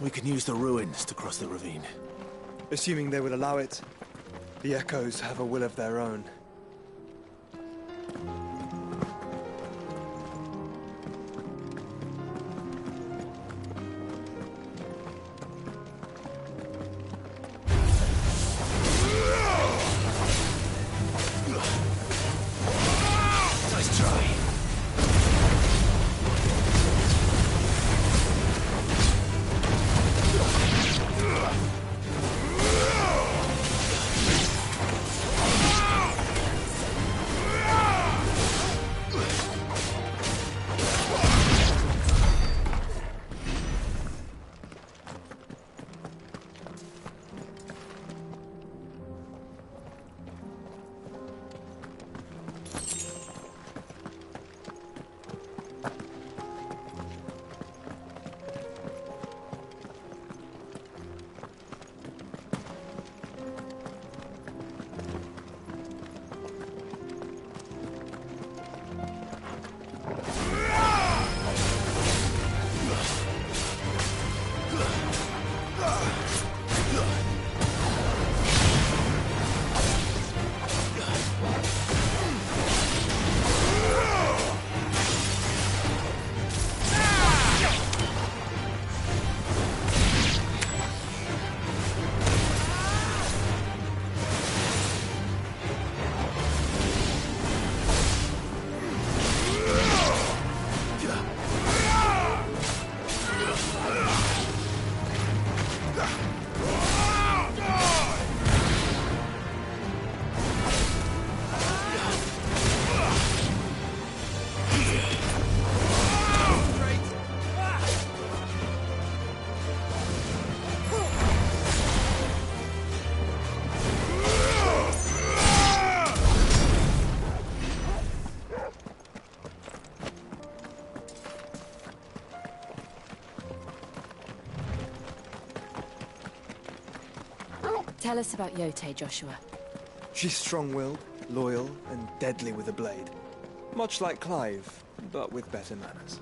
We can use the ruins to cross the ravine. Assuming they would allow it. The Echoes have a will of their own. Nice try. Tell us about Yote, Joshua. She's strong-willed, loyal, and deadly with a blade. Much like Clive, but with better manners.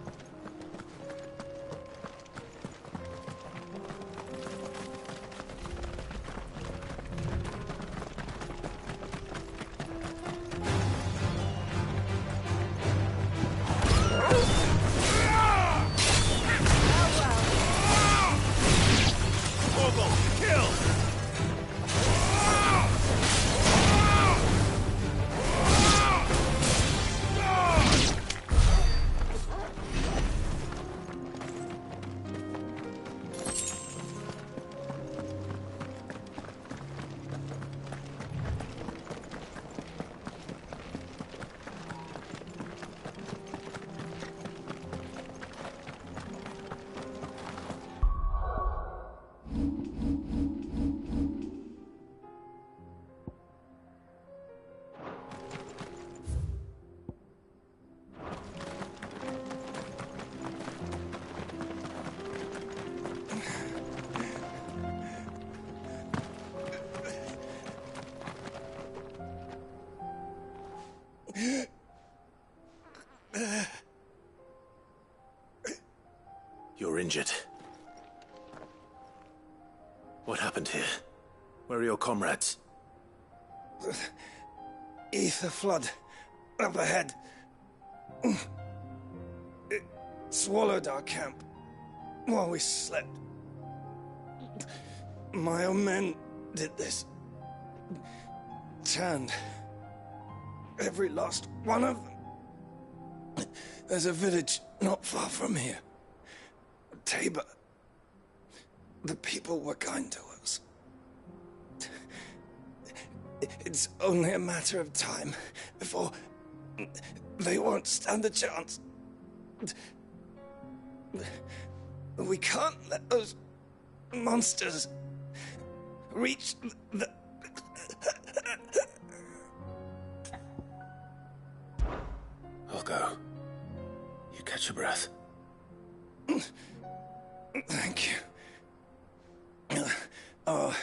You're injured. What happened here? Where are your comrades? Ether flood. Up ahead. It swallowed our camp while we slept. My own men did this. Turned. Every last one of them. There's a village not far from here. Tabor. The people were kind to us. It's only a matter of time before they won't stand a chance. We can't let those monsters reach the... I'll go. You catch your breath. Thank you. Our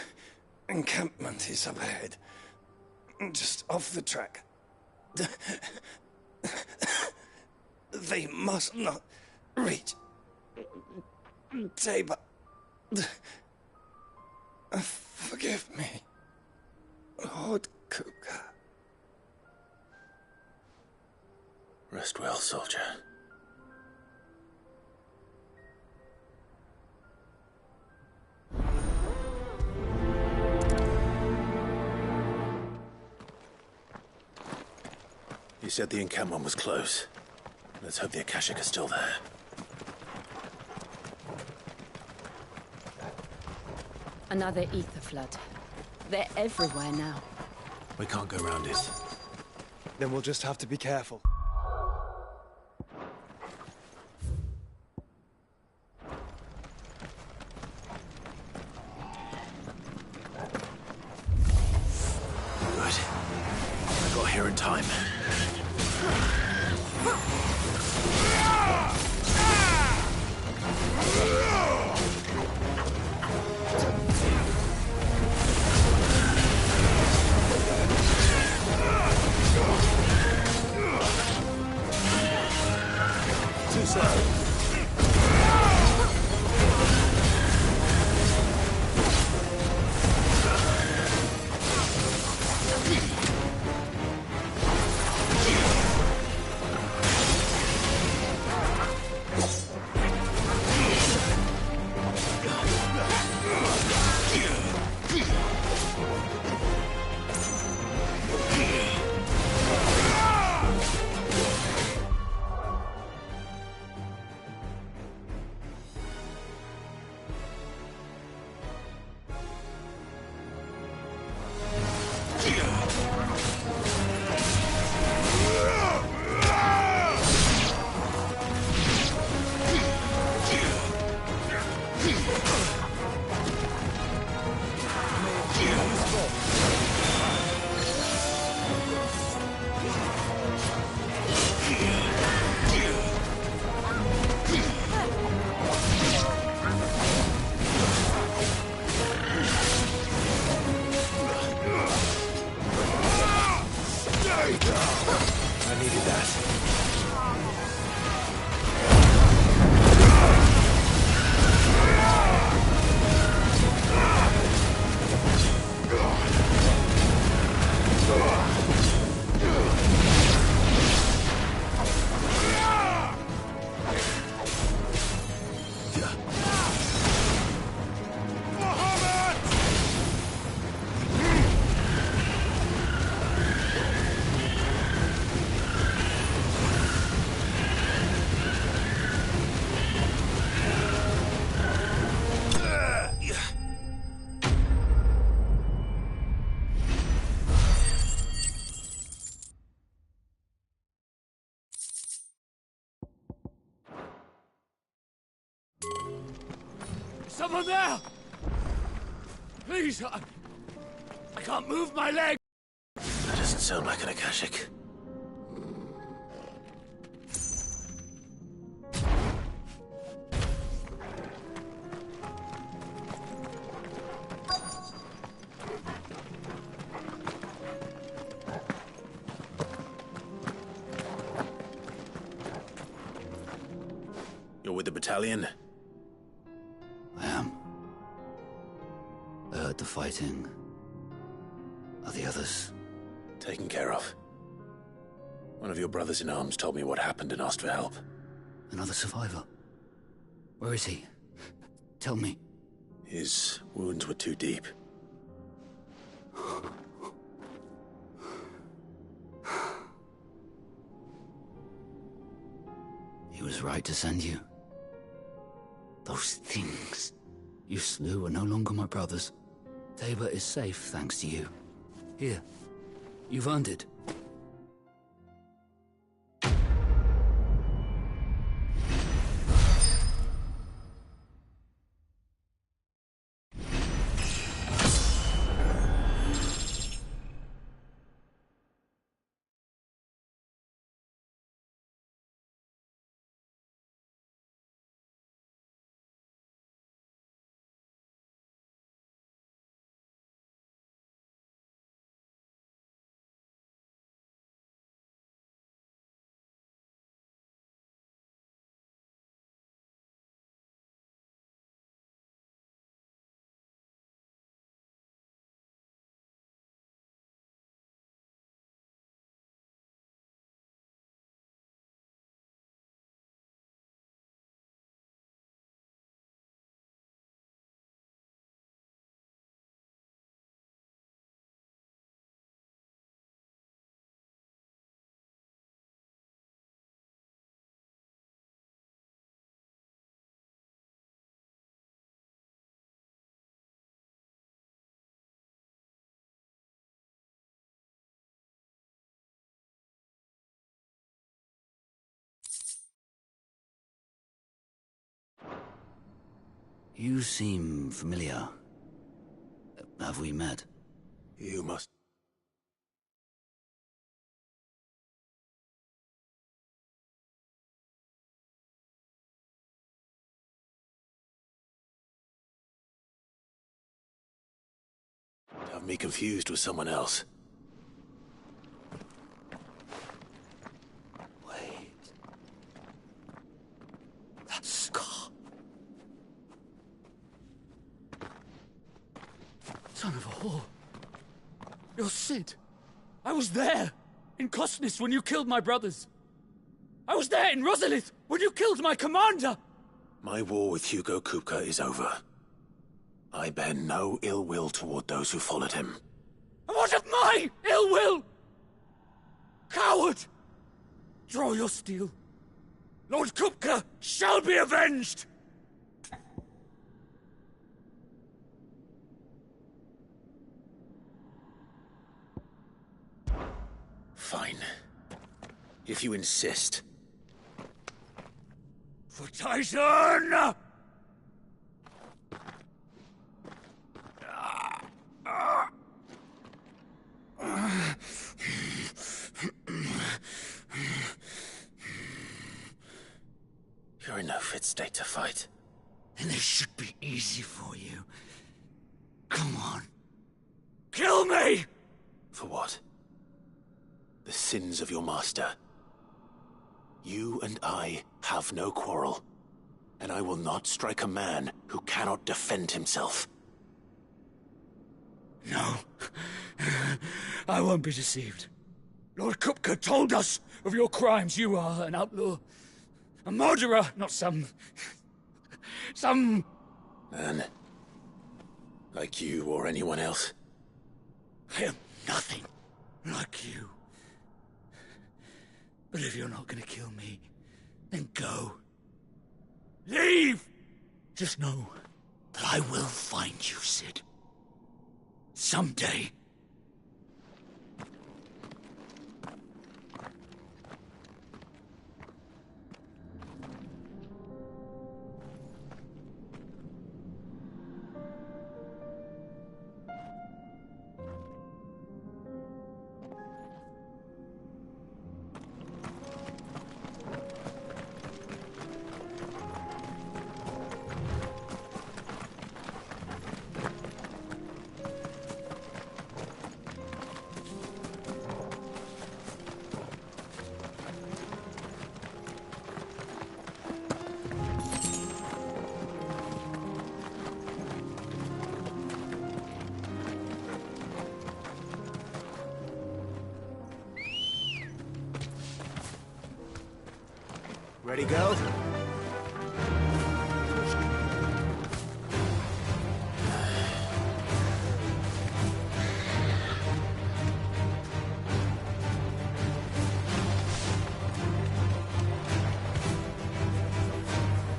encampment is up ahead. Just off the track. They must not reach Tabor. Forgive me, Lord Kuka. Rest well, soldier. You said the encampment was close. Let's hope the Akashic are still there. Another ether flood. They're everywhere now. We can't go around it. Then we'll just have to be careful. Good. I got here in time. Too slow. I needed that. Someone there! Please, I can't move my leg! That doesn't sound like an Akashic. You're with the battalion? I am. I heard the fighting. Are the others? Taken care of. One of your brothers in arms told me what happened and asked for help. Another survivor? Where is he? Tell me. His wounds were too deep. He was right to send you. Those things you slew are no longer my brothers. Tabor is safe thanks to you. Here, you've earned it. You seem familiar. Have we met? You must... have me confused with someone else. Wait. That scar. Son of a whore. You're Sid. I was there, in Cosnis, when you killed my brothers. I was there in Rosalith, when you killed my commander! My war with Hugo Kupka is over. I bear no ill will toward those who followed him. And what of my ill will? Coward! Draw your steel. Lord Kupka shall be avenged! Fine. If you insist. For Titan! You're in no fit state to fight. And this should be easy for you. Come on. Kill me! For what? The sins of your master. You and I have no quarrel, and I will not strike a man who cannot defend himself. No. I won't be deceived. Lord Kupka told us of your crimes. You are an outlaw. A murderer, not some... Man. Like you or anyone else. I am nothing like you. But if you're not gonna kill me, then go. Leave! Just know that I will find you, Sid. Someday. Ready, go?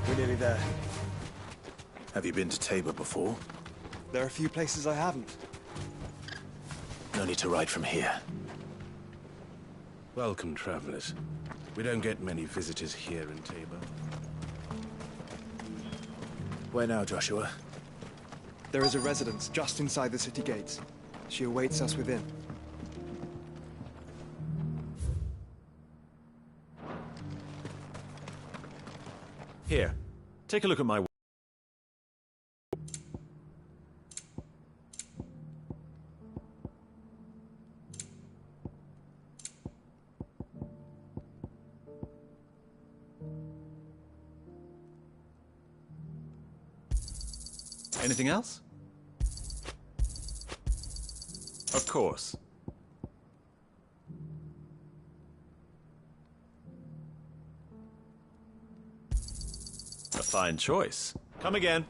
We're nearly there. Have you been to Tabor before? There are a few places I haven't. No need to ride from here. Welcome, travelers. We don't get many visitors here in Tabor. Where now, Joshua? There is a residence just inside the city gates. She awaits us within. Here, take a look at my... Anything else? Of course. A fine choice. Come again.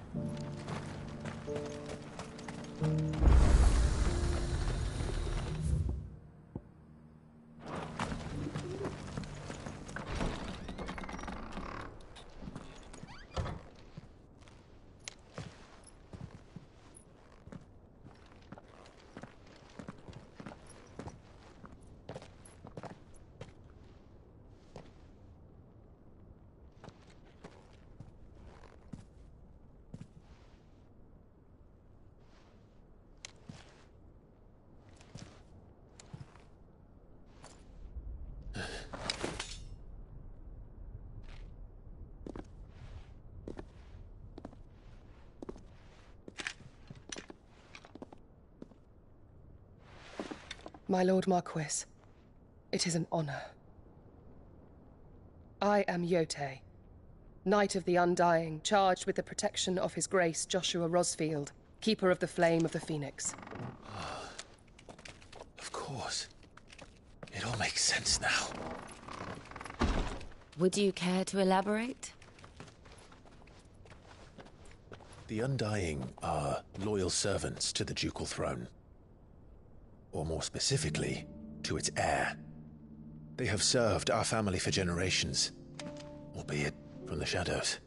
My Lord Marquis, it is an honor. I am Yote, Knight of the Undying, charged with the protection of His Grace Joshua Rosfield, Keeper of the Flame of the Phoenix. Of course. It all makes sense now. Would you care to elaborate? The Undying are loyal servants to the ducal throne. Or more specifically, to its heir. They have served our family for generations, albeit from the shadows.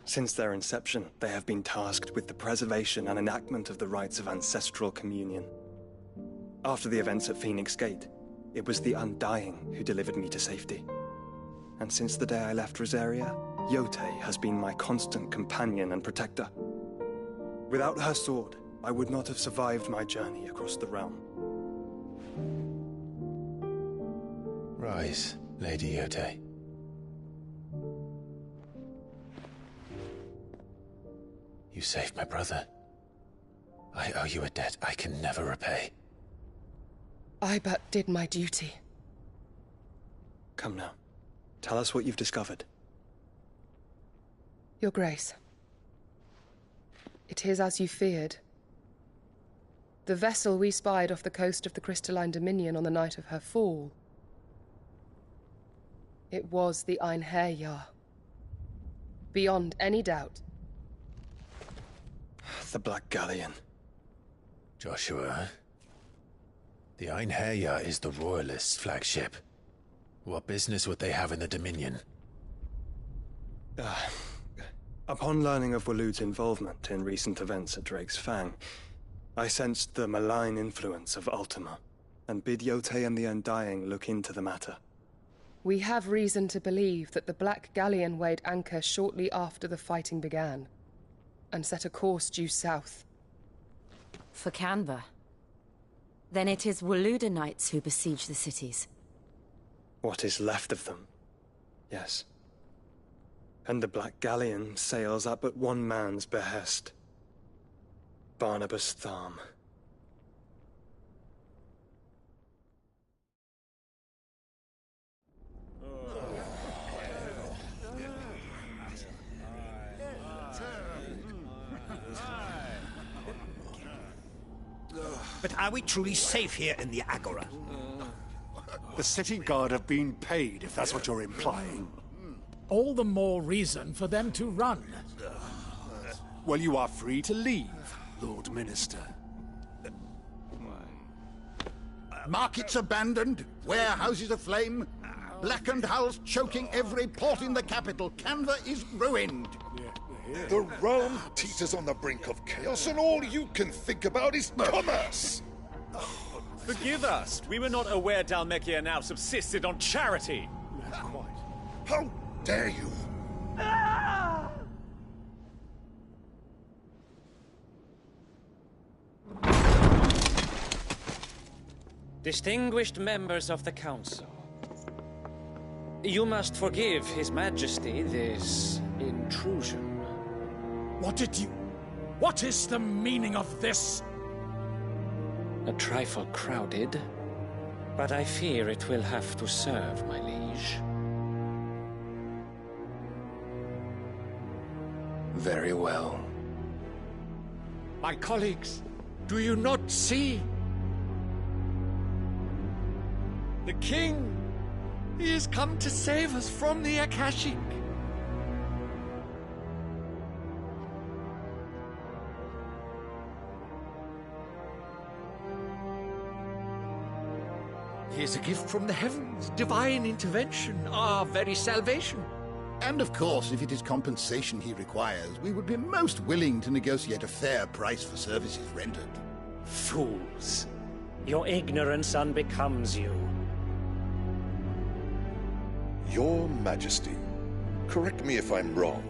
Since their inception, they have been tasked with the preservation and enactment of the rites of ancestral communion. After the events at Phoenix Gate, it was the Undying who delivered me to safety. And since the day I left Rosaria, Yote has been my constant companion and protector. Without her sword, I would not have survived my journey across the realm. Rise, Lady Yote. You saved my brother. I owe you a debt I can never repay. I but did my duty. Come now. Tell us what you've discovered. Your Grace. It is as you feared. The vessel we spied off the coast of the Crystalline Dominion on the night of her fall. It was the Einherjar. Beyond any doubt. The Black Galleon. Joshua, the Einherjar is the Royalists' flagship. What business would they have in the Dominion? Upon learning of Waloed's involvement in recent events at Drake's Fang, I sensed the malign influence of Ultima, and bid Yote and the Undying look into the matter. We have reason to believe that the Black Galleon weighed anchor shortly after the fighting began, and set a course due south. For Canva. Then it is Waloed knights who besiege the cities. What is left of them, yes. And the Black Galleon sails at but one man's behest. Barnabas Tharm. But are we truly safe here in the Agora? The city guard have been paid, if that's what you're implying. All the more reason for them to run. Well, you are free to leave, Lord Minister. Markets abandoned, warehouses aflame, blackened hulls choking every port in the capital. Canva is ruined. The realm teeters on the brink of chaos, and all you can think about is commerce! Forgive us. We were not aware Dhalmekia now subsisted on charity. Quite. How dare you? Distinguished members of the Council, you must forgive His Majesty this intrusion. What is the meaning of this? A trifle crowded, but I fear it will have to serve, my liege. Very well. My colleagues, do you not see? The king! He has come to save us from the Akashic! He is a gift from the heavens, divine intervention, our very salvation. And of course, if it is compensation he requires, we would be most willing to negotiate a fair price for services rendered. Fools! Your ignorance unbecomes you. Your Majesty, correct me if I'm wrong,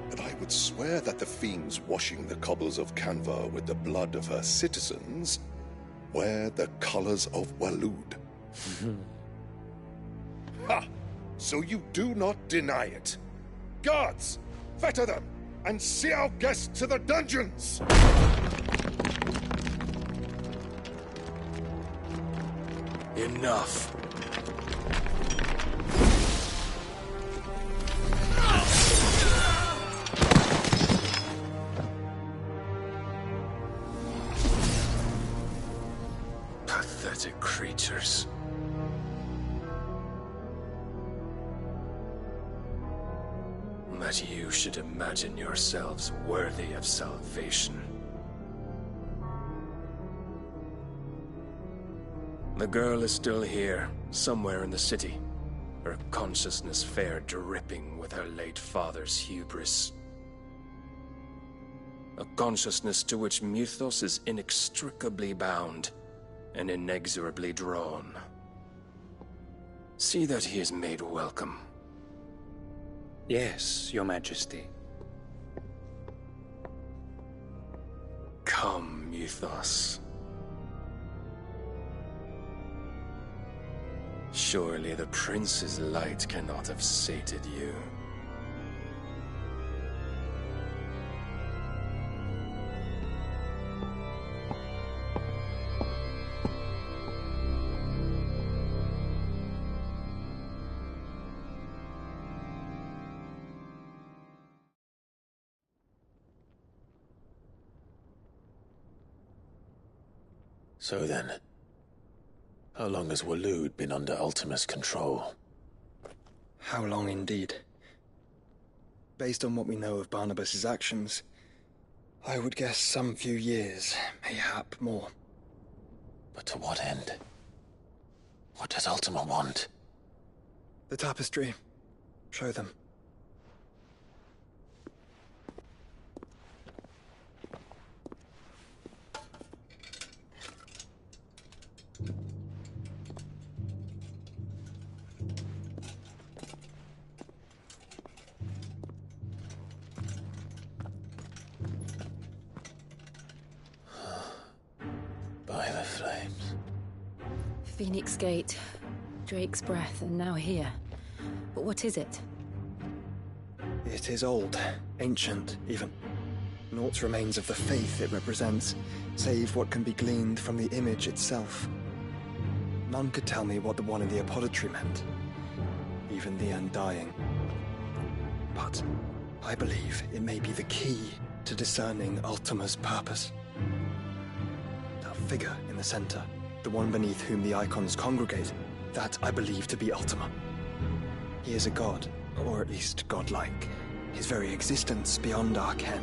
but I would swear that the fiends washing the cobbles of Canva with the blood of her citizens wear the colors of Waloed. Ha! So you do not deny it. Guards, fetter them, and see our guests to the dungeons! Enough. Pathetic creatures. That you should imagine yourselves worthy of salvation. The girl is still here, somewhere in the city. Her consciousness fair dripping with her late father's hubris. A consciousness to which Mythos is inextricably bound and inexorably drawn. See that he is made welcome. Yes, Your Majesty. Come, Mythos. Surely the prince's light cannot have sated you. So then, how long has Waloed been under Ultima's control? How long indeed? Based on what we know of Barnabas's actions, I would guess some few years, mayhap more. But to what end? What does Ultima want? The tapestry. Show them. By the flames. Phoenix Gate, Drake's Breath, and now here. But what is it? It is old, ancient, even. Naught remains of the faith it represents, save what can be gleaned from the image itself. None could tell me what the one in the apothecary meant, even the Undying. But I believe it may be the key to discerning Ultima's purpose. That figure in the center, the one beneath whom the icons congregate, that I believe to be Ultima. He is a god, or at least godlike, his very existence beyond our ken.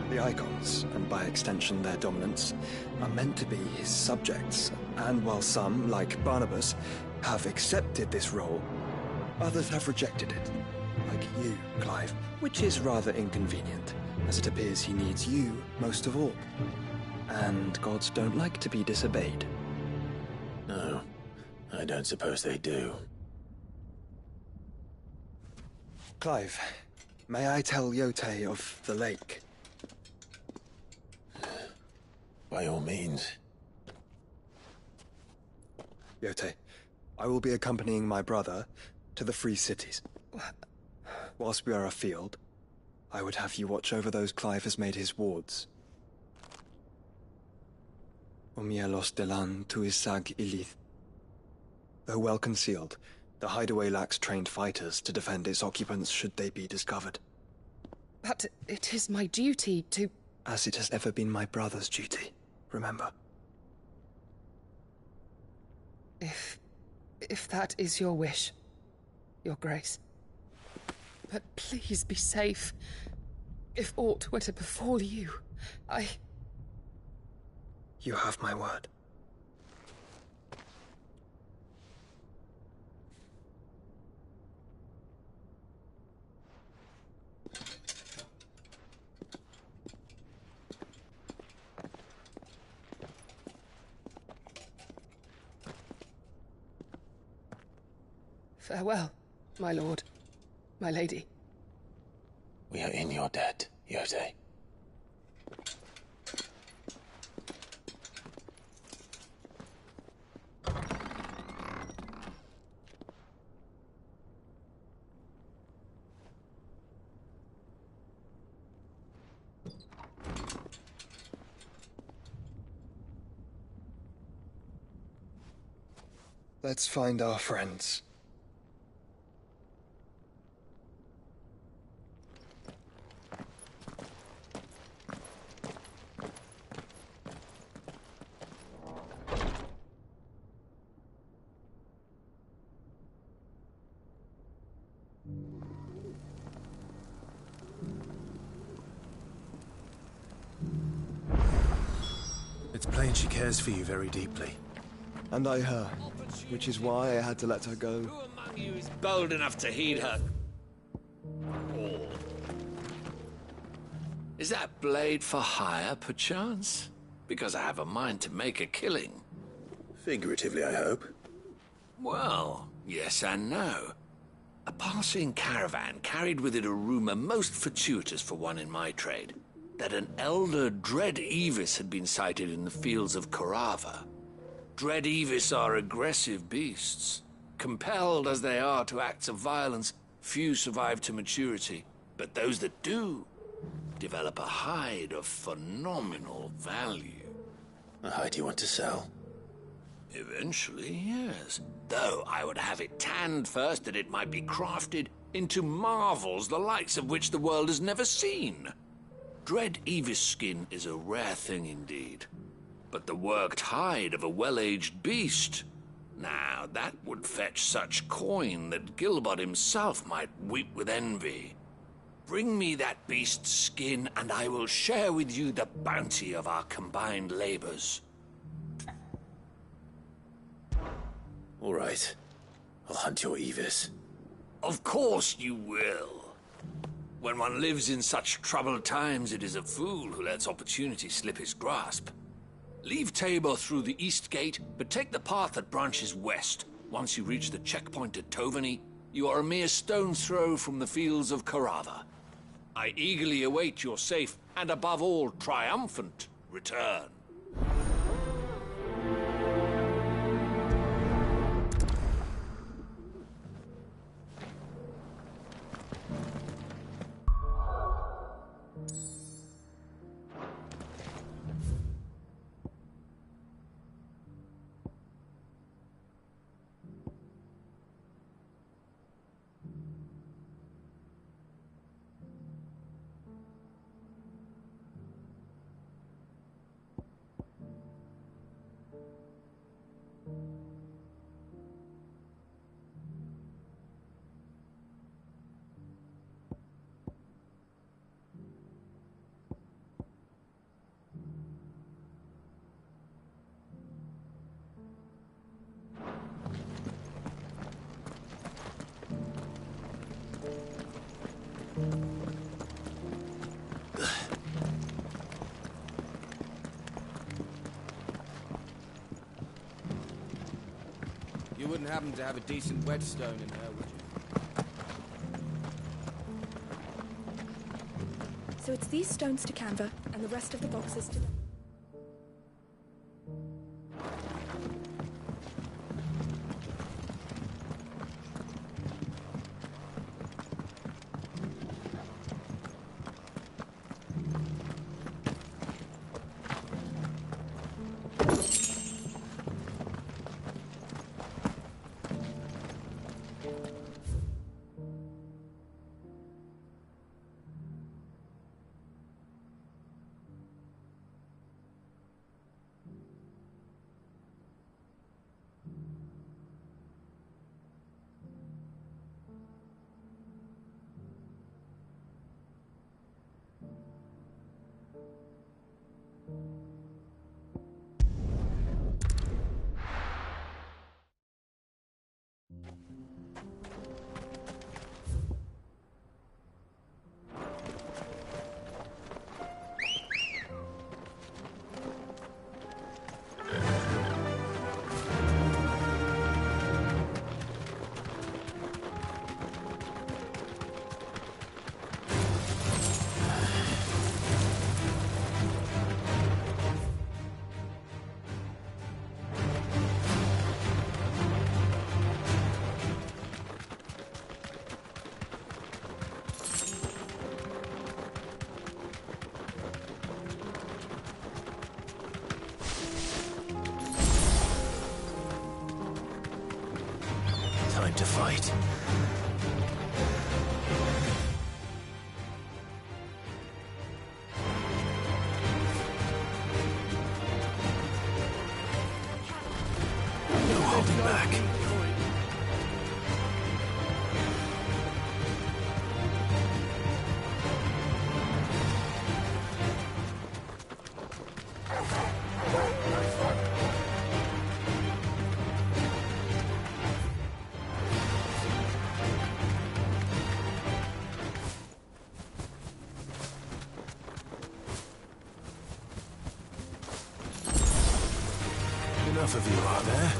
The icons, and by extension their dominants, are meant to be his subjects, and while some, like Barnabas, have accepted this role, others have rejected it, like you, Clive, which is rather inconvenient, as it appears he needs you most of all. And gods don't like to be disobeyed. No, I don't suppose they do. Clive, may I tell Yote of the lake? By all means. Yote, I will be accompanying my brother to the Free Cities. Whilst we are afield, I would have you watch over those Clive has made his wards. Omielos delan tuisag ilith. Though well concealed, the hideaway lacks trained fighters to defend its occupants should they be discovered. But it is my duty to... As it has ever been my brother's duty, remember. If that is your wish, Your Grace. But please be safe. If aught were to befall you, You have my word. Farewell, my lord, my lady. We are in your debt, Yote. Let's find our friends. It's plain she cares for you very deeply. And I her, which is why I had to let her go. Who among you is bold enough to heed her call? Is that blade for hire, perchance? Because I have a mind to make a killing. Figuratively, I hope. Well, yes and no. A passing caravan carried with it a rumor most fortuitous for one in my trade, that an elder Dread Evis had been sighted in the fields of Korava. Dread Evis are aggressive beasts. Compelled as they are to acts of violence, few survive to maturity, but those that do develop a hide of phenomenal value. A hide you want to sell? Eventually, yes. Though I would have it tanned first that it might be crafted into marvels the likes of which the world has never seen. Dread Evis skin is a rare thing indeed. But the worked hide of a well-aged beast, now that would fetch such coin that Gilbert himself might weep with envy. Bring me that beast's skin, and I will share with you the bounty of our combined labors. All right. I'll hunt your Evis. Of course you will. When one lives in such troubled times, it is a fool who lets opportunity slip his grasp. Leave Tabor through the east gate, but take the path that branches west. Once you reach the checkpoint at Tovany, you are a mere stone's throw from the fields of Korava. I eagerly await your safe, and above all, triumphant return. You wouldn't happen to have a decent whetstone in there, would you? So it's these stones to Canva, and the rest of the boxes to... time to fight. No holding back. Enough of you, are there?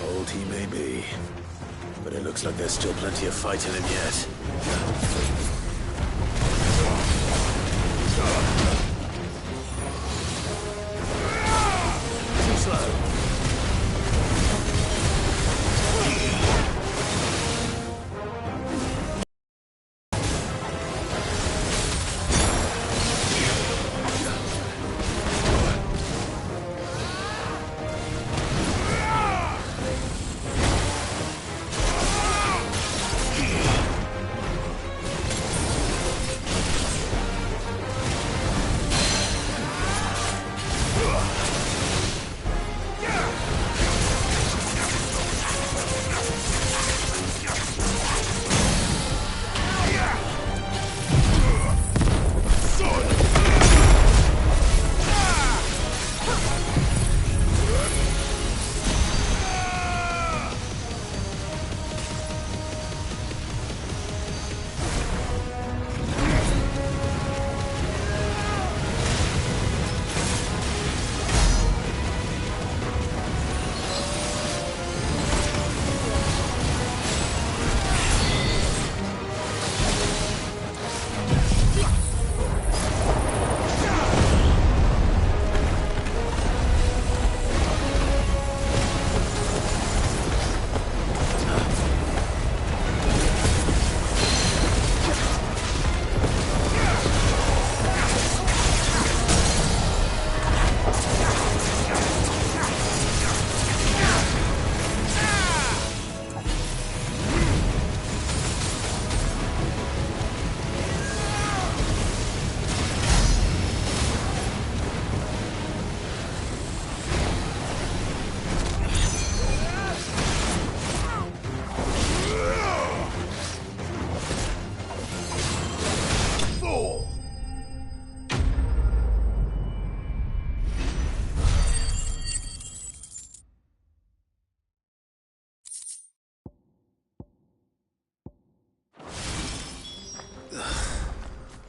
Old he may be, but it looks like there's still plenty of fight in him yet. Too slow.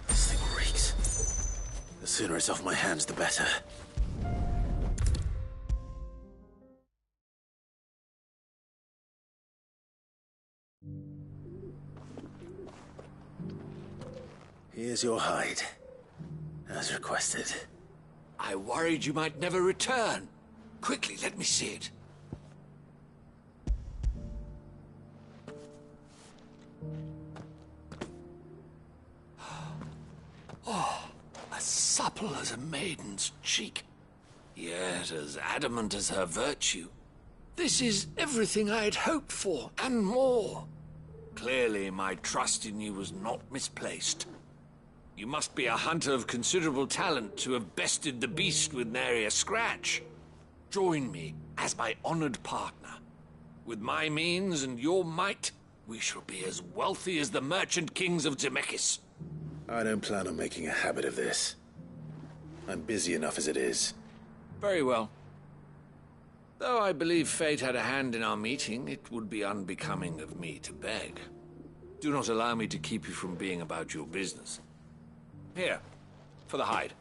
This thing reeks. The sooner it's off my hands, the better. Here's your hide, as requested. I worried you might never return. Quickly, let me see it. Oh, as supple as a maiden's cheek, yet as adamant as her virtue. This is everything I had hoped for, and more. Clearly, my trust in you was not misplaced. You must be a hunter of considerable talent to have bested the beast with nary a scratch. Join me as my honored partner. With my means and your might, we shall be as wealthy as the merchant kings of Zemeckis. I don't plan on making a habit of this. I'm busy enough as it is. Very well. Though I believe fate had a hand in our meeting, it would be unbecoming of me to beg. Do not allow me to keep you from being about your business. Here, for the hide.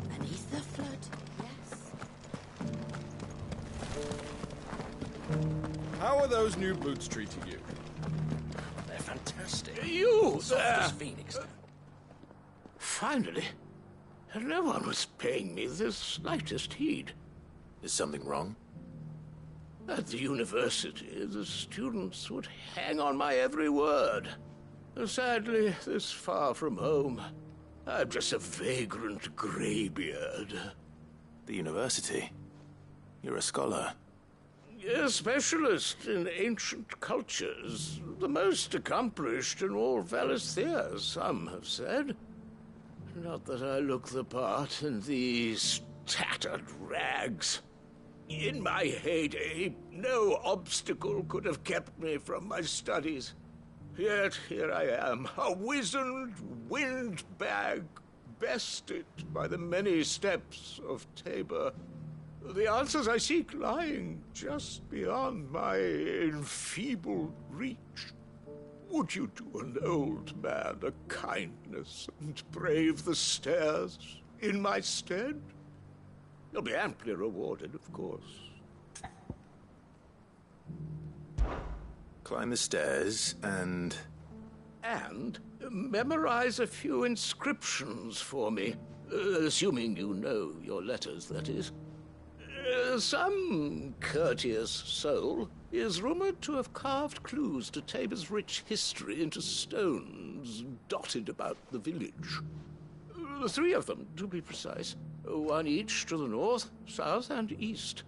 Beneath the flood, yes. How are those new boots treating you? They're fantastic. You Soft there! as Phoenix. Finally. No one was paying me the slightest heed. Is something wrong? At the university, the students would hang on my every word. Sadly, this far from home, I'm just a vagrant greybeard. The university? You're a scholar. A specialist in ancient cultures. The most accomplished in all Valisthea, some have said. Not that I look the part in these tattered rags. In my heyday, no obstacle could have kept me from my studies. Yet here I am, a wizened windbag, bested by the many steps of Tabor. The answers I seek lying just beyond my enfeebled reach. Would you do an old man a kindness and brave the stairs in my stead? You'll be amply rewarded, of course. Climb the stairs and... And memorize a few inscriptions for me, assuming you know your letters, that is. Some courteous soul is rumored to have carved clues to Tabor's rich history into stones dotted about the village. 3 of them, to be precise. 1 each to the north, south, and east.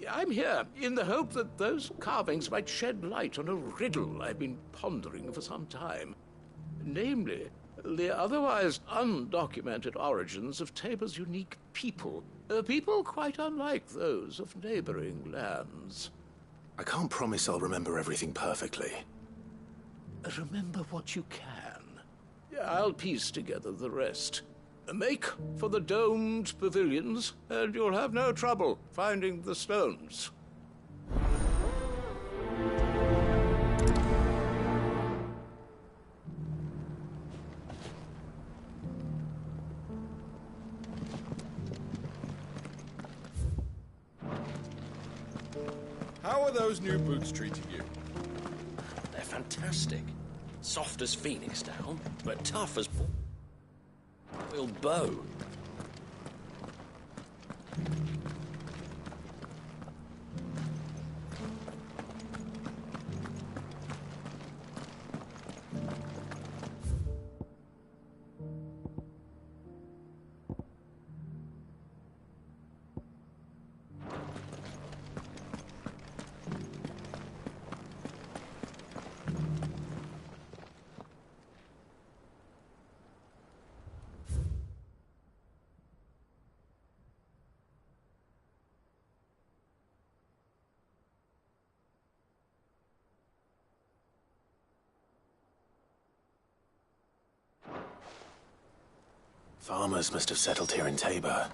I'm here in the hope that those carvings might shed light on a riddle I've been pondering for some time. Namely, the otherwise undocumented origins of Tabor's unique people. People quite unlike those of neighboring lands. I can't promise I'll remember everything perfectly. Remember what you can. I'll piece together the rest. Make for the domed pavilions, and you'll have no trouble finding the stones. How are those new boots treating you? They're fantastic. Soft as Phoenix down, but tough as boiled bow. Farmers must have settled here in Tabor.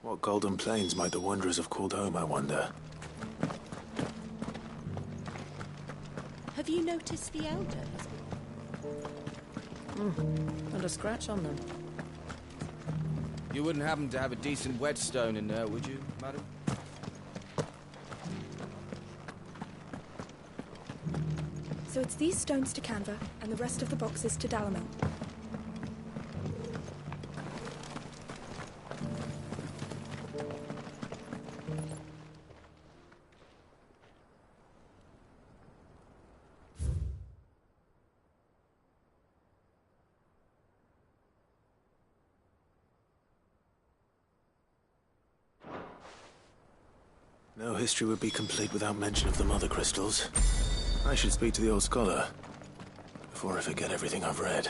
What golden plains might the wanderers have called home, I wonder? Have you noticed the Elder has been... Not a scratch on them. You wouldn't happen to have a decent whetstone in there, would you, madam? So it's these stones to Canva, and the rest of the boxes to Dalamel. No history would be complete without mention of the mother crystals. I should speak to the old scholar before I forget everything I've read.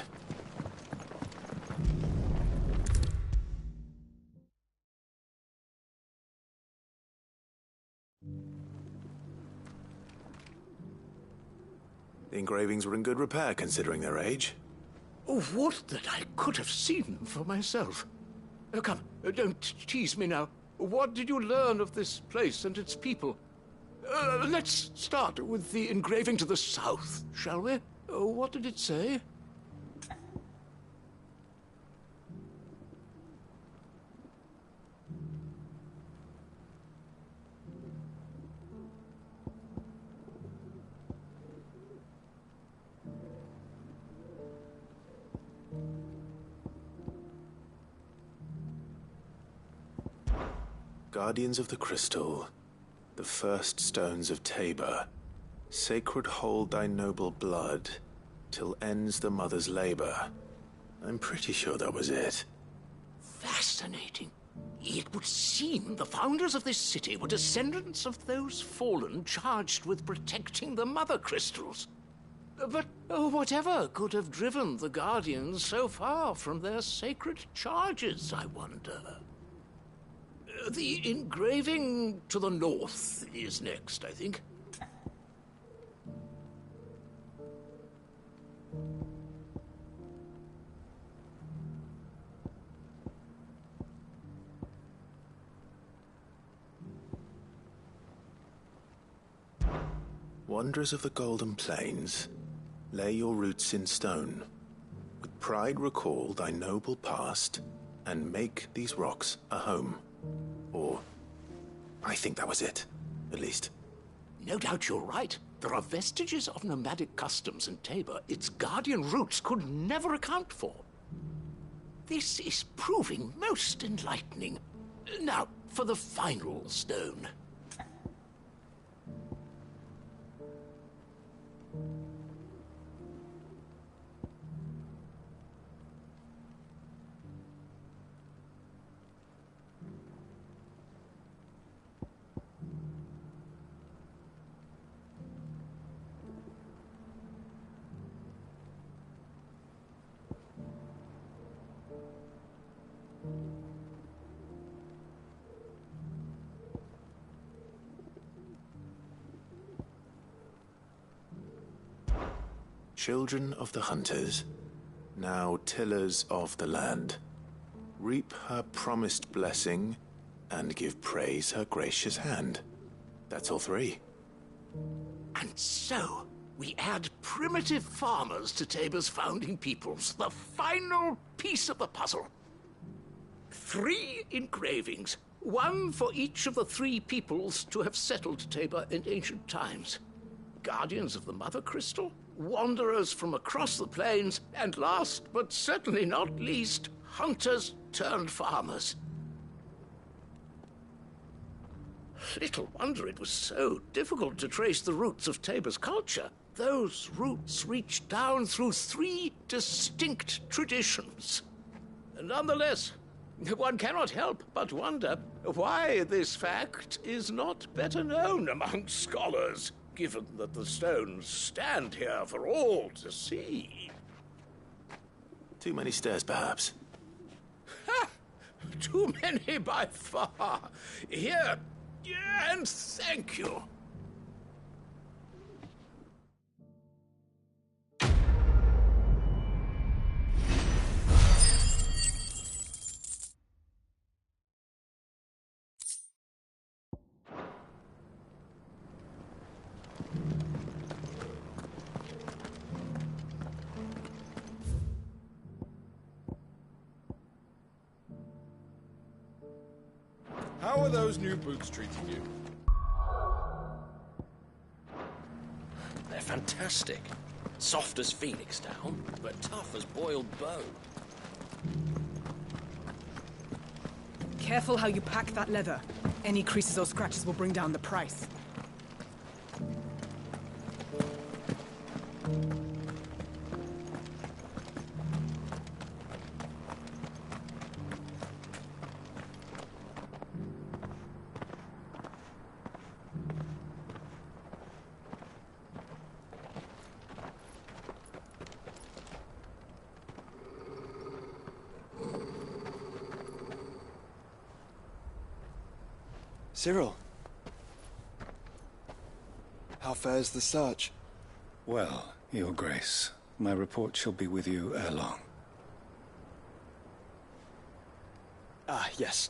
The engravings were in good repair considering their age. Oh, would that I could have seen them for myself. Come, don't tease me now. What did you learn of this place and its people? Let's start with the engraving to the south, shall we? What did it say? Guardians of the Crystal, the first stones of Tabor, sacred hold thy noble blood, till ends the mother's labor. I'm pretty sure that was it. Fascinating. It would seem the founders of this city were descendants of those fallen charged with protecting the mother crystals. But whatever could have driven the Guardians so far from their sacred charges, I wonder? The engraving to the north is next, I think. Wanderers of the Golden Plains, lay your roots in stone. With pride recall thy noble past, and make these rocks a home. Or, I think that was it, at least. No doubt you're right. There are vestiges of nomadic customs in Tabor its guardian roots could never account for. This is proving most enlightening. Now, for the final stone. Children of the hunters, now tillers of the land, reap her promised blessing and give praise her gracious hand. That's all three. And so, we add primitive farmers to Tabor's founding peoples, the final piece of the puzzle. 3 engravings, one for each of the 3 peoples to have settled Tabor in ancient times. Guardians of the Mother Crystal, wanderers from across the plains, and last but certainly not least, hunters turned farmers. Little wonder it was so difficult to trace the roots of Tabor's culture. Those roots reach down through 3 distinct traditions. Nonetheless, one cannot help but wonder why this fact is not better known among scholars, given that the stones stand here for all to see. Too many stairs, perhaps. Ha! Too many by far. Here, and thank you. How are those new boots treating you? They're fantastic. Soft as phoenix down, but tough as boiled bow. Careful how you pack that leather. Any creases or scratches will bring down the price. Cyril. How fares the search? Well, Your Grace, my report shall be with you ere long. Ah, yes.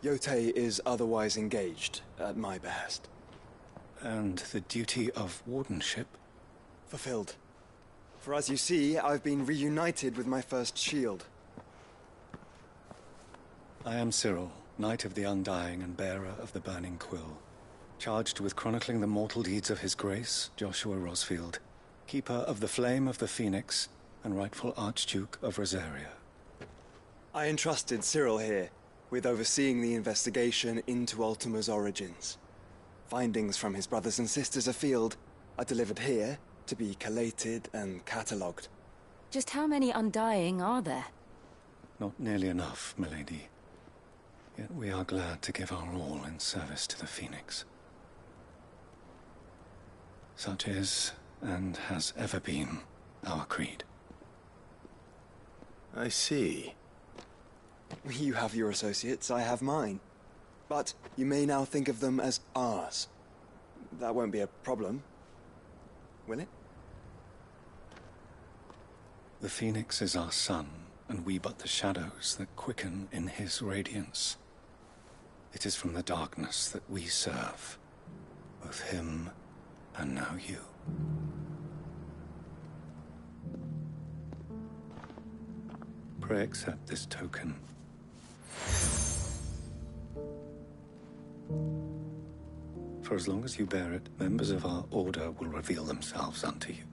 Yotei is otherwise engaged, at my behest. And the duty of wardenship? Fulfilled. For as you see, I've been reunited with my first shield. I am Cyril, Knight of the Undying and bearer of the Burning Quill, charged with chronicling the mortal deeds of His Grace, Joshua Rosfield, Keeper of the Flame of the Phoenix, and rightful Archduke of Rosaria. I entrusted Cyril here with overseeing the investigation into Ultima's origins. Findings from his brothers and sisters afield are delivered here to be collated and catalogued. Just how many Undying are there? Not nearly enough, milady. Yet we are glad to give our all in service to the Phoenix. Such is, and has ever been, our creed. I see. You have your associates, I have mine. But you may now think of them as ours. That won't be a problem, will it? The Phoenix is our sun, and we but the shadows that quicken in his radiance. It is from the darkness that we serve, both him and now you. Pray accept this token. For as long as you bear it, members of our order will reveal themselves unto you.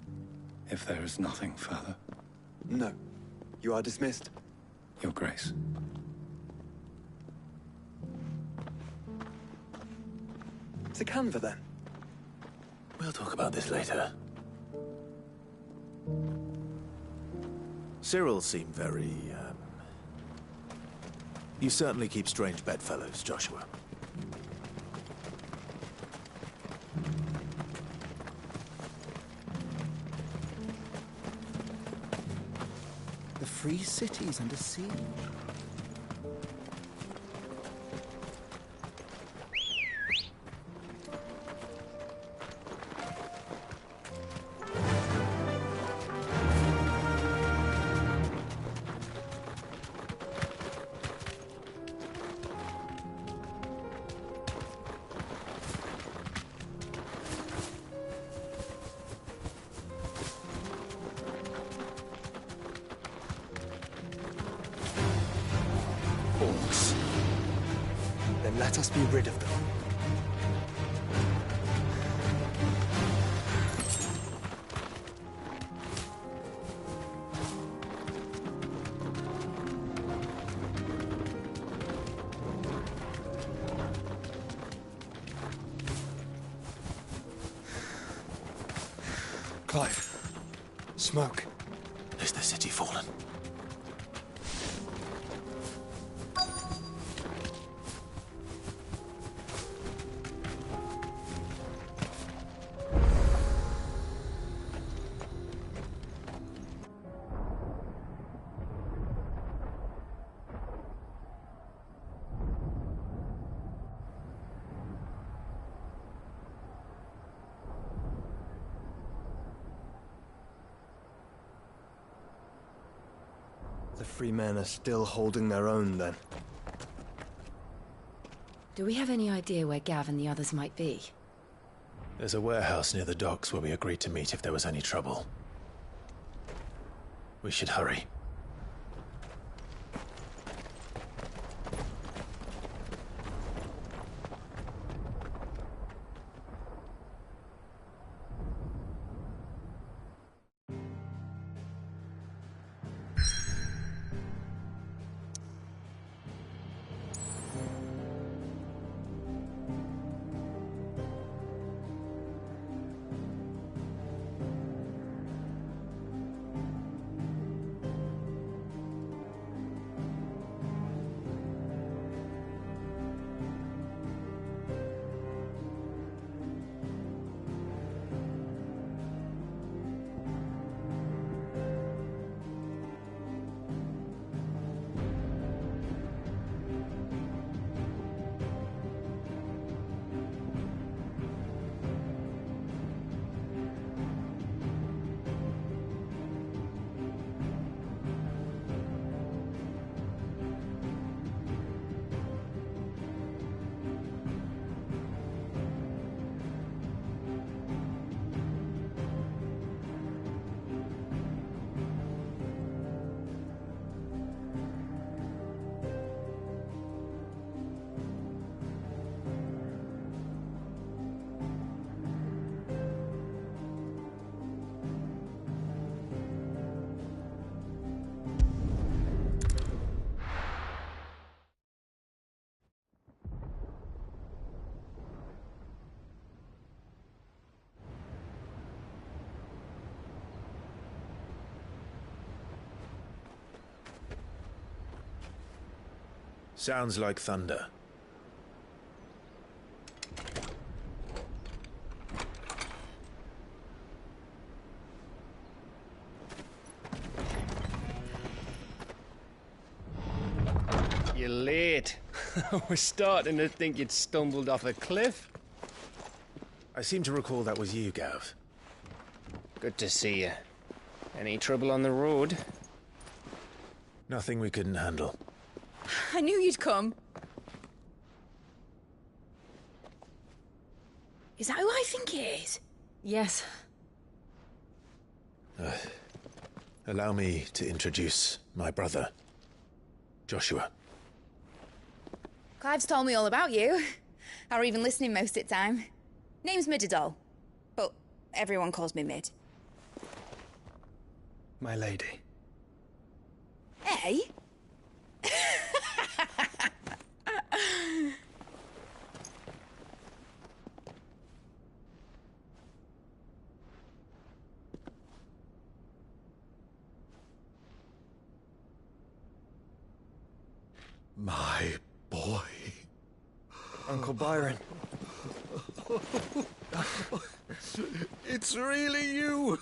If there is nothing further. No. You are dismissed. Your Grace. To Canva, then. We'll talk about this later. Cyril seemed very, You certainly keep strange bedfellows, Joshua. The free city's under siege. Orcs. Then let us be rid of them. Clive. Smoke. Is the city fallen? The free men are still holding their own, then. Do we have any idea where Gav and the others might be? There's a warehouse near the docks where we agreed to meet if there was any trouble. We should hurry. Sounds like thunder. You're late. I was starting to think you'd stumbled off a cliff. I seem to recall that was you, Gav. Good to see you. Any trouble on the road? Nothing we couldn't handle. I knew you'd come. Is that who I think it is? Yes. Allow me to introduce my brother, Joshua. Clive's told me all about you. Or even listening most of the time. Name's Midadol, but everyone calls me Mid. My lady. Hey? My boy. Uncle Byron. It's really you.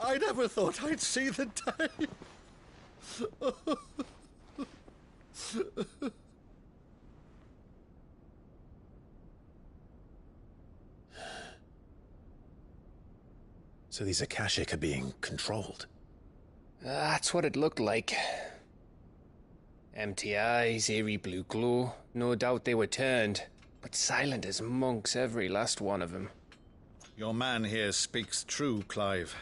I never thought I'd see the day. So these Akashic are being controlled? That's what it looked like. Empty eyes, eerie blue glow. No doubt they were turned, but silent as monks, every last one of them. Your man here speaks true, Clive.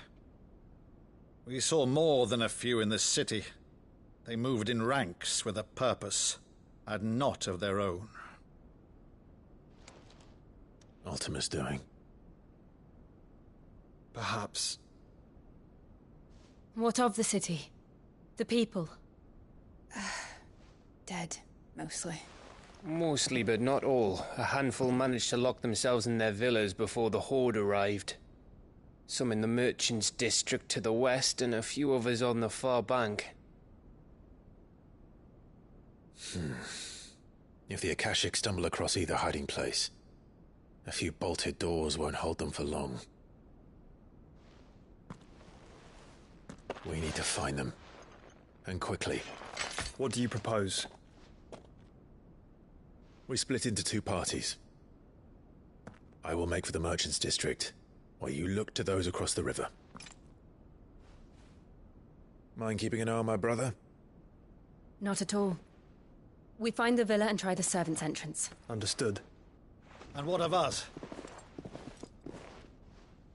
We saw more than a few in the city. They moved in ranks with a purpose, and not of their own. Ultima's doing. Perhaps. What of the city? The people? Dead, mostly. Mostly, but not all. A handful managed to lock themselves in their villas before the Horde arrived. Some in the Merchants' District to the west, and a few others on the far bank. If the Akashic stumble across either hiding place, a few bolted doors won't hold them for long. We need to find them. And quickly. What do you propose? We split into two parties. I will make for the Merchants' District, while you look to those across the river. Mind keeping an eye on my brother? Not at all. We find the villa and try the servants' entrance. Understood. And what of us?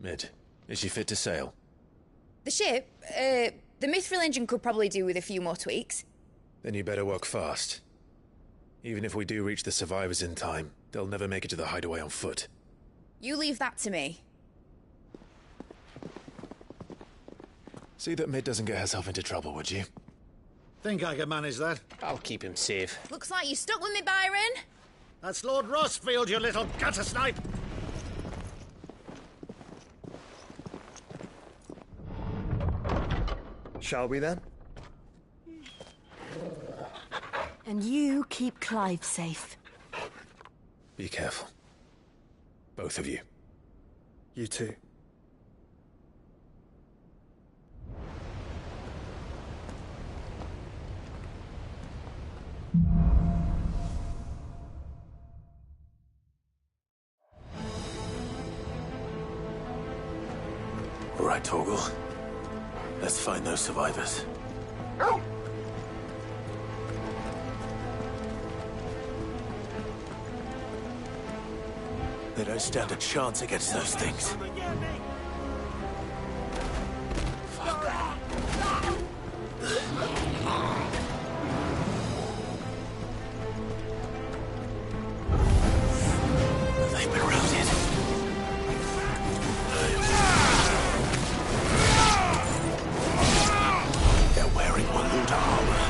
Mid, is she fit to sail? The ship, the Mithril engine could probably do with a few more tweaks. Then you better work fast. Even if we do reach the survivors in time, they'll never make it to the hideaway on foot. You leave that to me. See that Mid doesn't get herself into trouble, would you? Think I can manage that? I'll keep him safe. Looks like you stuck with me, Byron. That's Lord Rossfield, you little gutter snipe! Shall we then? And you keep Clive safe. Be careful. Both of you. You too. All right, Torgal. Let's find those survivors. They don't stand a chance against those things. They've been routed. They're wearing Waluda armor.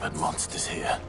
but monsters here.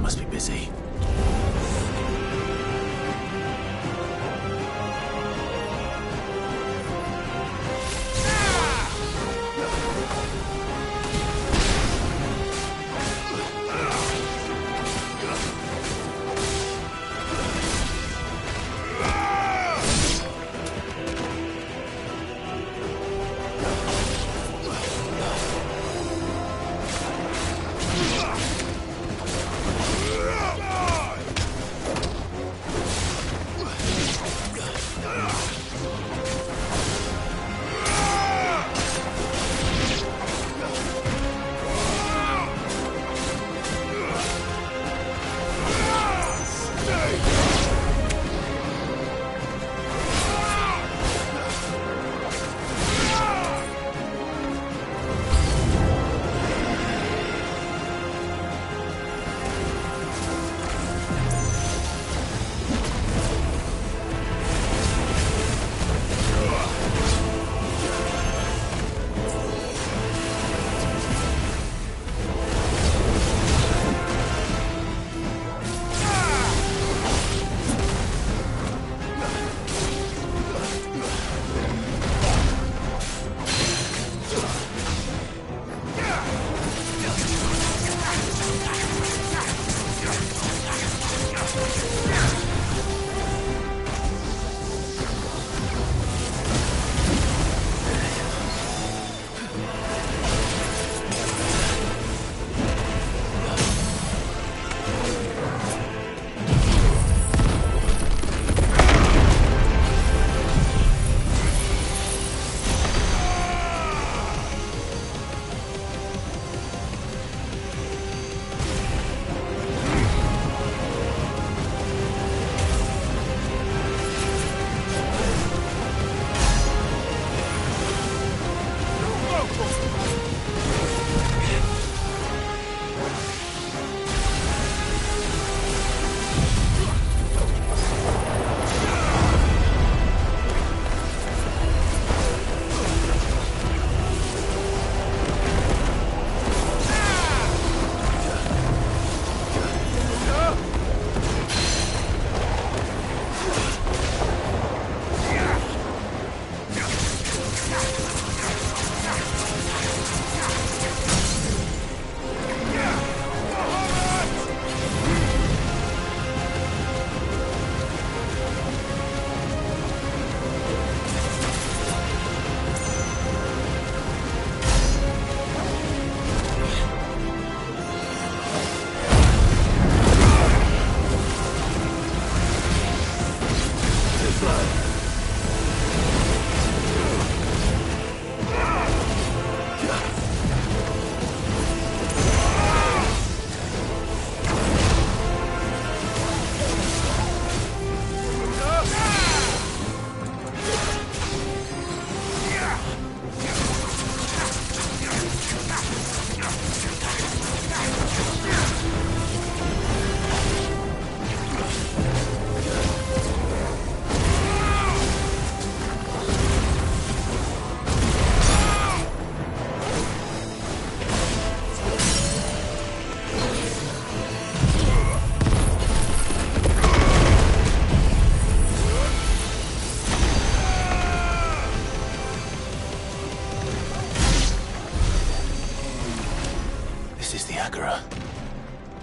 must be busy.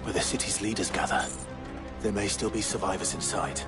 Where the city's leaders gather. There may still be survivors inside.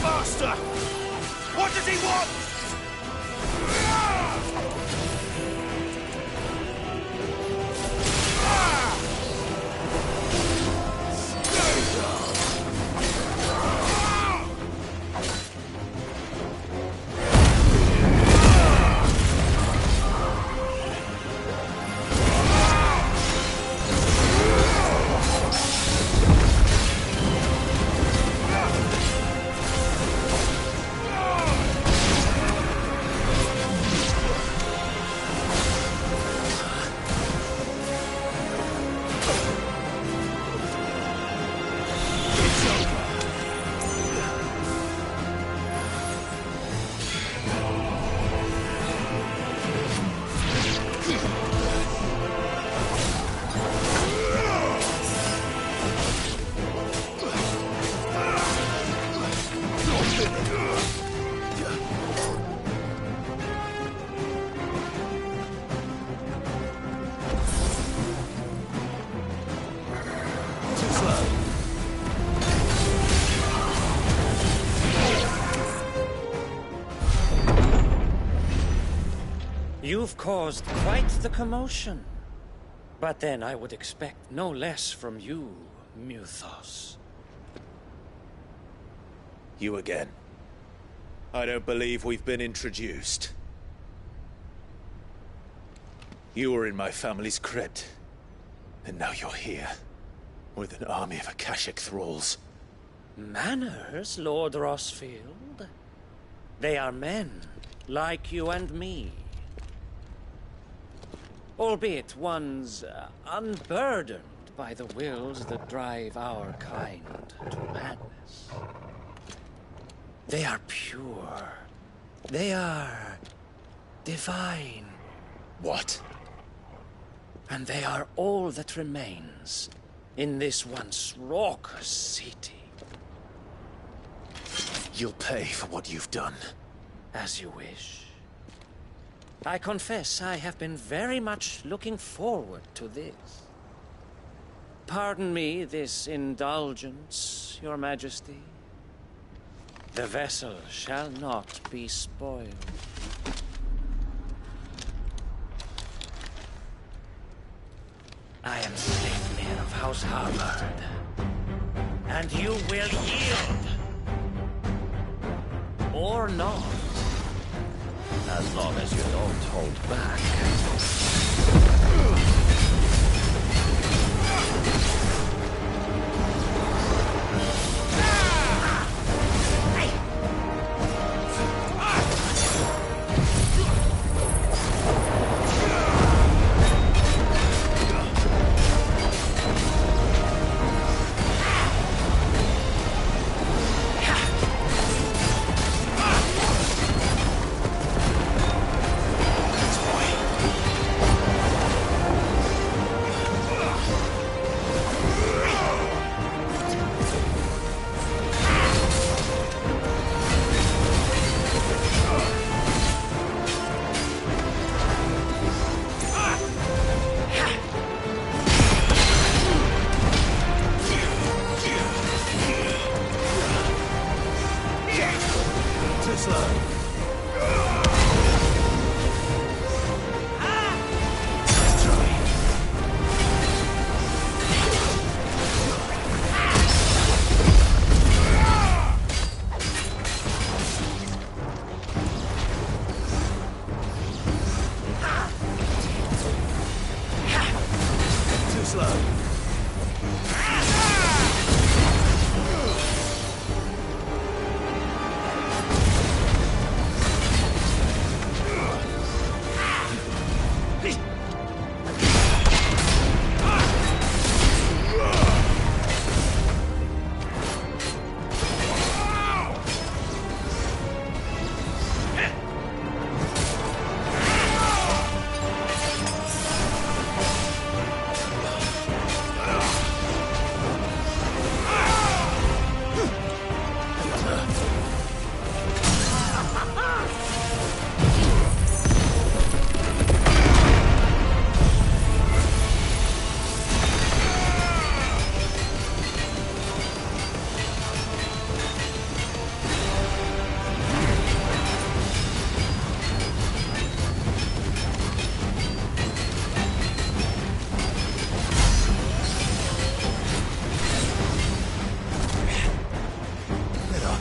Faster! What does he want? You've caused quite the commotion. But then I would expect no less from you, Muthos. You again. I don't believe we've been introduced. You were in my family's crypt. And now you're here. With an army of Akashic thralls. Manners, Lord Rosfield? They are men, like you and me. Albeit ones unburdened by the wills that drive our kind to madness. They are pure. They are divine. What? And they are all that remains in this once raucous city. You'll pay for what you've done. As you wish. I confess I have been very much looking forward to this. Pardon me this indulgence, Your Majesty. The vessel shall not be spoiled. I am Sleipnir of House Harvard, and you will yield. Or not. As long as you don't hold back.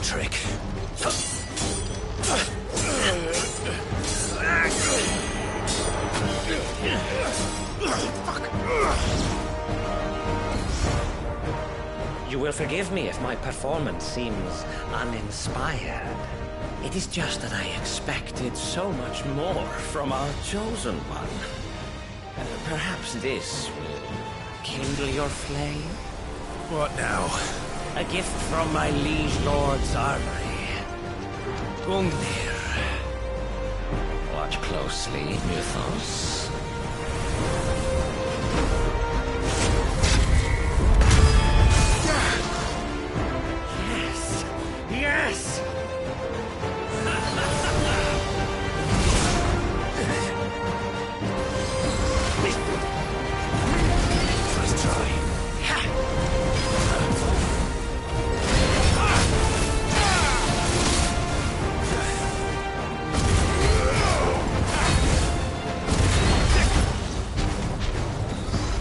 trick. You will forgive me if my performance seems uninspired. It is just that I expected so much more from our chosen one. Perhaps this will kindle your flame? What now? A gift from my liege lord's armory. Gungnir. Watch closely, Mythos. Yes! Yes! Let's try.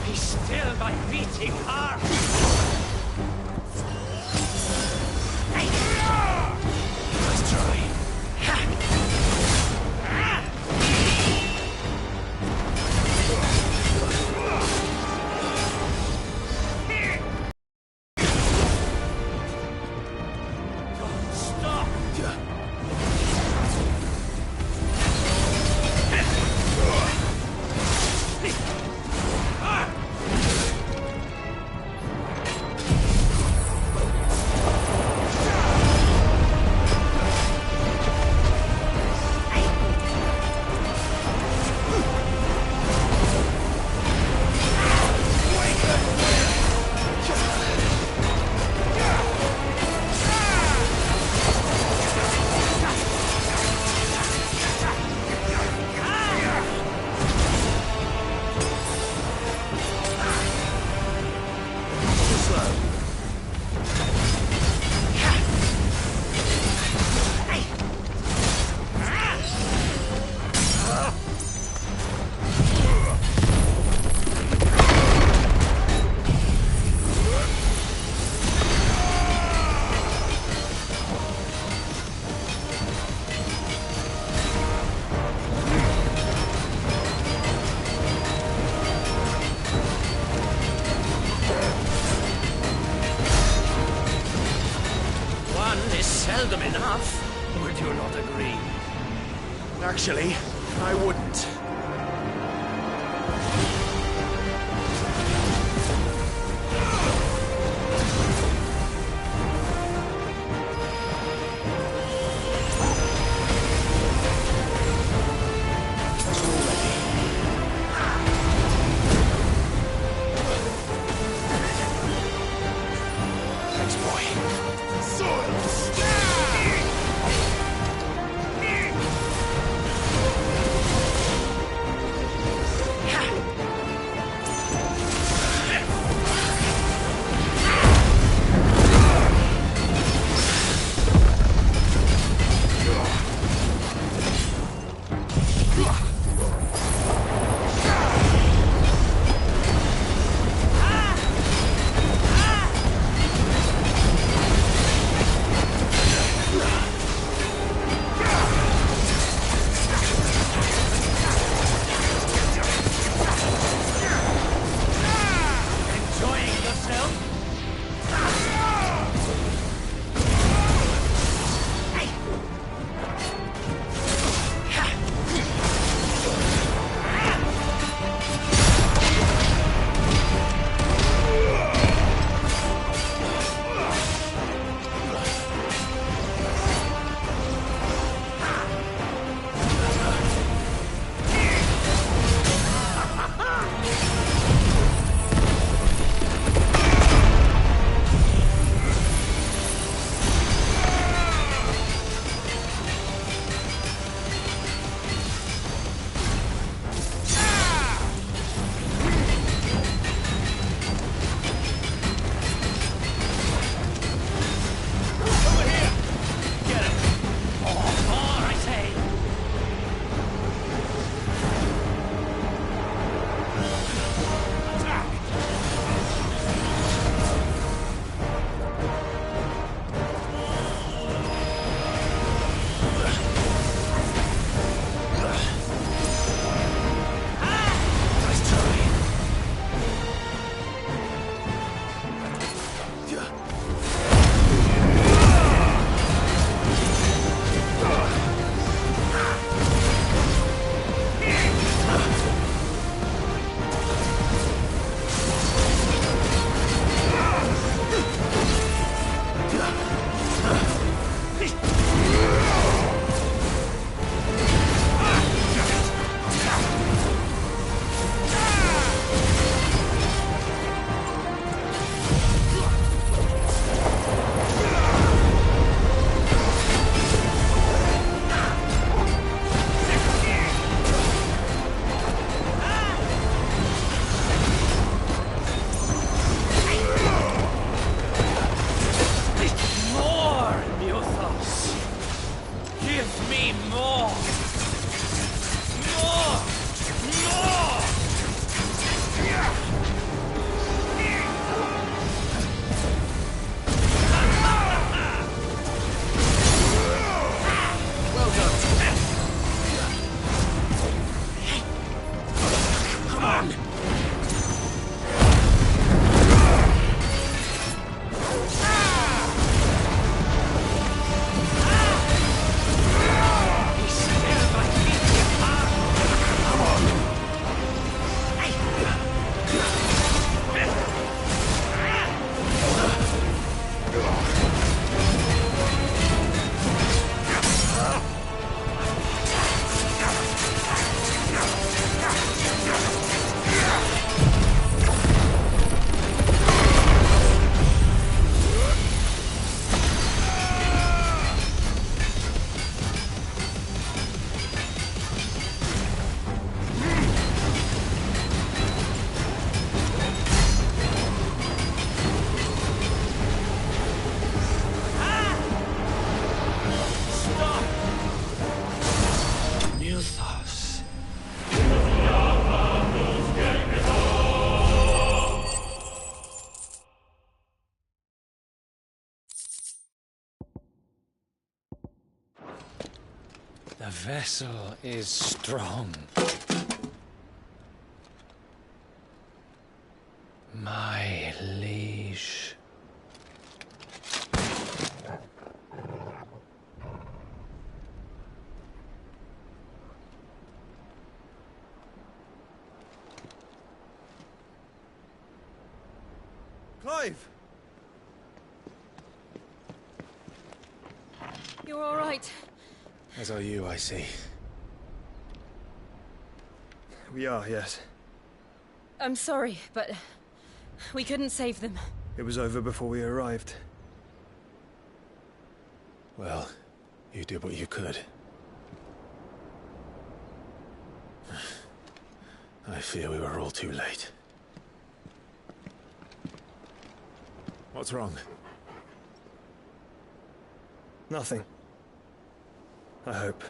Be still, my beating heart! Let's try. Stop! One is seldom enough. Would you not agree? Actually, I wouldn't. Thanks, boy. Soil! The vessel is strong. My liege. Clive! You're all right. As are you, I see. We are, yes. I'm sorry, but we couldn't save them. It was over before we arrived. Well, you did what you could. I fear we were all too late. What's wrong? Nothing. I hope.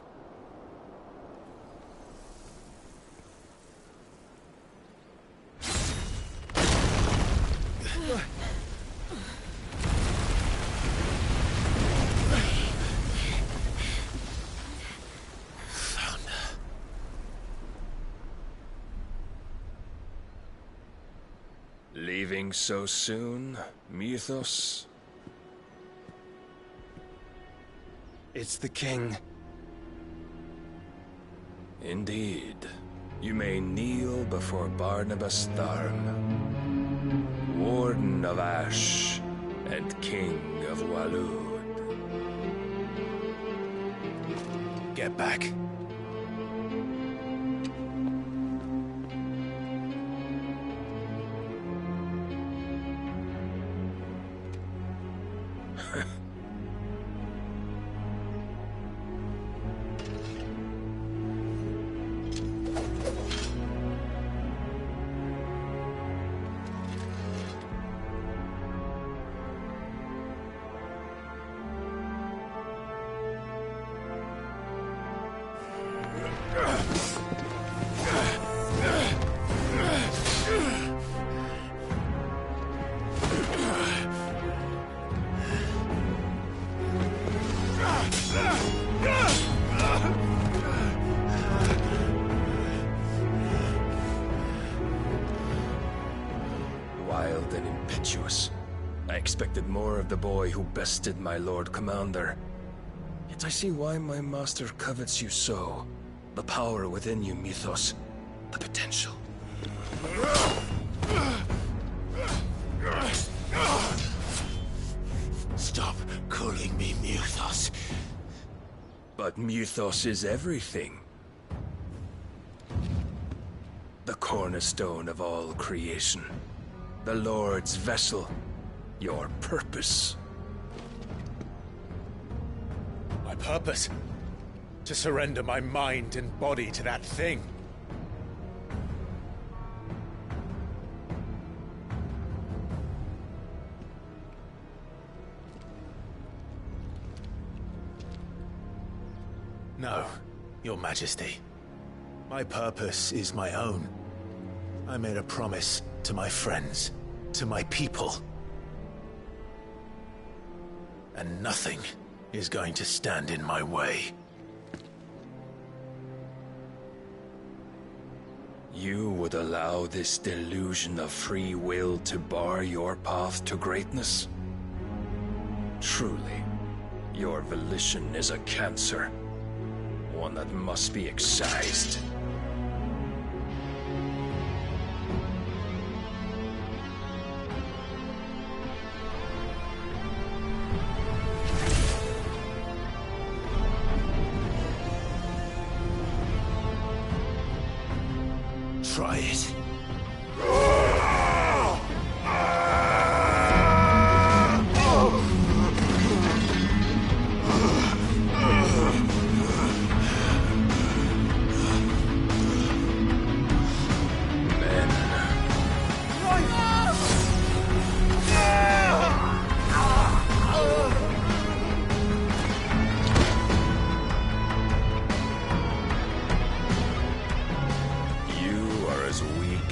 Leaving so soon, Mythos? It's the king. Indeed. You may kneel before Barnabas Tharm, Warden of Ash and King of Waloed. Get back. Wild and impetuous. I expected more of the boy who bested my Lord Commander. Yet I see why my master covets you so. The power within you, Mythos. The potential. Stop calling me Mythos. But Mythos is everything. The cornerstone of all creation. The Lord's vessel. Your purpose. My purpose? To surrender my mind and body to that thing. No, Your Majesty. My purpose is my own. I made a promise to my friends, to my people. And nothing is going to stand in my way. You would allow this delusion of free will to bar your path to greatness? Truly, your volition is a cancer. One that must be excised. Try it.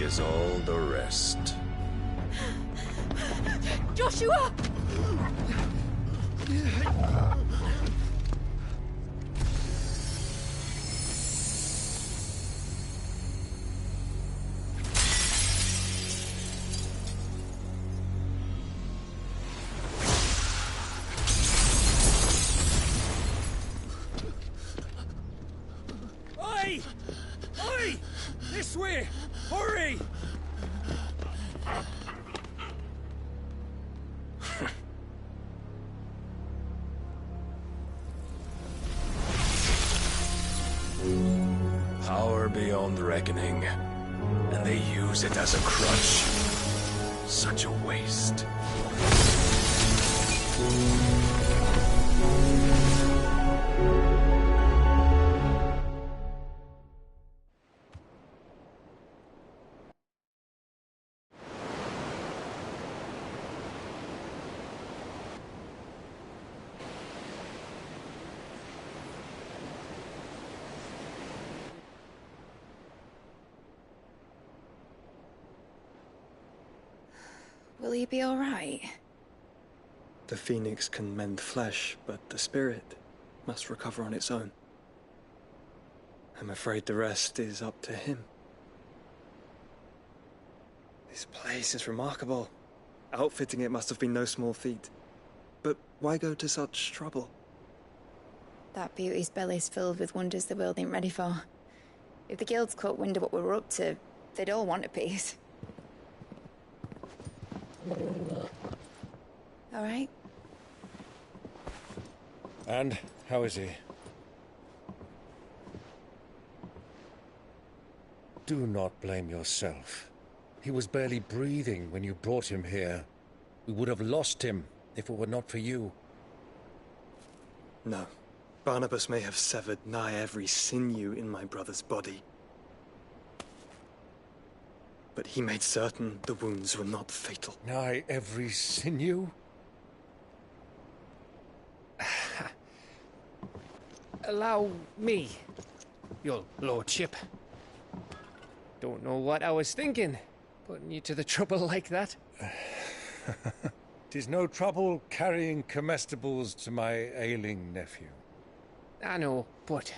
As all the rest. Joshua! way! Hurry! Power beyond reckoning, and they use it as a crutch. Such a waste. Will he be all right? The phoenix can mend flesh, but the spirit must recover on its own. I'm afraid the rest is up to him. This place is remarkable. Outfitting it must have been no small feat. But why go to such trouble? That beauty's belly's filled with wonders the world ain't ready for. If the guilds caught wind of what we were up to, they'd all want a piece. All right? And how is he? Do not blame yourself. He was barely breathing when you brought him here. We would have lost him if it were not for you. No. Barnabas may have severed nigh every sinew in my brother's body. But he made certain the wounds were not fatal. Nigh every sinew? Allow me, your lordship. Don't know what I was thinking, putting you to the trouble like that. 'Tis no trouble carrying comestibles to my ailing nephew. I know, but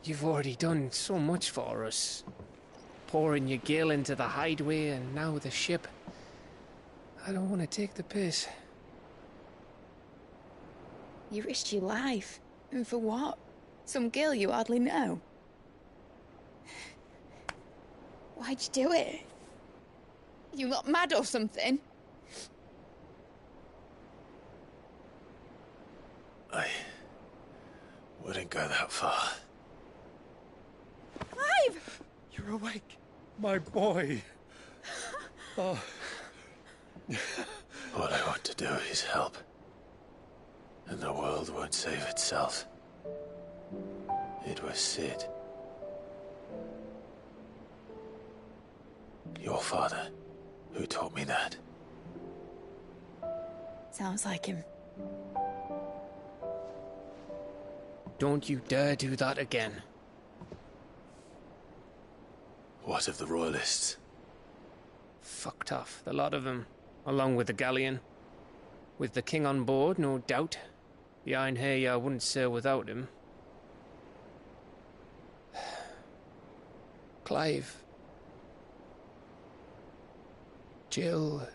you've already done so much for us. Pouring your gale into the hideaway and now the ship. I don't want to take the piss. You risked your life. And for what? Some girl you hardly know. Why'd you do it? You not mad or something? I wouldn't go that far. Clive! You're awake. My boy. Oh. All I want to do is help. And the world won't save itself. It was Sid. Your father, who taught me that. Sounds like him. Don't you dare do that again. What of the Royalists? Fucked off, the lot of them, along with the galleon. With the king on board, no doubt. The Iron Hair wouldn't sail without him. Clive. Jill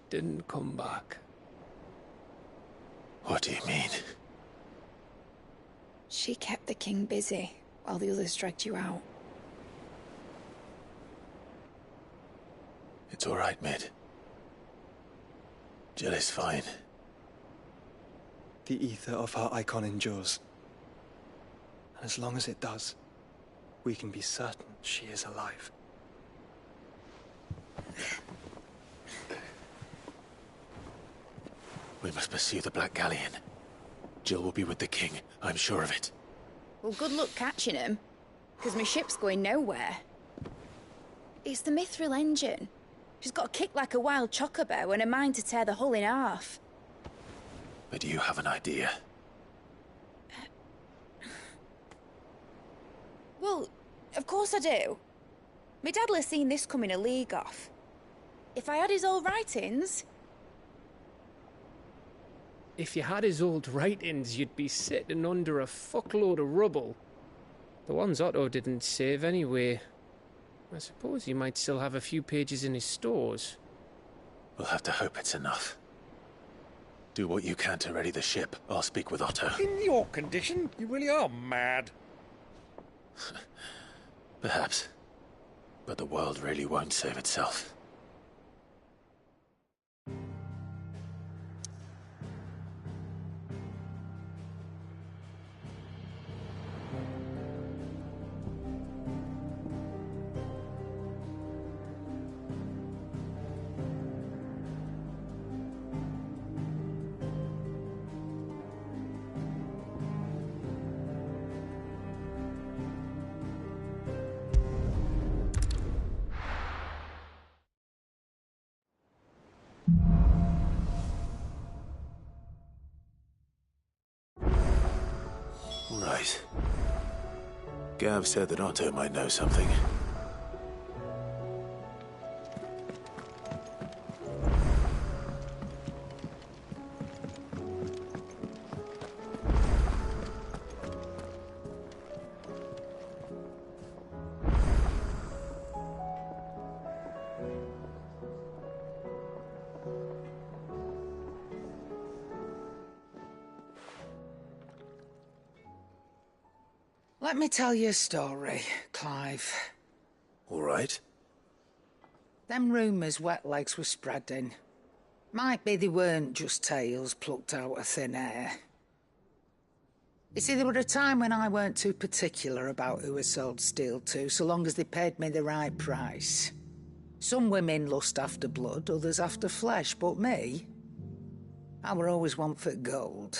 didn't come back. What do you mean? She kept the king busy while the others dragged you out. It's all right, Mid. Jill is fine. The ether of her icon endures. And as long as it does, we can be certain she is alive. We must pursue the Black Galleon. Jill will be with the king, I'm sure of it. Well, good luck catching him, because my ship's going nowhere. It's the Mithril engine. She's got a kick like a wild chocobo and a mind to tear the hull in half. But you have an idea. Well, of course I do. My dad'll have seen this coming a league off. If I had his old writings... If you had his old writings, you'd be sitting under a fuckload of rubble. The ones Otto didn't save anyway. I suppose he might still have a few pages in his stores. We'll have to hope it's enough. Do what you can to ready the ship. I'll speak with Otto. In your condition, you really are mad. Perhaps. But the world really won't save itself. Right. Gav said that Otto might know something. Let me tell you a story, Clive. All right. Them rumours Wetlegs were spreading. Might be they weren't just tales plucked out of thin air. You see, there were a time when I weren't too particular about who I sold steel to, so long as they paid me the right price. Some women lust after blood, others after flesh, but me, I were always one for gold.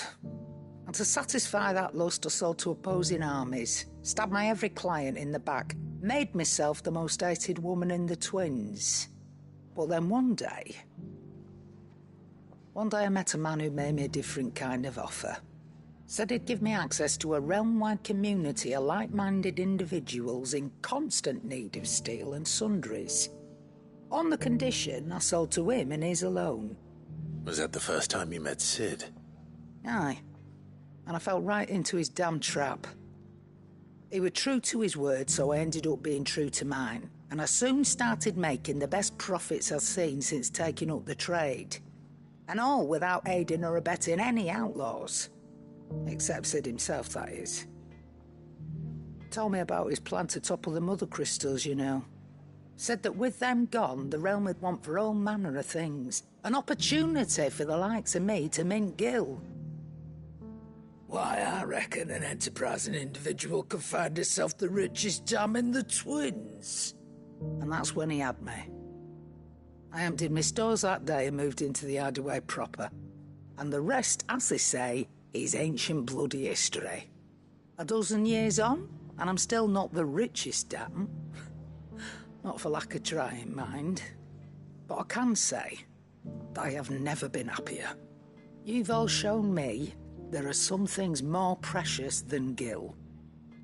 And to satisfy that lust, I sold to opposing armies, stabbed my every client in the back, made myself the most hated woman in the twins. But then one day I met a man who made me a different kind of offer. Said he'd give me access to a realm-wide community of like-minded individuals in constant need of steel and sundries. On the condition I sold to him and his alone. Was that the first time you met Sid? Aye. And I fell right into his damn trap. He was true to his word, so I ended up being true to mine. And I soon started making the best profits I've seen since taking up the trade. And all without aiding or abetting any outlaws. Except Sid himself, that is. Told me about his plan to topple the mother crystals, you know. Said that with them gone, the realm would want for all manner of things. An opportunity for the likes of me to mint gil. Why, I reckon an enterprising individual could find himself the richest dam in the twins. And that's when he had me. I emptied my stores that day and moved into the hideaway proper. And the rest, as they say, is ancient bloody history. A dozen years on, and I'm still not the richest dam. Not for lack of trying, mind. But I can say that I have never been happier. You've all shown me there are some things more precious than gil.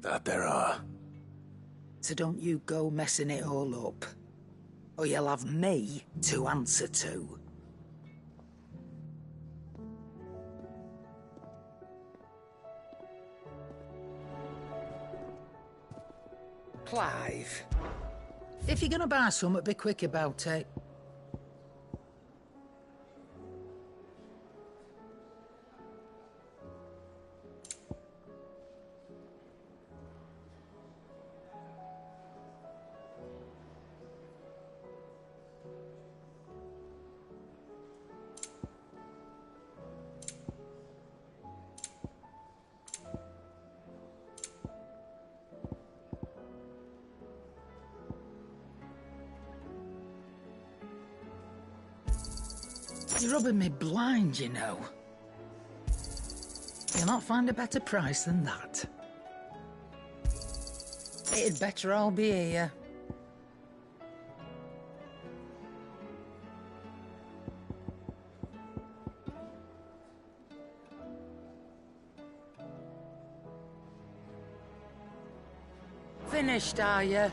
That there are. So don't you go messing it all up, or you'll have me to answer to. Clive, if you're gonna buy something, be quick about it. You're rubbing me blind, you know. You'll not find a better price than that. It'd better all be here. Finished, are you?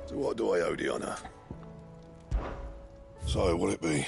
So what do I owe the honour? So, what'll it be?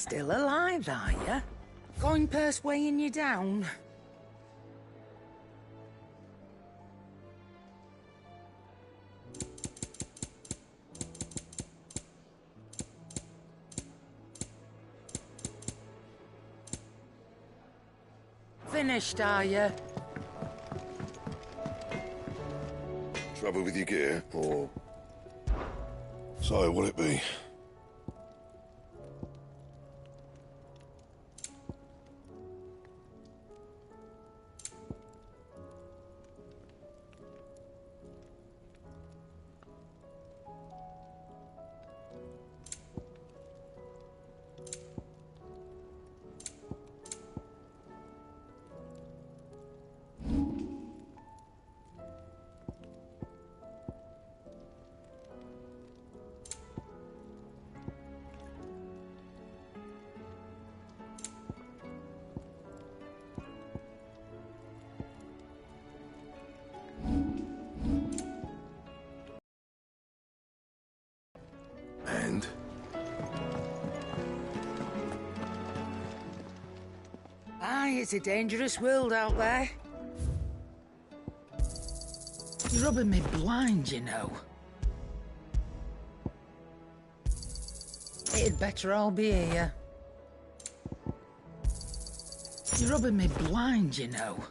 Still alive, are you? Coin purse weighing you down? Finished, are you? Trouble with your gear, or... So, will it be? And? Aye, it's a dangerous world out there. You're rubbing me blind, you know. It'd better all be here. You're rubbing me blind, you know.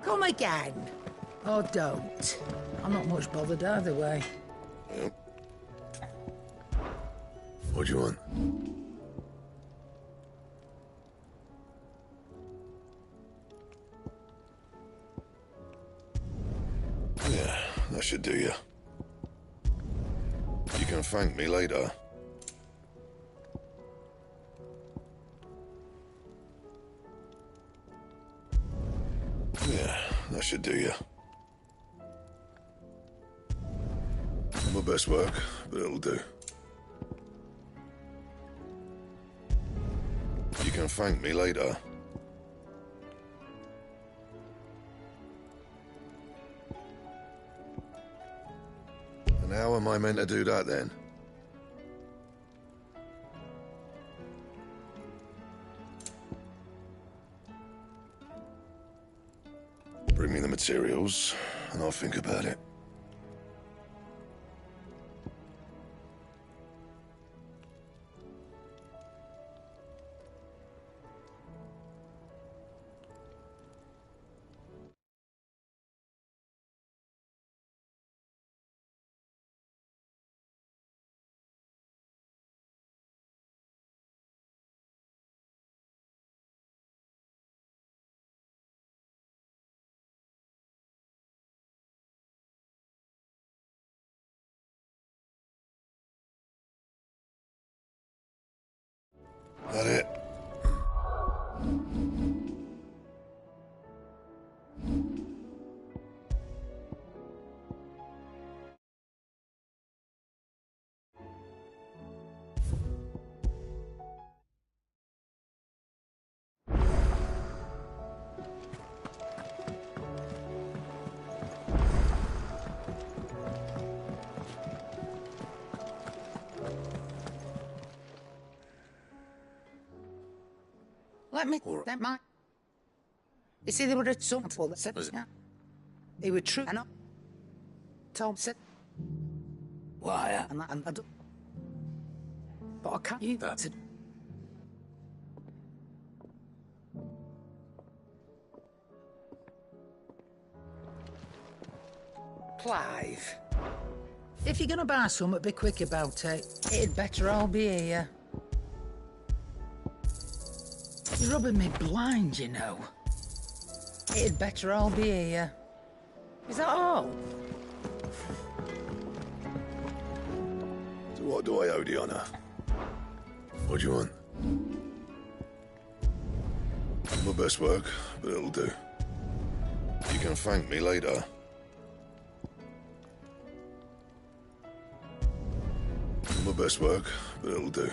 Come again. Or don't. I'm not much bothered either way. Yep. What do you want? Yeah, that should do you. You can thank me later. Yeah, that should do you. Not my best work, but it'll do. You can thank me later. And how am I meant to do that then? Bring me the materials, and I'll think about it. That it? Let me... That might... You see, they were at some for that said... Yeah. They were true. And Tom said... Why? And I don't... But I can't use that. Clive. If you're gonna buy something, be quick about it. It'd better all be here. You're rubbing me blind, you know. It'd better all be here. Is that all? So what do I owe the honour? What do you want? My best work, but it'll do. You can thank me later. My best work, but it'll do.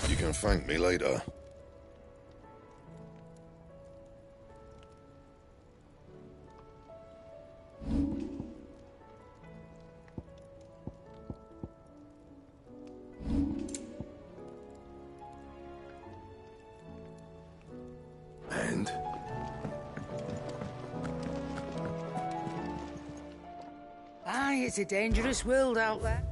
You can thank me later. And? Aye, it's a dangerous world out there.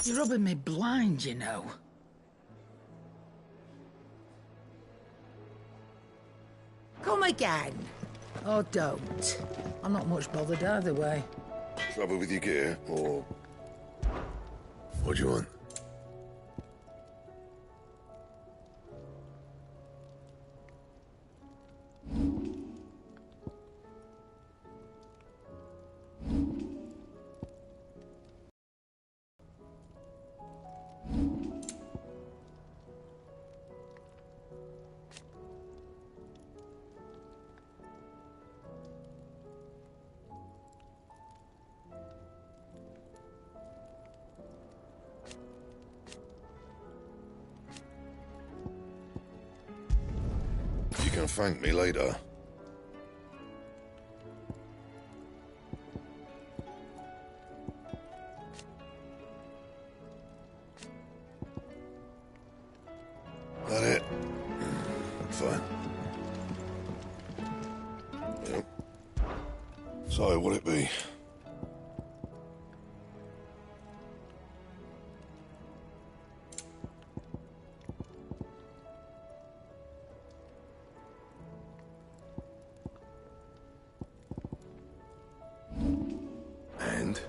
You're rubbing me blind, you know. Come again. Or don't. I'm not much bothered either way. Trouble with your gear, or... What do you want? You can thank me later. That it? Fine. Yep. So, what'll it be? And?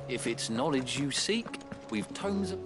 If it's knowledge you seek, we've tomes of...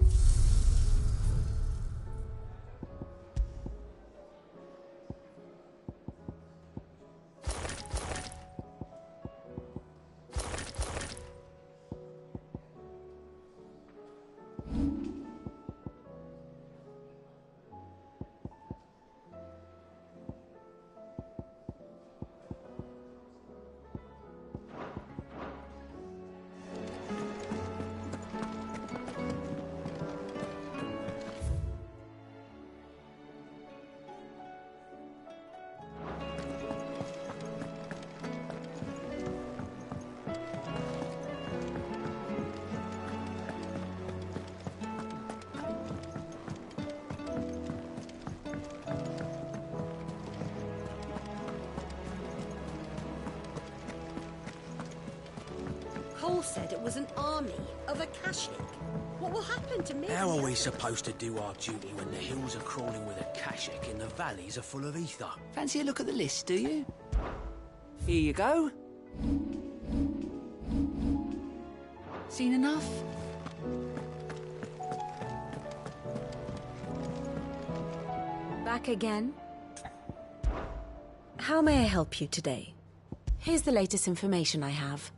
Cole said it was an army of Akashic. What will happen to me? How are we supposed to do our duty when the hills are crawling with Akashic and the valleys are full of ether? Fancy a look at the list, do you? Here you go. Seen enough? Back again? How may I help you today? Here's the latest information I have.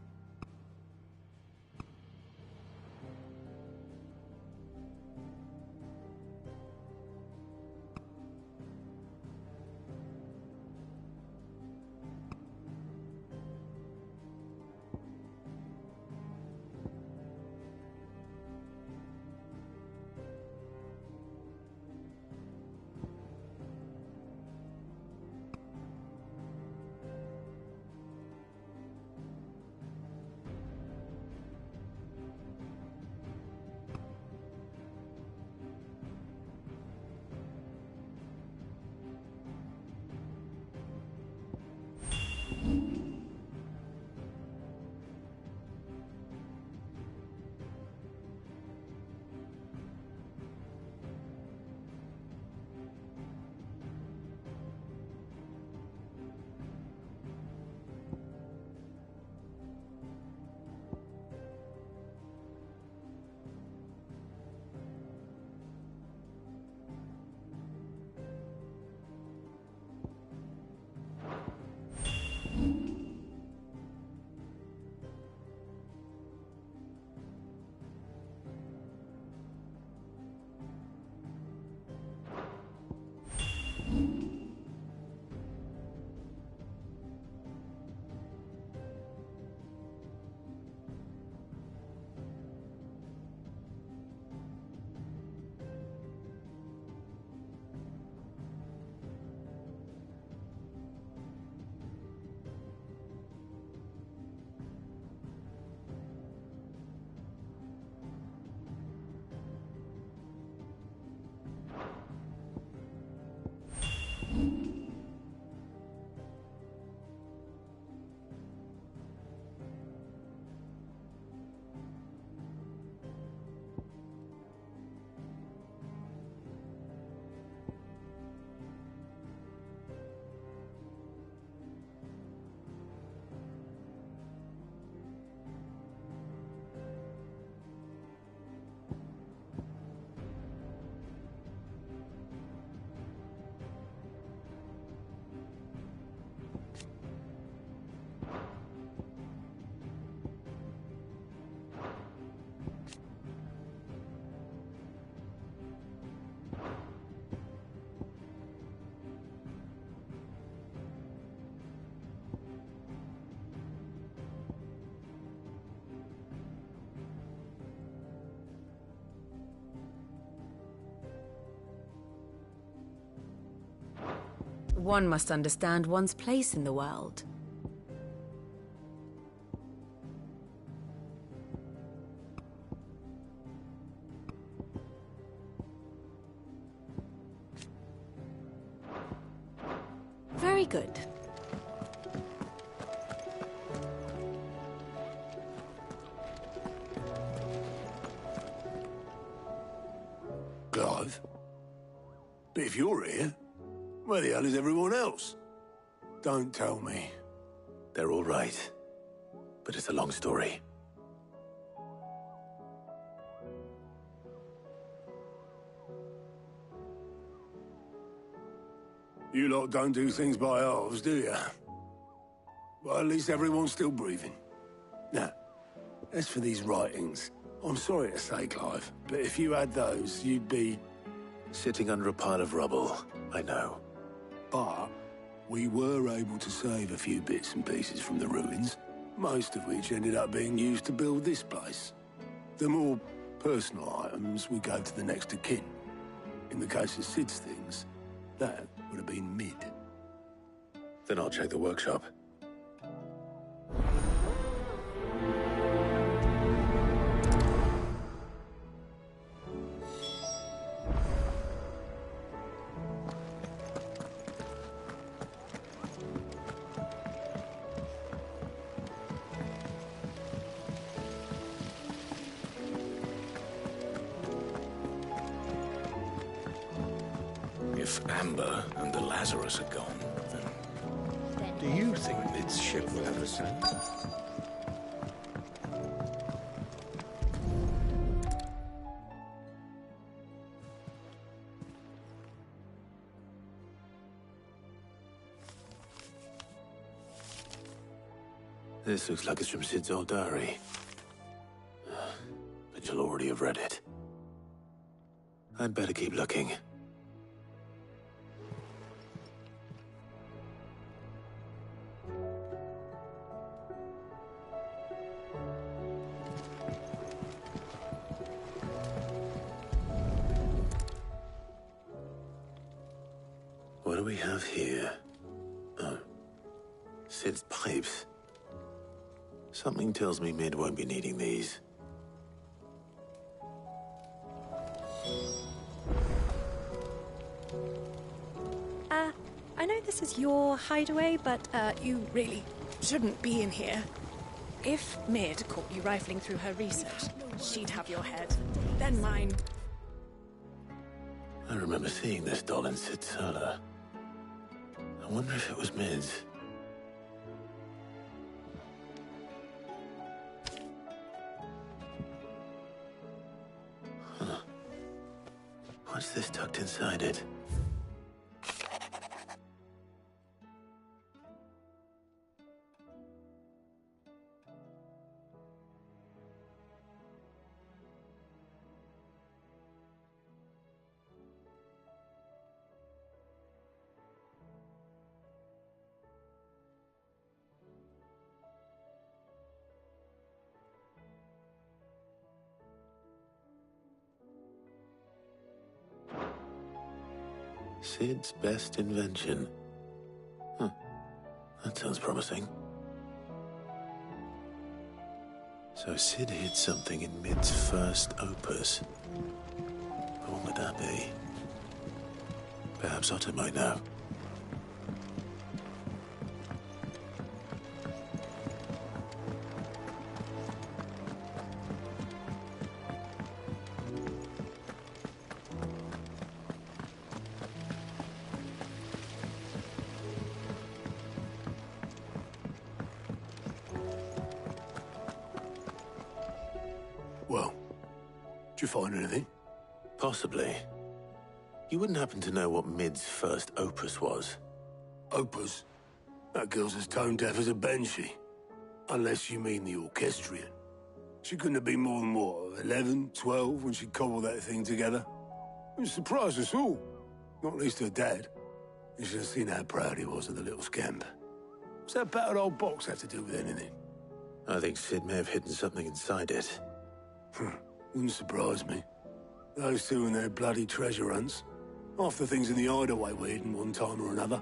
One must understand one's place in the world. Very good. Clive? But if you're here, where the hell is everyone else? Don't tell me. They're all right. But it's a long story. You lot don't do things by halves, do you? Well, at least everyone's still breathing. Now, as for these writings, I'm sorry to say, Clive, but if you had those, you'd be... Sitting under a pile of rubble, I know. But we were able to save a few bits and pieces from the ruins, most of which ended up being used to build this place. The more personal items we gave to the next of kin. In the case of Sid's things, that would have been mid. Then I'll check the workshop. If Amber and the Lazarus are gone, then... Do you think this ship will ever sink? This looks like it's from Sid's old diary. But you'll already have read it. I'd better keep looking. What do we have here? Oh. Sid's pipes. Something tells me Mid won't be needing these. I know this is your hideaway, but you really shouldn't be in here. If Mid caught you rifling through her research, she'd have your head. Then mine. I remember seeing this doll in Sid's cellar. I wonder if it was Mid's. Huh. What's this tucked inside it? Sid's best invention. Huh. That sounds promising. So Sid hid something in Mid's first opus. What would that be? Perhaps Otto might know. Well, did you find anything? Possibly. You wouldn't happen to know what Mid's first opus was? Opus? That girl's as tone deaf as a banshee. Unless you mean the orchestrion. She couldn't have been more than, what, 11, 12 when she cobbled that thing together? It surprised us all. Not least her dad. You should have seen how proud he was of the little scamp. What's that battered old box have to do with anything? I think Sid may have hidden something inside it. Wouldn't surprise me. Those two and their bloody treasure hunts. Half the things in the hideaway were hidden one time or another.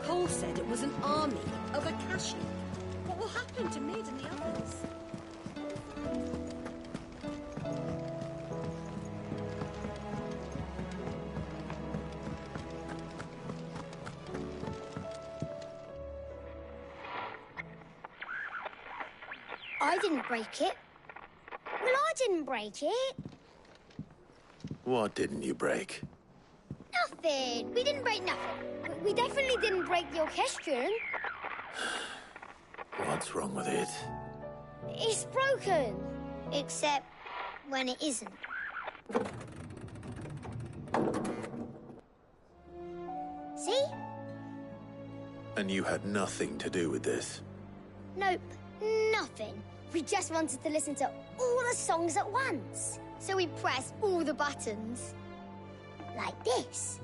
Cole said it was an army of Akashi. What will happen to Mid and the others? I didn't break it. Well, I didn't break it. What didn't you break? Nothing. We didn't break nothing. We definitely didn't break the orchestrion. What's wrong with it? It's broken. Except when it isn't. See? And you had nothing to do with this? Nope. Nothing. We just wanted to listen to all the songs at once. So we pressed all the buttons. Like this.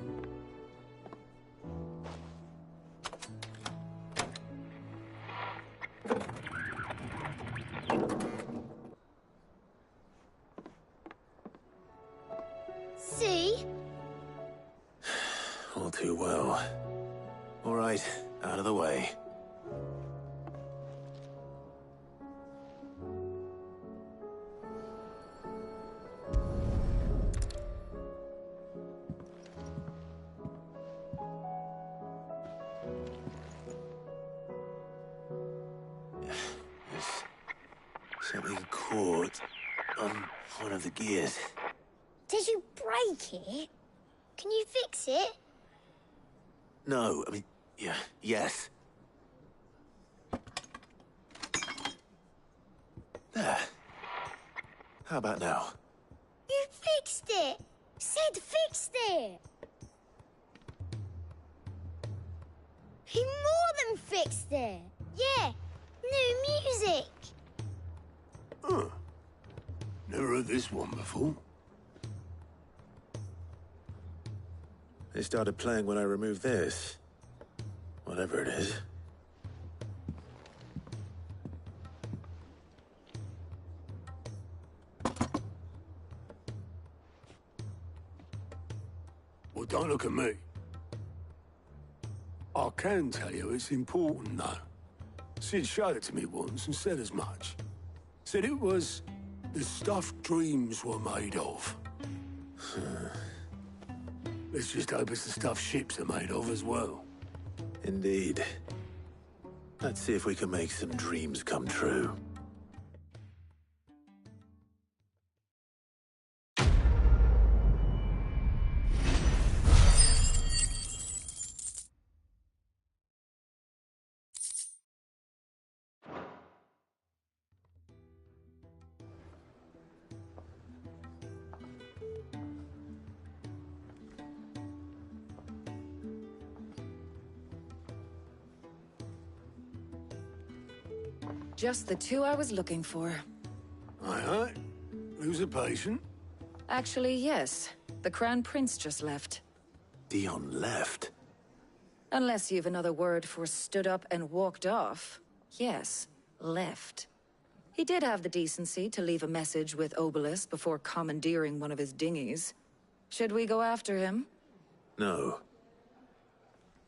See? All too well. All right, out of the way. Something caught on one of the gears. Did you break it? Can you fix it? No, I mean, yes. There. How about now? You fixed it! Sid fixed it! He more than fixed it! Yeah, new music! Huh. Never heard this one before. They started playing when I removed this. Whatever it is. Well, don't look at me. I can tell you it's important, though. Sid showed it to me once and said as much. Said it was the stuff dreams were made of. Let's just hope it's the stuff ships are made of as well. Indeed. Let's see if we can make some dreams come true. Just the two I was looking for. Aye. Who's a patient? Actually, yes. The Crown Prince just left. Dion left? Unless you've another word for stood up and walked off. Yes, left. He did have the decency to leave a message with Obelisk before commandeering one of his dinghies. Should we go after him? No.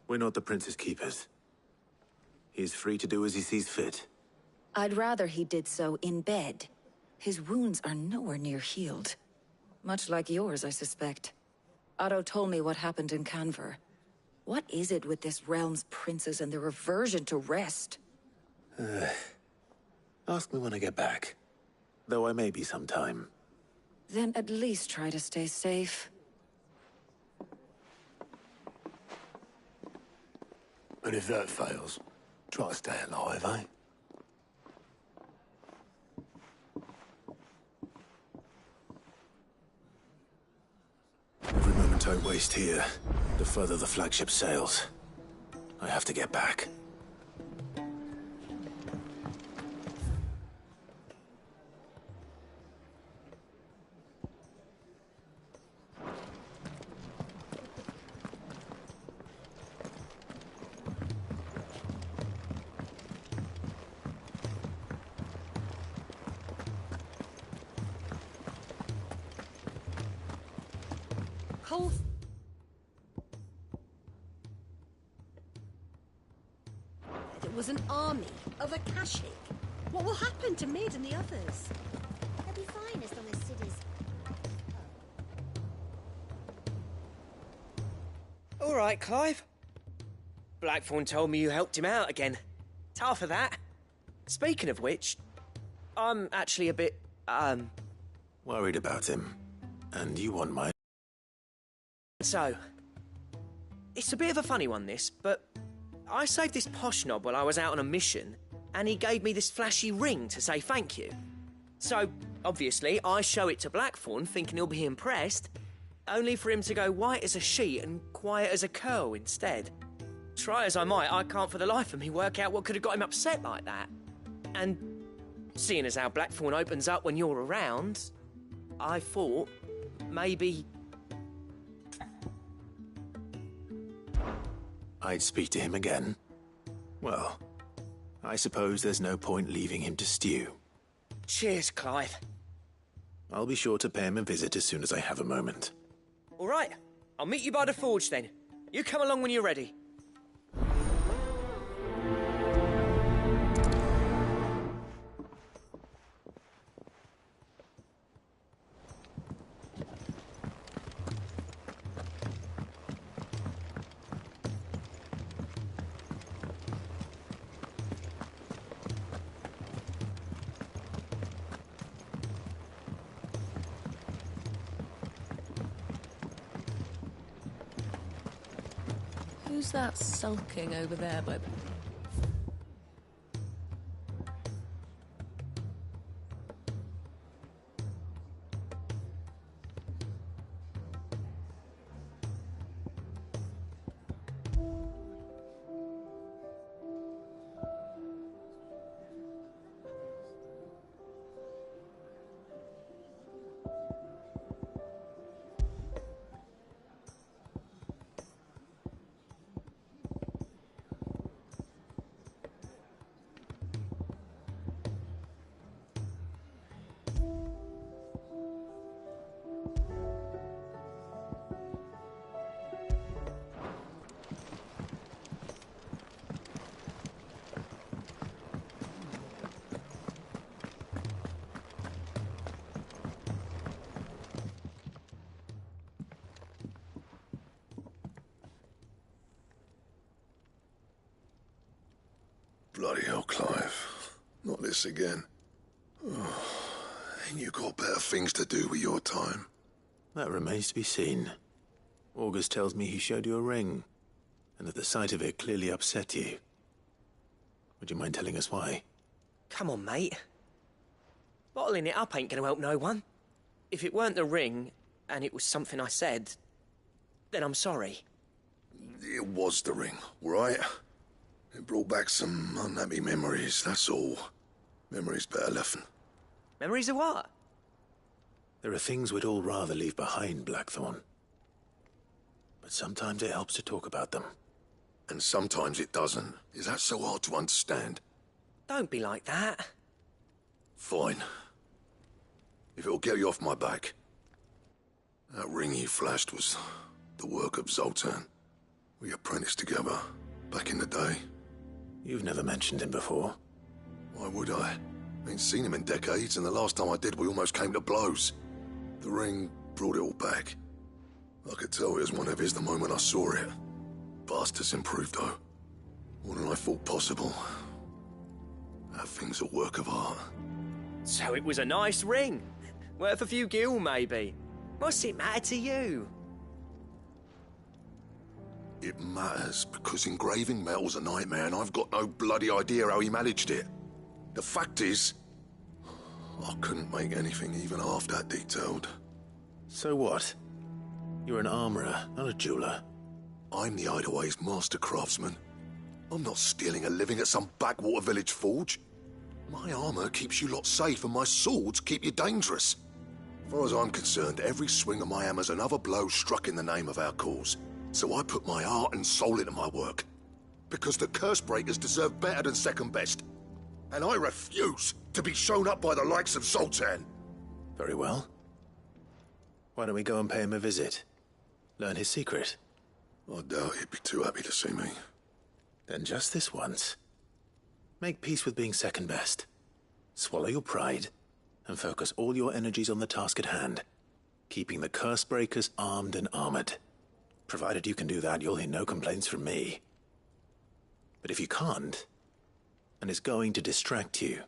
We're not the Prince's keepers. He's free to do as he sees fit. I'd rather he did so in bed. His wounds are nowhere near healed. Much like yours, I suspect. Otto told me what happened in Canver. What is it with this realm's princes and their aversion to rest? Ask me when I get back. Though I may be sometime. Then at least try to stay safe. And if that fails, try to stay alive, eh? Every moment I waste here, the further the flagship sails. I have to get back. Cole. It was an army of Akashic. What will happen to Mid and the others? They'll be fine as long as Sid is... All right, Clive. Blackthorn told me you helped him out again. Tough for that. Speaking of which, I'm actually a bit, Worried about him. And you want my... So, it's a bit of a funny one, this, but I saved this posh knob while I was out on a mission, and he gave me this flashy ring to say thank you. So, obviously, I show it to Blackthorn, thinking he'll be impressed, only for him to go white as a sheet and quiet as a curl instead. Try as I might, I can't for the life of me work out what could have got him upset like that. And seeing as how Blackthorn opens up when you're around, I thought maybe... I'd speak to him again. Well, I suppose there's no point leaving him to stew. Cheers, Clive. I'll be sure to pay him a visit as soon as I have a moment. All right, I'll meet you by the forge then. You come along when you're ready. Who's that sulking over there by... Bloody hell, Clive. Not this again. Oh, ain't you got better things to do with your time? That remains to be seen. August tells me he showed you a ring, and that the sight of it clearly upset you. Would you mind telling us why? Come on, mate. Bottling it up ain't gonna help no one. If it weren't the ring, and it was something I said, then I'm sorry. It was the ring, right? It brought back some unhappy memories, that's all. Memories better left. Memories of what? There are things we'd all rather leave behind, Blackthorn. But sometimes it helps to talk about them. And sometimes it doesn't. Is that so hard to understand? Don't be like that. Fine. If it'll get you off my back. That ring you flashed was the work of Zoltan. We apprenticed together, back in the day. You've never mentioned him before. Why would I? Ain't seen him in decades, and the last time I did, we almost came to blows. The ring brought it all back. I could tell it was one of his the moment I saw it. Bastard's improved, though. More than I thought possible. That thing's a work of art. So it was a nice ring. Worth a few gil, maybe. What's it matter to you? It matters because engraving metal's a nightmare, and I've got no bloody idea how he managed it. The fact is, I couldn't make anything even half that detailed. So what? You're an armorer, not a jeweler. I'm the Hideaway's master craftsman. I'm not stealing a living at some backwater village forge. My armor keeps you lot safe, and my swords keep you dangerous. As far as I'm concerned, every swing of my hammer's another blow struck in the name of our cause. So I put my heart and soul into my work. Because the curse breakers deserve better than second best. And I refuse to be shown up by the likes of Zoltan. Very well. Why don't we go and pay him a visit? Learn his secret. I doubt he'd be too happy to see me. Then just this once. Make peace with being second best. Swallow your pride, and focus all your energies on the task at hand. Keeping the curse breakers armed and armored. Provided you can do that, you'll hear no complaints from me. But if you can't, and it's going to distract you,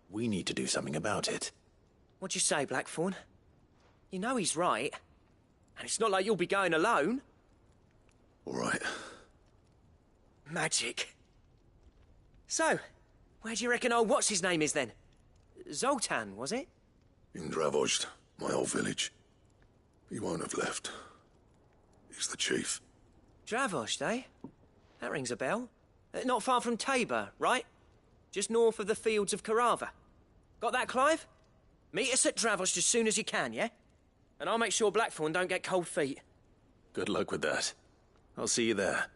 we need to do something about it. What'd you say, Blackthorn? You know he's right. And it's not like you'll be going alone. All right. Magic. So, where do you reckon old what's-his-name is then? Zoltan, was it? In Dravozd, my old village. He won't have left. He's the chief. Dravozd, eh? That rings a bell. Not far from Tabor, right? Just north of the fields of Carava. Got that, Clive? Meet us at Dravozd as soon as you can, yeah? And I'll make sure Blackthorn don't get cold feet. Good luck with that. I'll see you there.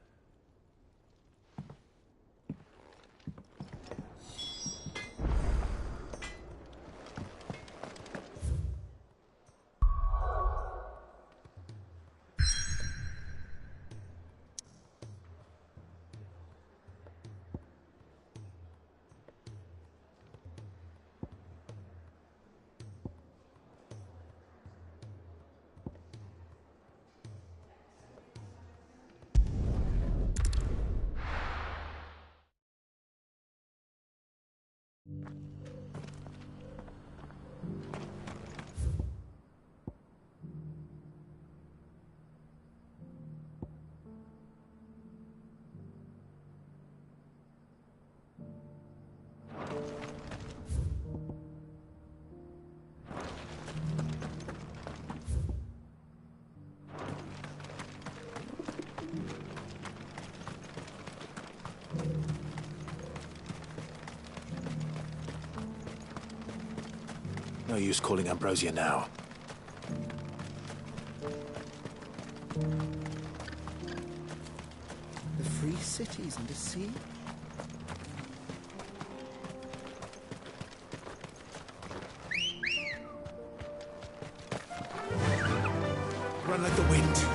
No use calling Ambrosia now. The free cities and the sea? Run like the wind.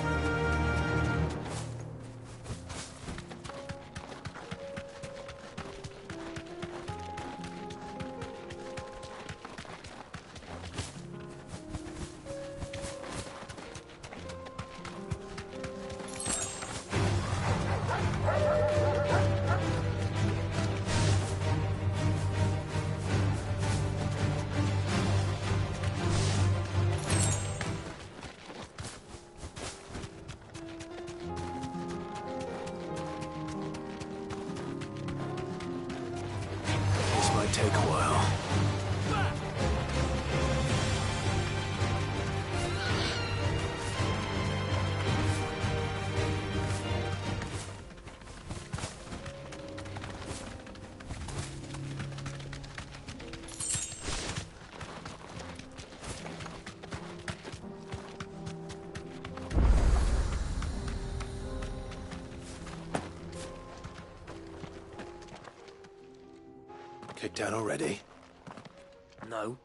shakedown already? No.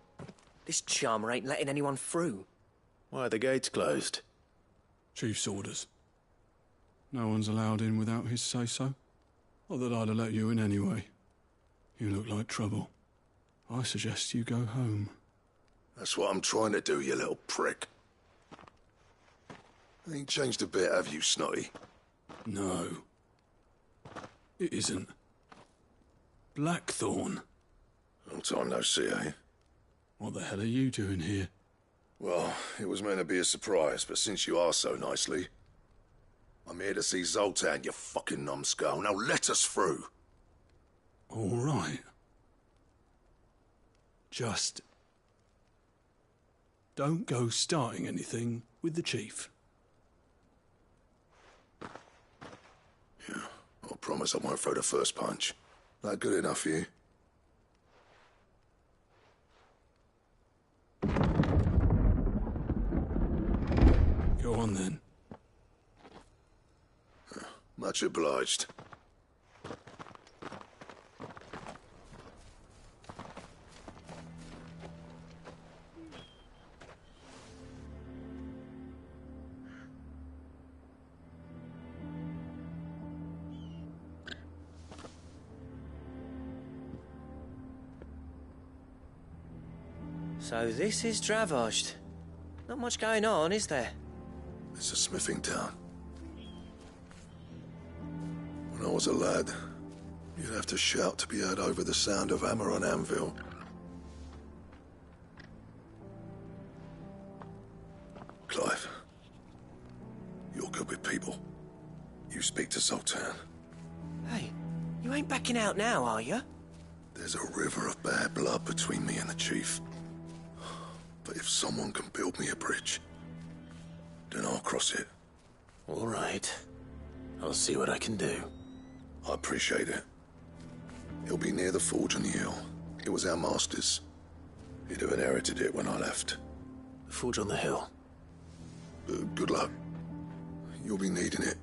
This charmer ain't letting anyone through. Why are the gates closed? Chief's orders. No one's allowed in without his say-so. Not that I'd have let you in anyway. You look like trouble. I suggest you go home. That's what I'm trying to do, you little prick. Ain't changed a bit, have you, Snotty? No. It isn't. Blackthorn. Long time no see, eh? What the hell are you doing here? Well, it was meant to be a surprise, but since you asked so nicely, I'm here to see Zoltan, you fucking numbskull. Now let us through. All right. Just don't go starting anything with the chief. Yeah, I promise I won't throw the first punch. That good enough for you? Go on then. Much obliged. So this is Dravosht. Not much going on, is there? It's a smithing town. When I was a lad, you'd have to shout to be heard over the sound of hammer on anvil. Clive, you're good with people. You speak to Zoltan. Hey, you ain't backing out now, are you? There's a river of bad blood between me and the chief. But if someone can build me a bridge, then I'll cross it. All right. I'll see what I can do. I appreciate it. It'll be near the forge on the hill. It was our master's. He'd have inherited it when I left. The forge on the hill? Good luck. You'll be needing it.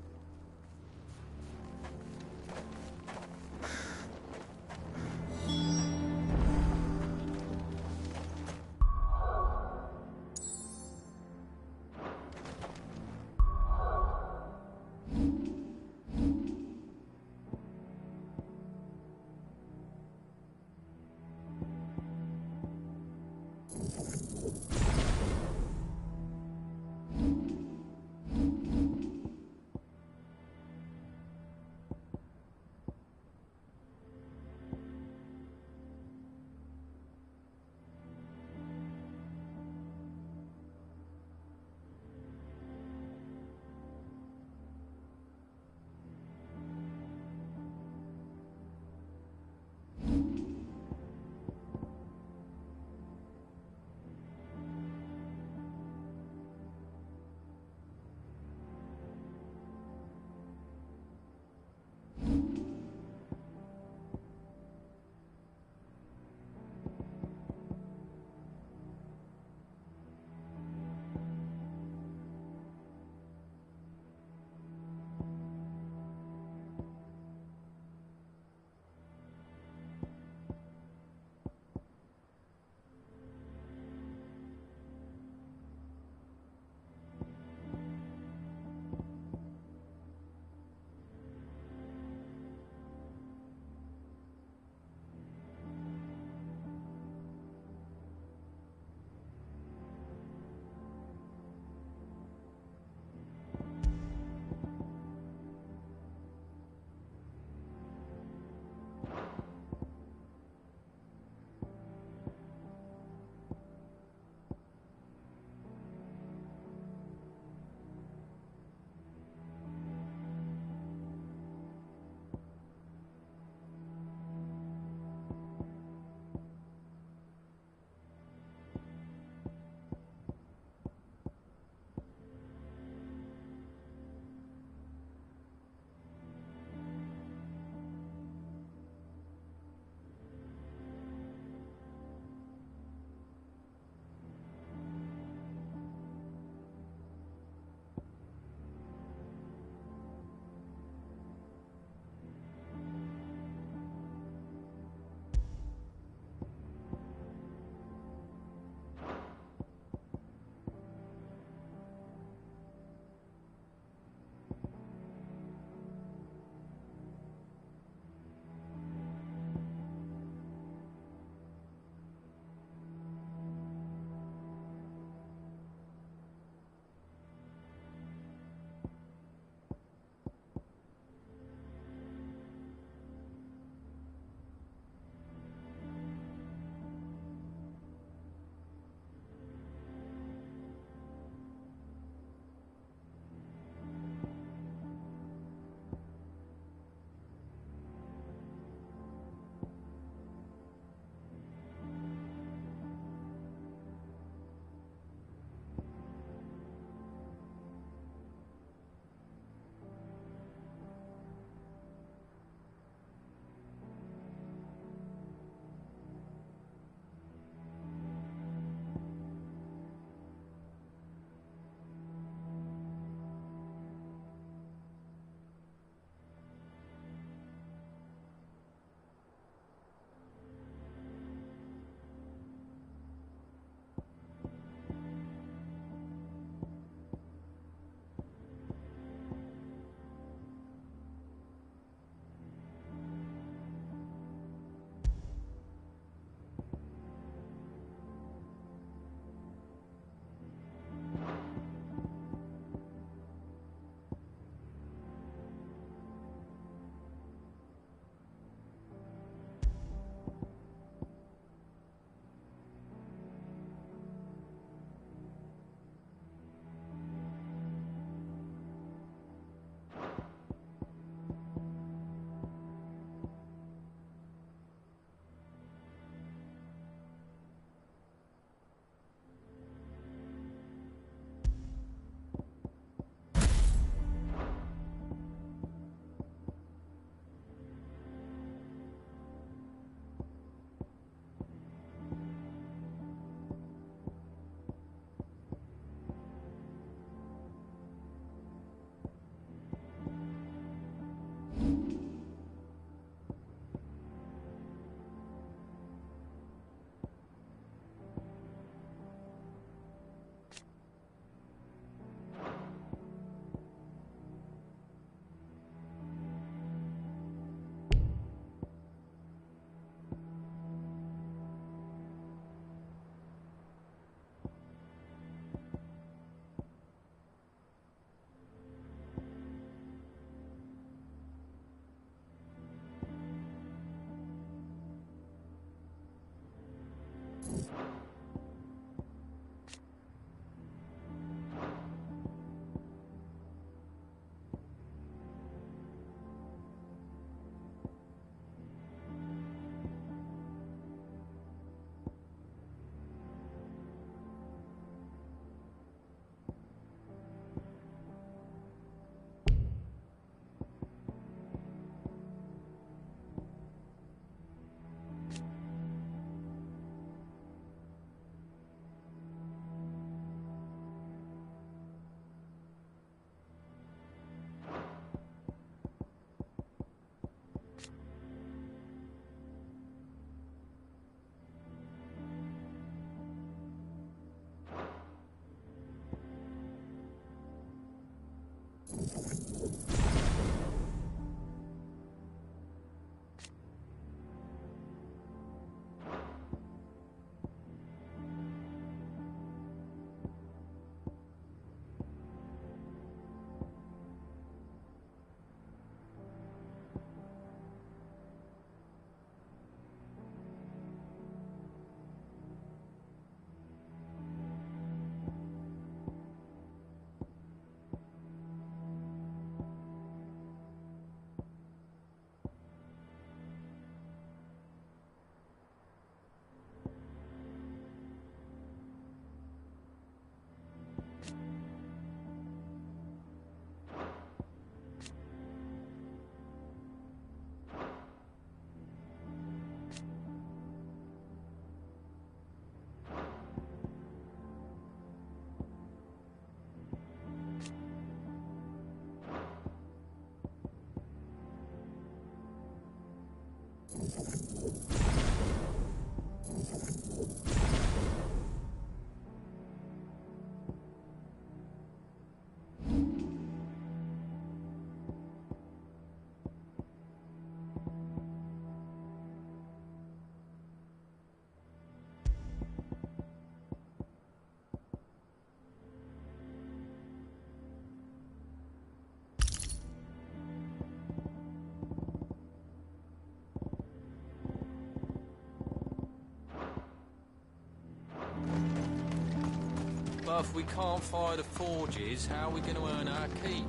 But if we can't fire the forges, how are we going to earn our keep?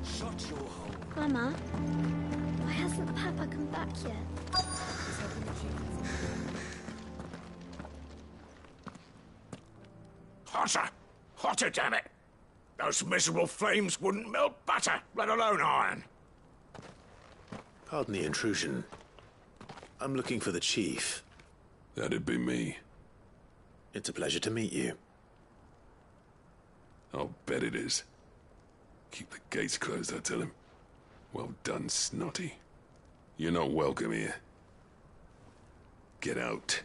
Shut your hole. Mama, why hasn't Papa come back yet? Hotter! Hotter, damn it! Those miserable flames wouldn't melt butter, let alone iron. Pardon the intrusion. I'm looking for the chief. That'd be me. It's a pleasure to meet you. I'll bet it is. Keep the gates closed, I tell him. Well done, Snotty. You're not welcome here. Get out.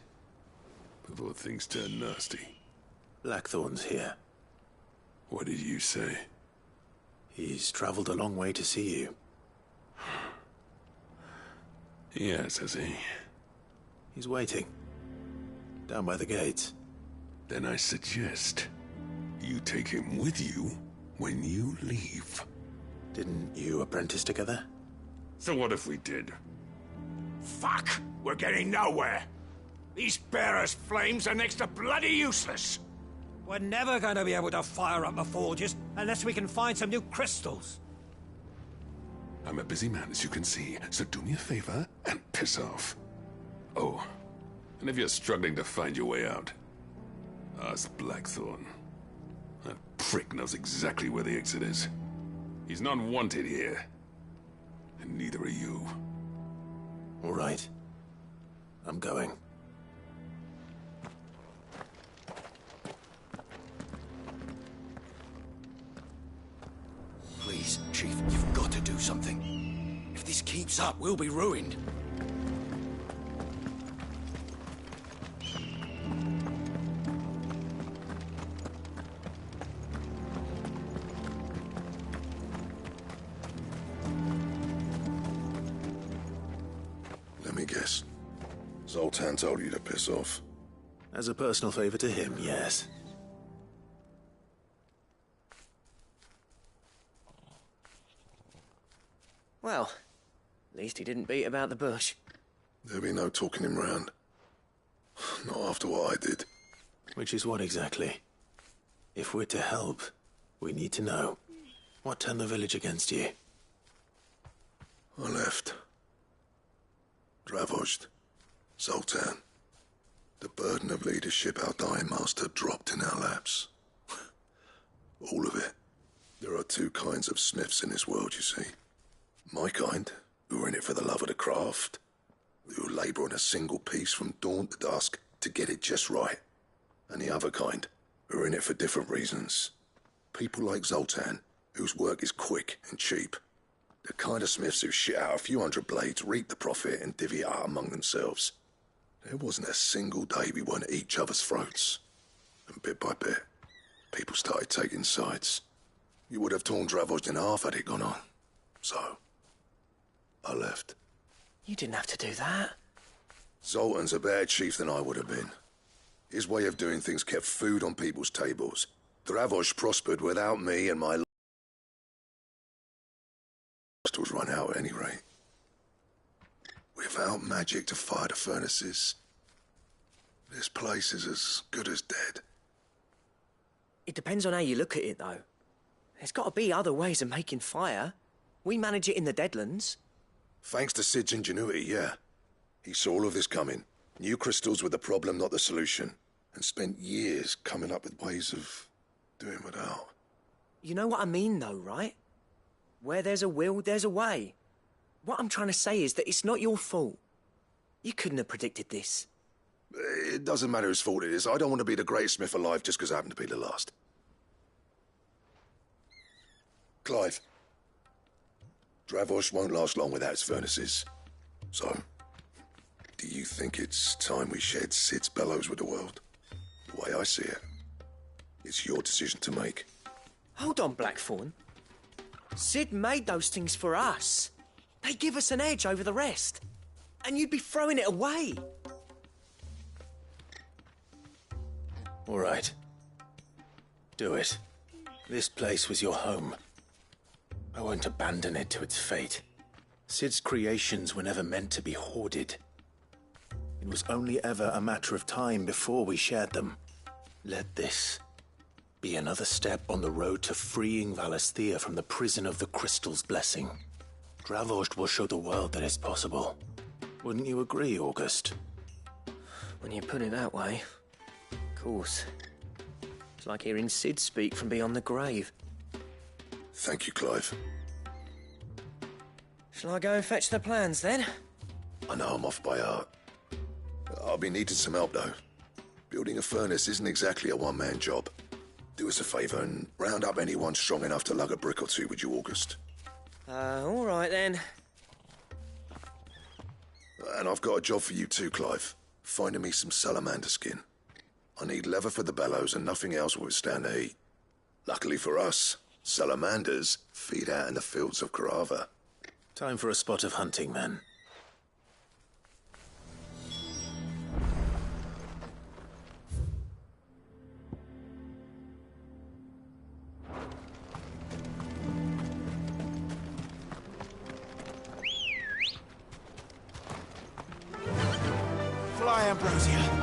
Before things turn nasty. Blackthorn's here. What did you say? He's traveled a long way to see you. Yes, has he? He's waiting. Down by the gates. Then I suggest you take him with you when you leave. Didn't you apprentice together? So what if we did? Fuck! We're getting nowhere. These bearers' flames are next to bloody useless. We're never going to be able to fire up the forges unless we can find some new crystals. I'm a busy man, as you can see, so do me a favor and piss off. Oh, and if you're struggling to find your way out, ask Blackthorn. That prick knows exactly where the exit is. He's not wanted here. And neither are you. All right. I'm going. Please, Chief, you've got to do something. If this keeps up, we'll be ruined. Let me guess. Zoltan told you to piss off. As a personal favor to him, yes. Well, at least he didn't beat about the bush. There'll be no talking him round. Not after what I did. Which is what exactly? If we're to help, we need to know. What turned the village against you? I left. Dravozd. Zoltan. The burden of leadership our dying master dropped in our laps. All of it. There are two kinds of smiths in this world, you see. My kind, who are in it for the love of the craft, who labour on a single piece from dawn to dusk to get it just right. And the other kind, who are in it for different reasons. People like Zoltan, whose work is quick and cheap. The kind of smiths who shit out a few hundred blades, reap the profit, and divvy it out among themselves. There wasn't a single day we weren't at each other's throats. And bit by bit, people started taking sides. You would have torn Dravost in half had it gone on. So, I left. You didn't have to do that. Zoltan's a better chief than I would have been. His way of doing things kept food on people's tables. Dravost prospered without me, and my was run out at any rate. Without magic to fire the furnaces, this place is as good as dead. It depends on how you look at it, though. There's got to be other ways of making fire. We manage it in the Deadlands. Thanks to Sid's ingenuity, yeah. He saw all of this coming. Knew crystals were the problem, not the solution. And spent years coming up with ways of doing without. You know what I mean, though, right? Where there's a will, there's a way. What I'm trying to say is that it's not your fault. You couldn't have predicted this. It doesn't matter whose fault it is. I don't want to be the greatest smith alive just because I happen to be the last. Clive. Dravost won't last long without its furnaces. So, do you think it's time we shared Sid's bellows with the world? The way I see it, it's your decision to make. Hold on, Blackthorn. Sid made those things for us. They give us an edge over the rest. And you'd be throwing it away. All right. Do it. This place was your home. I won't abandon it to its fate. Sid's creations were never meant to be hoarded. It was only ever a matter of time before we shared them. Let this be another step on the road to freeing Valisthea from the prison of the Crystal's blessing. Dravost will show the world that it's possible. Wouldn't you agree, August? When you put it that way, of course. It's like hearing Sid speak from beyond the grave. Thank you, Clive. Shall I go and fetch the plans, then? I know I'm off by heart. I'll be needing some help, though. Building a furnace isn't exactly a one-man job. Do us a favour and round up anyone strong enough to lug a brick or two with you, August. All right, then. And I've got a job for you too, Clive. Finding me some salamander skin. I need leather for the bellows and nothing else will withstand the heat. Luckily for us, salamanders feed out in the fields of Carava. Time for a spot of hunting, then. Fly, Ambrosia.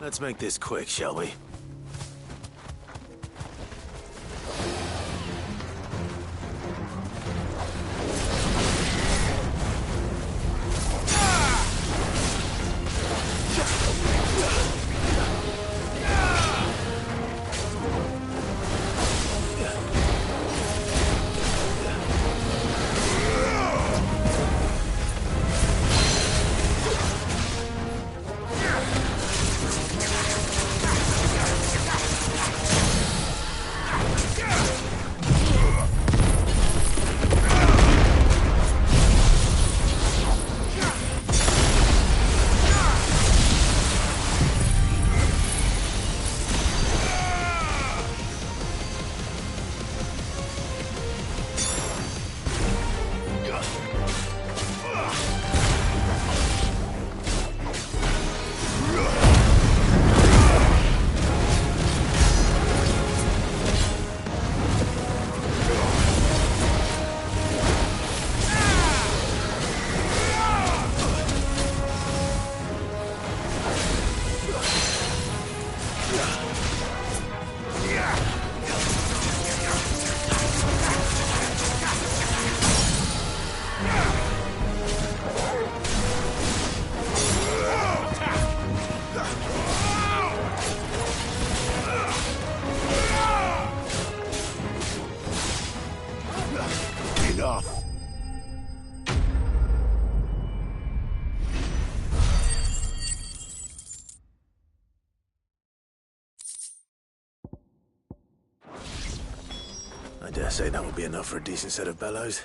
Let's make this quick, shall we? I dare say that will be enough for a decent set of bellows.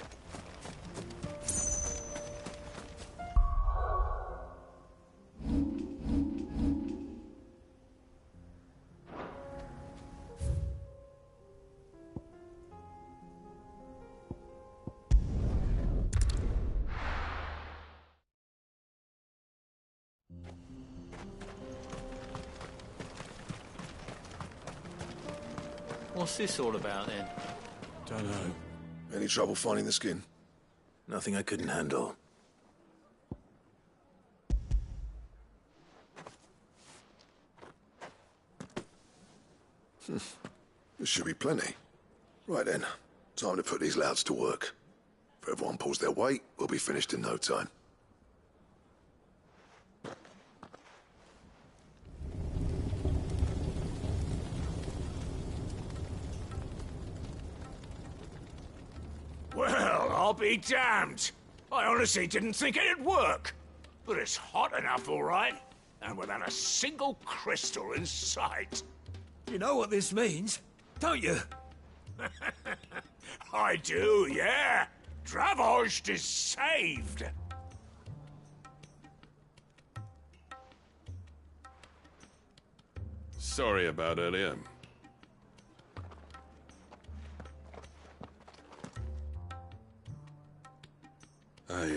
What's this all about, then? Don't know. Any trouble finding the skin? Nothing I couldn't handle. There should be plenty. Right then, time to put these louds to work. If everyone pulls their weight, we'll be finished in no time. Well, I'll be damned. I honestly didn't think it'd work. But it's hot enough, all right. And without a single crystal in sight. You know what this means, don't you? I do, yeah. Dravost is saved. Sorry about earlier. I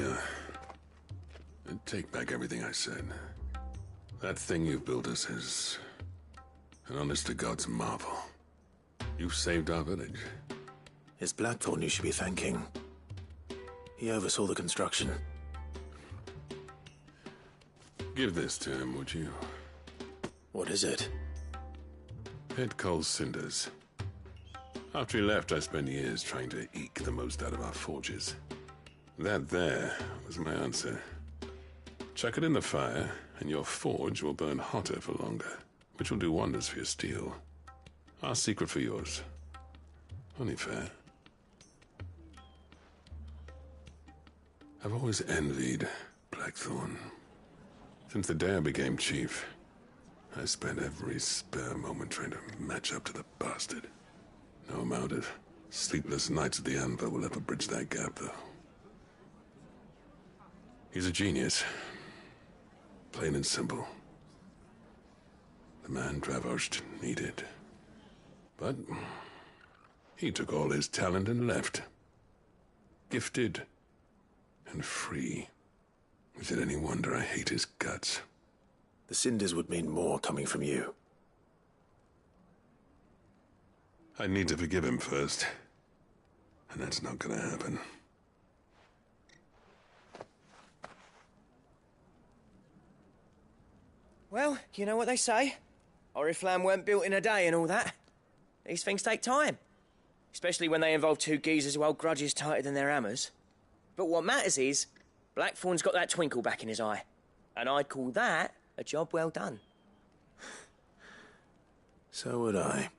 take back everything I said. That thing you built us is an honest-to-God's marvel. You saved our village. It's Blackthorn you should be thanking. He oversaw the construction. Give this to him, would you? What is it? Pit coal cinders. After he left, I spent years trying to eke the most out of our forges. That there was my answer. Chuck it in the fire, and your forge will burn hotter for longer, which will do wonders for your steel. Our secret for yours. Only fair. I've always envied Blackthorn. Since the day I became chief, I spent every spare moment trying to match up to the bastard. No amount of sleepless nights at the Anvil will ever bridge that gap, though. He's a genius. Plain and simple. The man Dravost needed. But he took all his talent and left. Gifted and free. Is it any wonder I hate his guts? The cinders would mean more coming from you. I need to forgive him first. And that's not gonna happen. Well, you know what they say. Oriflamme weren't built in a day and all that. These things take time. Especially when they involve two geezers who hold grudges tighter than their hammers. But what matters is, Blackthorn's got that twinkle back in his eye. And I'd call that a job well done. So would I.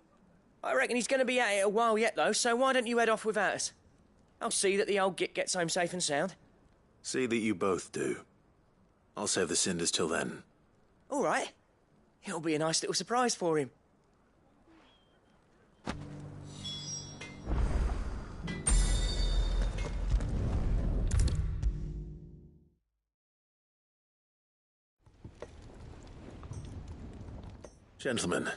I reckon he's going to be at it a while yet, though, so why don't you head off without us? I'll see that the old git gets home safe and sound. See that you both do. I'll save the cinders till then. All right. It'll be a nice little surprise for him. Gentlemen,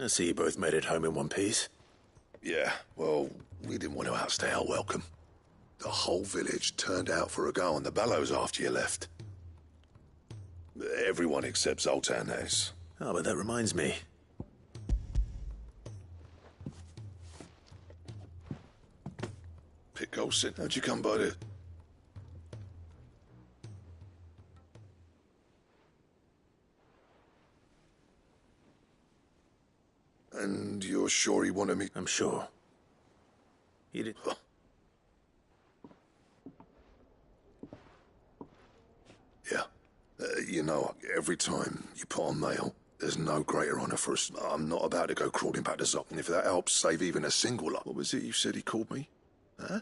I see you both made it home in one piece. Yeah, well, we didn't want to outstay our welcome. The whole village turned out for a go on the bellows after you left. Everyone except Zoltan, that is. Oh, but that reminds me. Pit Golson, how'd you come by the... And you're sure he wanted me... I'm sure. He did... Huh. Yeah. You know, every time you put on mail, there's no greater honor for us. I'm not about to go crawling back to Zoc, and if that helps save even a single lot. What was it you said he called me? Huh?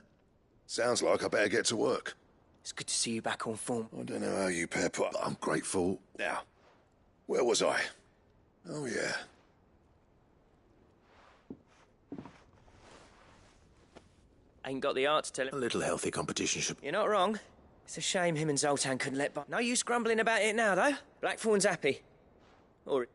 Sounds like I better get to work. It's good to see you back on form. I don't know how you pair put... I'm grateful. Now, where was I? Oh, yeah. Ain't got the art to tell him. A little healthy competition should... You're not wrong. It's a shame him and Zoltan couldn't let... No use grumbling about it now, though. Blackthorn's happy. Or...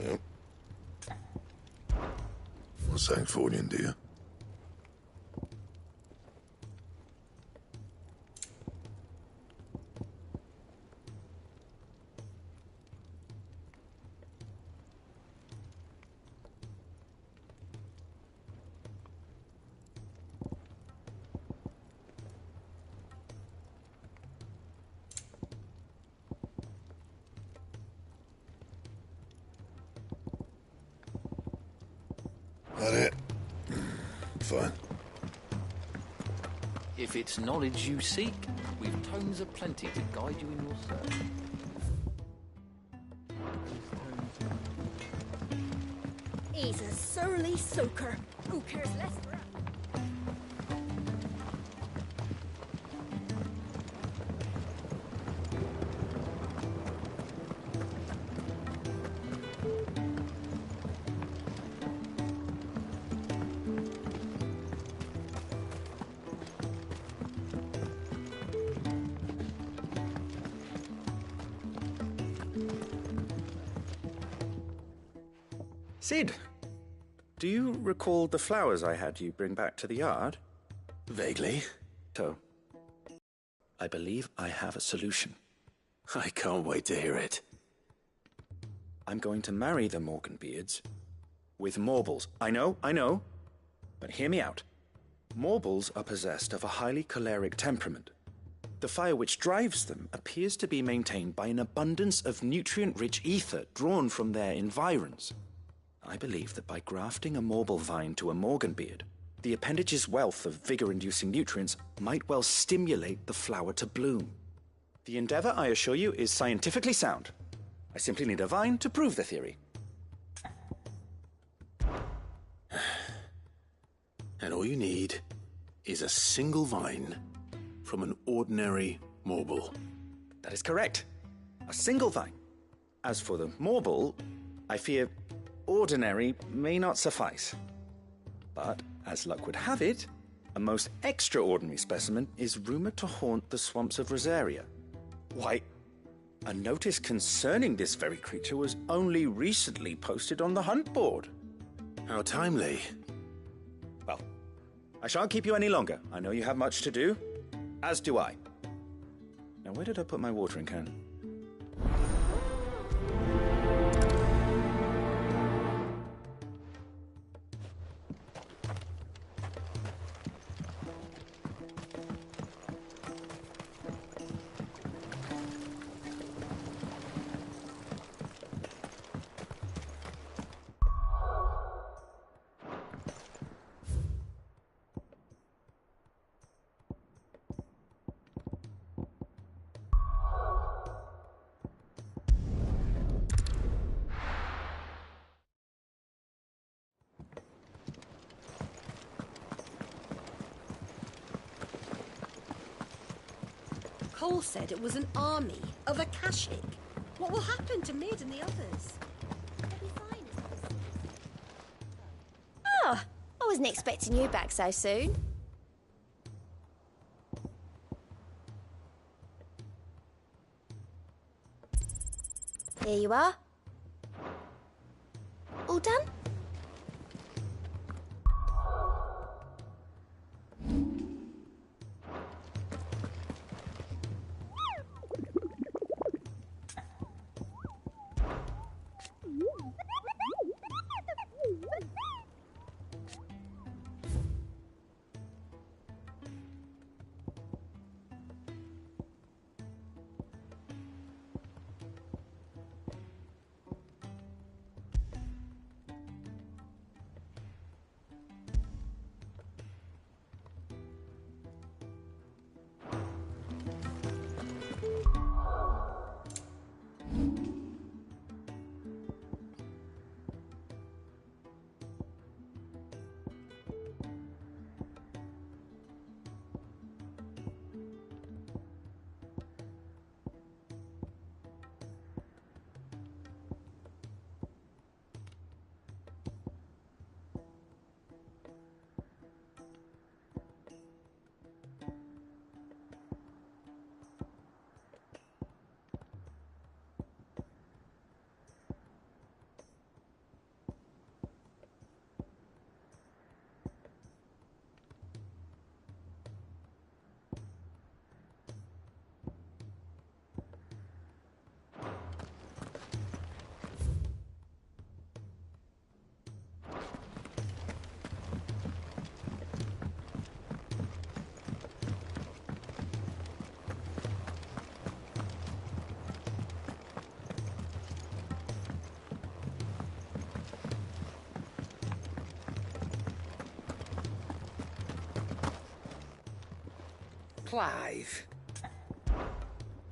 Yep. For St. Fornian, do you? That it? Fine. If it's knowledge you seek, we've tomes aplenty to guide you in your search. He's a surly soaker. Who cares less for us? Sid, do you recall the flowers I had you bring back to the yard? Vaguely. So, I believe I have a solution. I can't wait to hear it. I'm going to marry the Morganbeards with Morbles. I know, but hear me out. Morbles are possessed of a highly choleric temperament. The fire which drives them appears to be maintained by an abundance of nutrient-rich ether drawn from their environs. I believe that by grafting a Morble vine to a Morganbeard, the appendage's wealth of vigor-inducing nutrients might well stimulate the flower to bloom. The endeavor, I assure you, is scientifically sound. I simply need a vine to prove the theory. And all you need is a single vine from an ordinary Morble. That is correct. A single vine. As for the Morble, I fear ordinary may not suffice. But, as luck would have it, a most extraordinary specimen is rumored to haunt the swamps of Rosaria. Why, a notice concerning this very creature was only recently posted on the hunt board. How timely. Well, I shan't keep you any longer. I know you have much to do, as do I. Now, where did I put my watering can? Cole said it was an army of Akashic. What will happen to Mid and the others? Oh, I wasn't expecting you back so soon. Here you are. All done? Clive.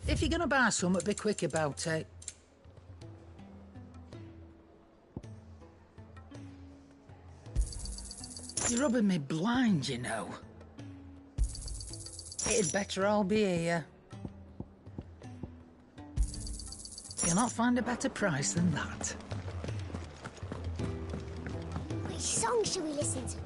If you're gonna buy something, be quick about it. You're rubbing me blind, you know. It'd better all be here. You'll not find a better price than that. Which song should we listen to?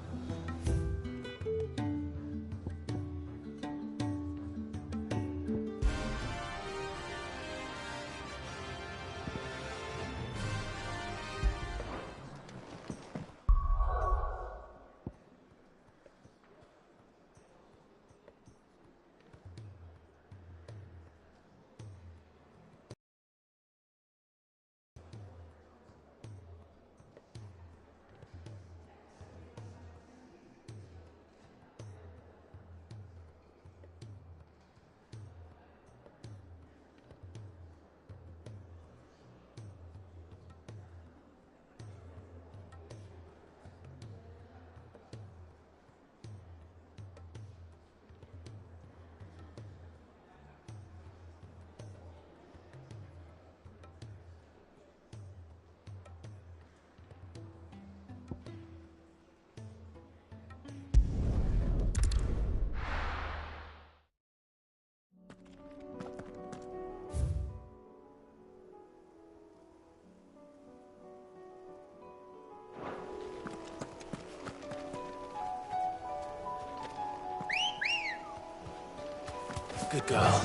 Good girl.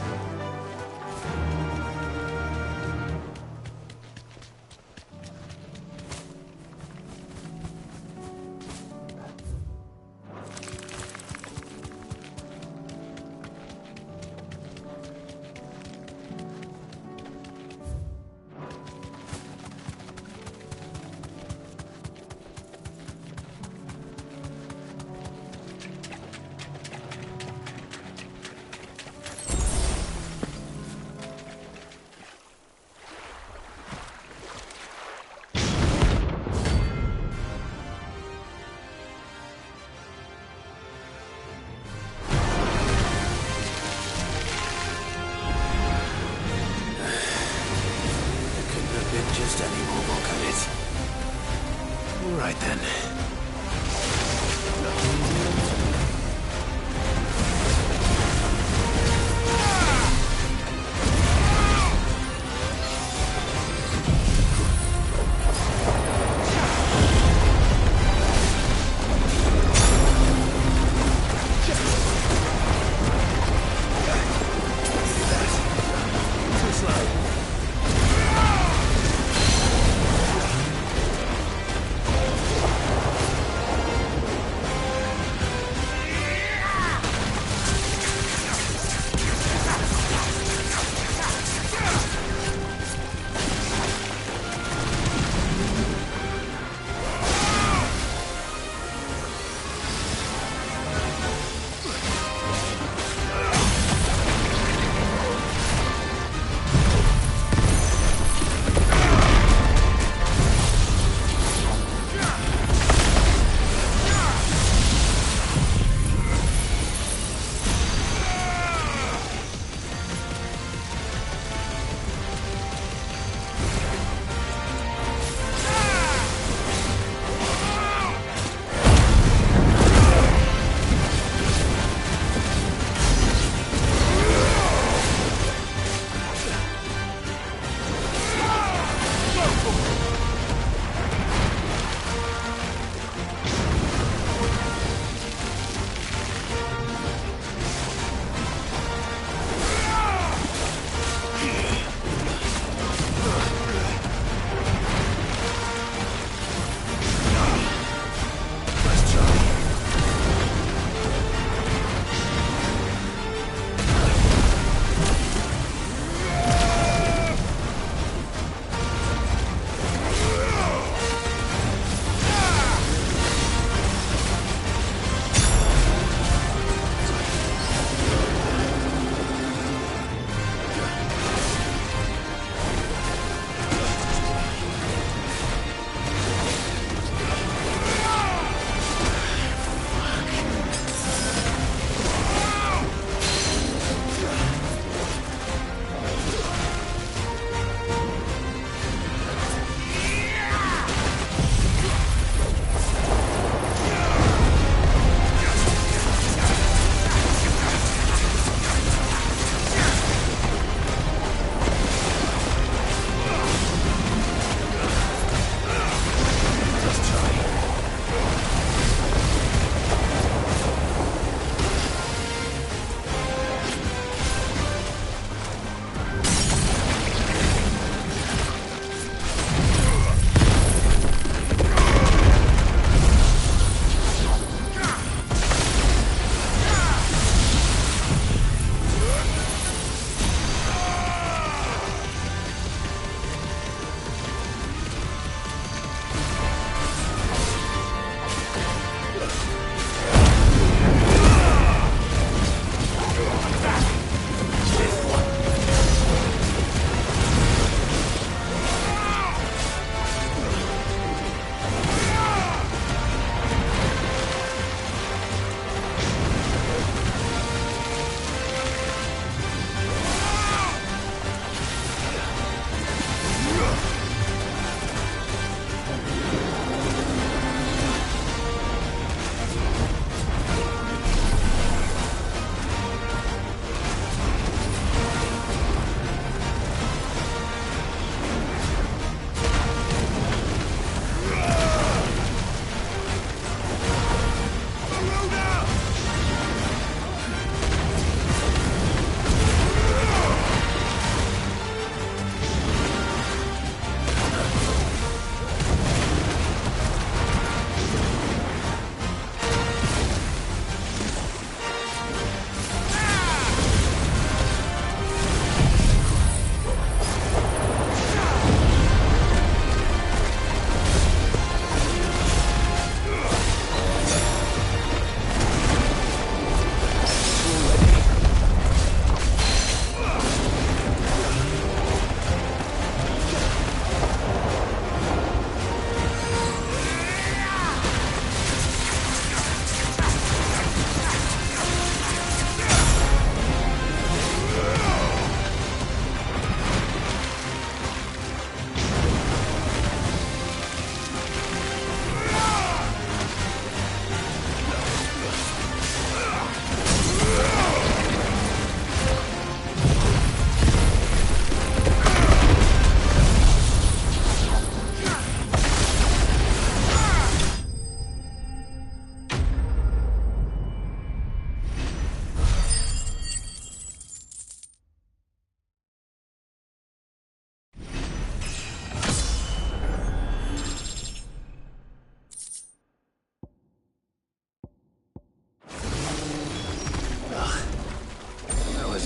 Just any more, can it? All right then.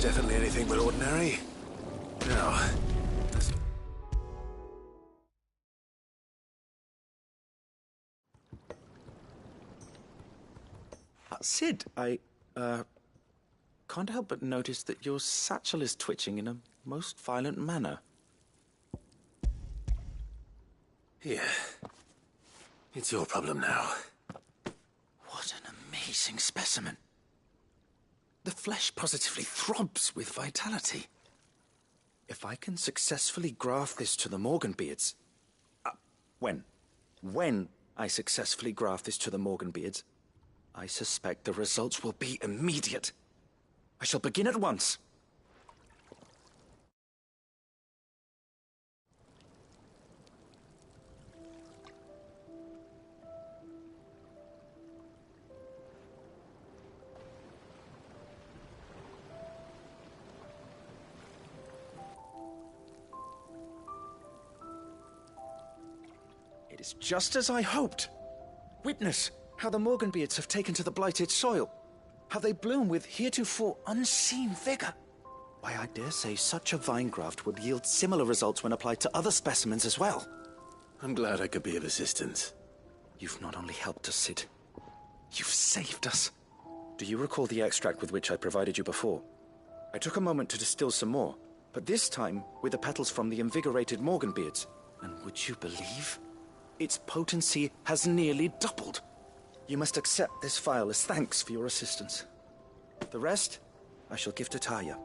Definitely anything but ordinary. Now, Sid, I can't help but notice that your satchel is twitching in a most violent manner. here. It's your problem now. What an amazing specimen. The flesh positively throbs with vitality. If I can successfully graft this to the Morganbeards... When I successfully graft this to the Morganbeards, I suspect the results will be immediate. I shall begin at once. It is just as I hoped. Witness how the Morganbeards have taken to the blighted soil. How they bloom with heretofore unseen vigor. Why, I dare say such a vine graft would yield similar results when applied to other specimens as well. I'm glad I could be of assistance. You've not only helped us, Sid. You've saved us. Do you recall the extract with which I provided you before? I took a moment to distill some more, but this time with the petals from the invigorated Morganbeards. And would you believe? Its potency has nearly doubled. You must accept this vial as thanks for your assistance. The rest, I shall give to Taya.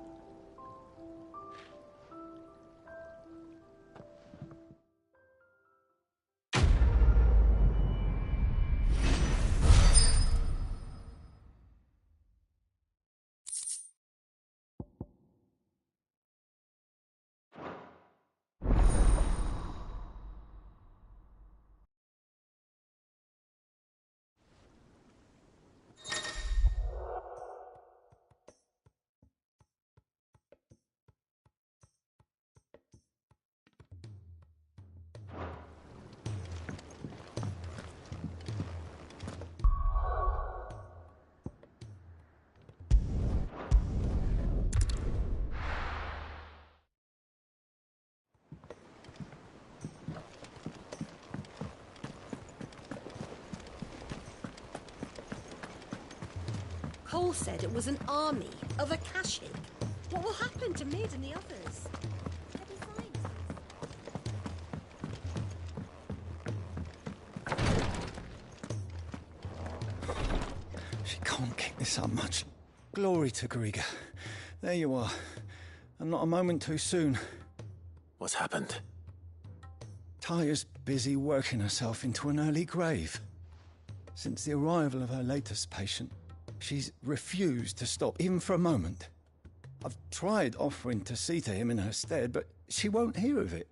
Cole said it was an army of Akashic. What will happen to Mid and the others? She can't kick this up much. Glory to Griga. There you are. And not a moment too soon. What's happened? Taya's busy working herself into an early grave. Since the arrival of her latest patient, she's refused to stop, even for a moment. I've tried offering to see to him in her stead, but she won't hear of it.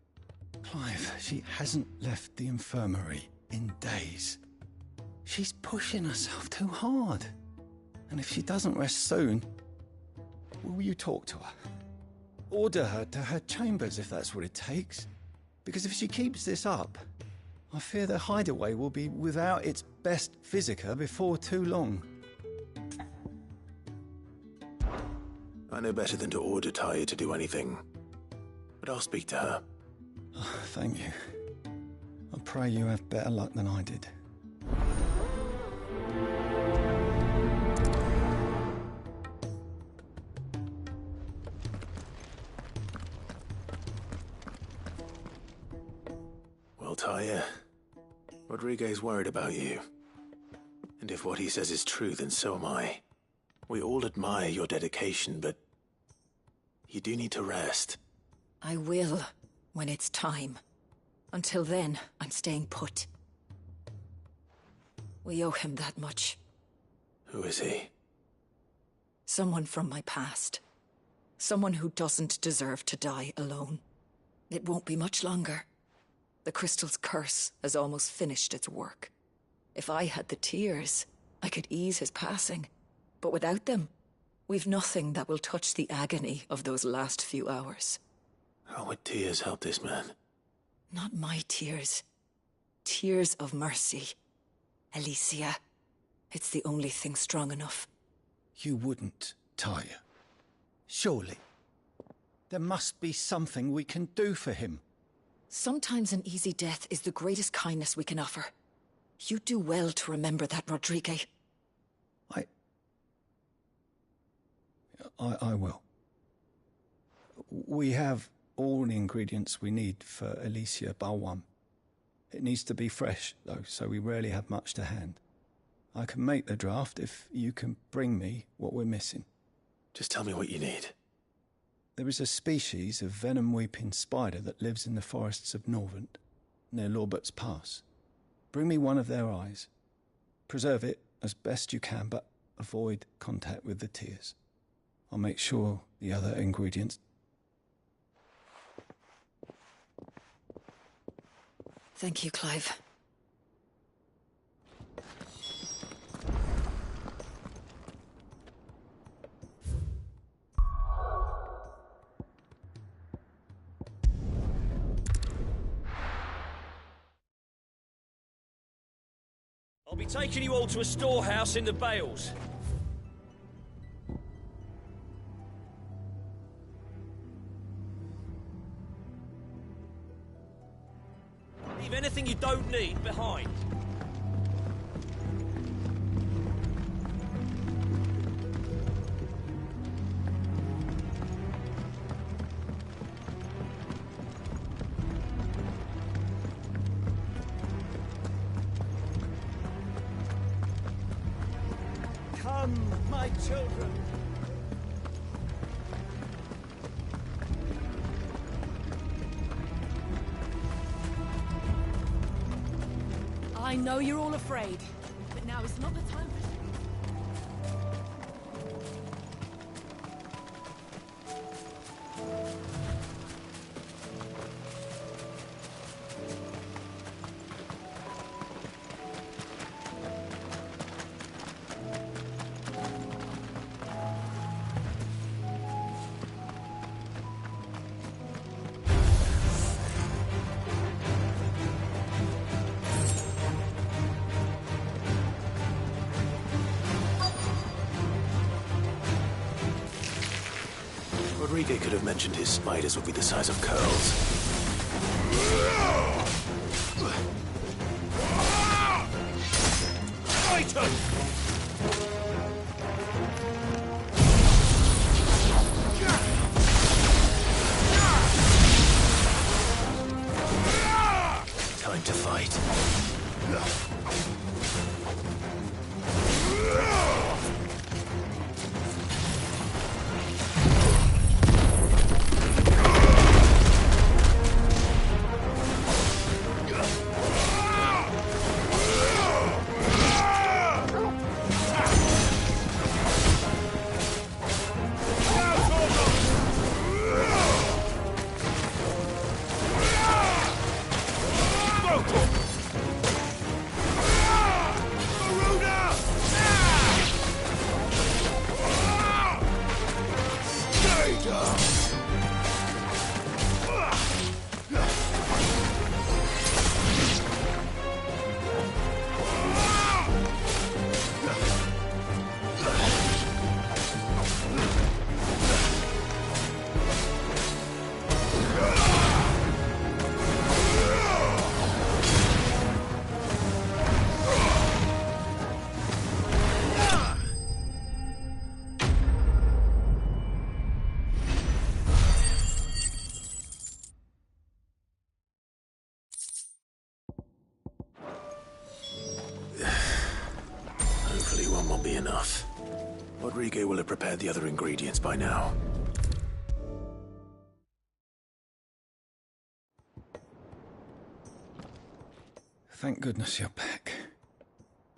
Clive, she hasn't left the infirmary in days. She's pushing herself too hard. And if she doesn't rest soon, will you talk to her? Order her to her chambers if that's what it takes. Because if she keeps this up, I fear the hideaway will be without its best physica before too long. I know better than to order Taya to do anything, but I'll speak to her. Oh, thank you. I pray you have better luck than I did. Well, Taya, Rodriguez worried about you. And if what he says is true, then so am I. We all admire your dedication, but you do need to rest. I will, when it's time. Until then, I'm staying put. We owe him that much. Who is he? Someone from my past. Someone who doesn't deserve to die alone. It won't be much longer. The crystal's curse has almost finished its work. If I had the tears, I could ease his passing. But without them, we've nothing that will touch the agony of those last few hours. How would tears help this man? Not my tears. Tears of mercy. Alicia, it's the only thing strong enough. You wouldn't, Taya. Surely. There must be something we can do for him. Sometimes an easy death is the greatest kindness we can offer. You do well to remember that, Rodriguez. I will. We have all the ingredients we need for Alicia Balwam. It needs to be fresh, though, so we rarely have much to hand. I can make the draft if you can bring me what we're missing. Just tell me what you need. There is a species of venom-weeping spider that lives in the forests of Norvent, near Lorbert's Pass. Bring me one of their eyes. Preserve it as best you can, but avoid contact with the tears. I'll make sure the other ingredients... Thank you, Clive. I'll be taking you all to a storehouse in the Bales. Leave anything you don't need behind. Come, my children. I know you're all afraid, but now is not the time for... Rodriguez could have mentioned his spiders would be the size of curls. Titan! one will be enough. Rodrigo will have prepared the other ingredients by now. Thank goodness you're back.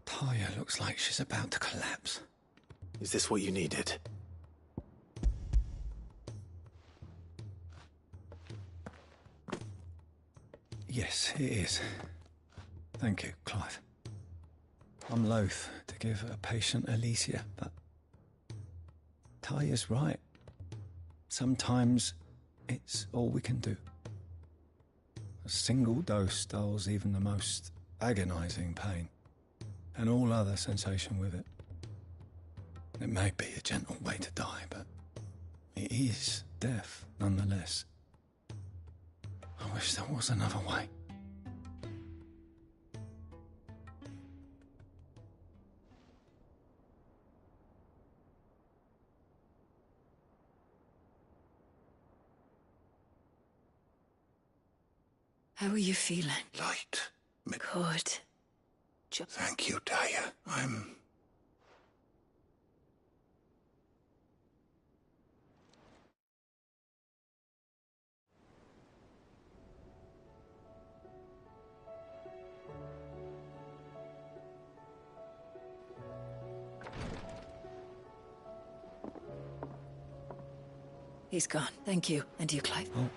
Taya looks like she's about to collapse. Is this what you needed? Yes, it is. Thank you, Clive. I'm loath to give a patient Alicia, but Taya's right. Sometimes it's all we can do. A single dose dulls even the most agonizing pain, and all other sensation with it. It may be a gentle way to die, but it is death nonetheless. I wish there was another way. How are you feeling? Light. Good. Thank you, Taya. He's gone. Thank you. And you, Clive. Oh.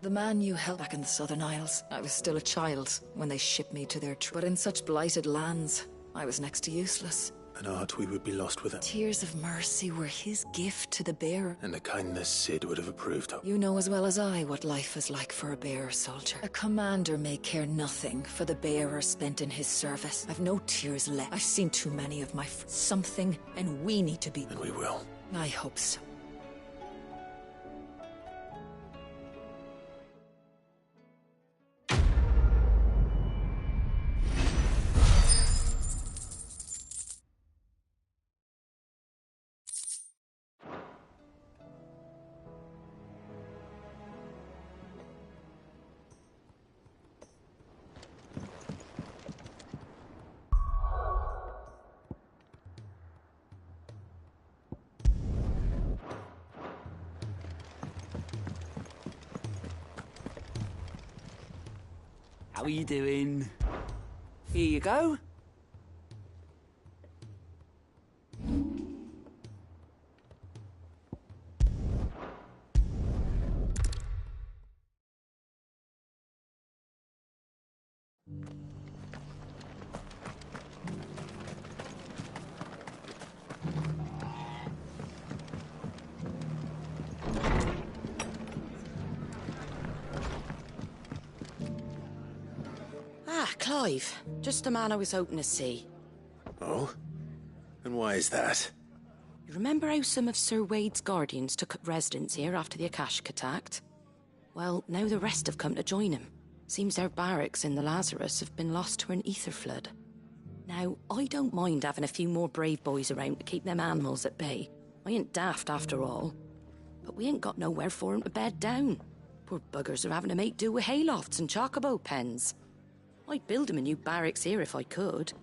The man you held back in the Southern Isles. I was still a child when they shipped me to their but in such blighted lands, I was next to useless. An art we would be lost without. Tears of mercy were his gift to the bearer. And a kindness Sid would have approved of. You know as well as I what life is like for a bearer soldier. A commander may care nothing for the bearer spent in his service. I've no tears left. I've seen too many of my something, and we need to be. And we will. I hope so. How are you doing? Here you go. Clive, just the man I was hoping to see. Oh? And why is that? You remember how some of Sir Wade's guardians took up residence here after the Akashic attacked? Well, now the rest have come to join him. Seems their barracks in the Lazarus have been lost to an ether flood. Now, I don't mind having a few more brave boys around to keep them animals at bay. I ain't daft after all. But we ain't got nowhere for 'em to bed down. Poor buggers are having to make do with haylofts and chocobo pens. I'd build 'em a new barracks here if I could.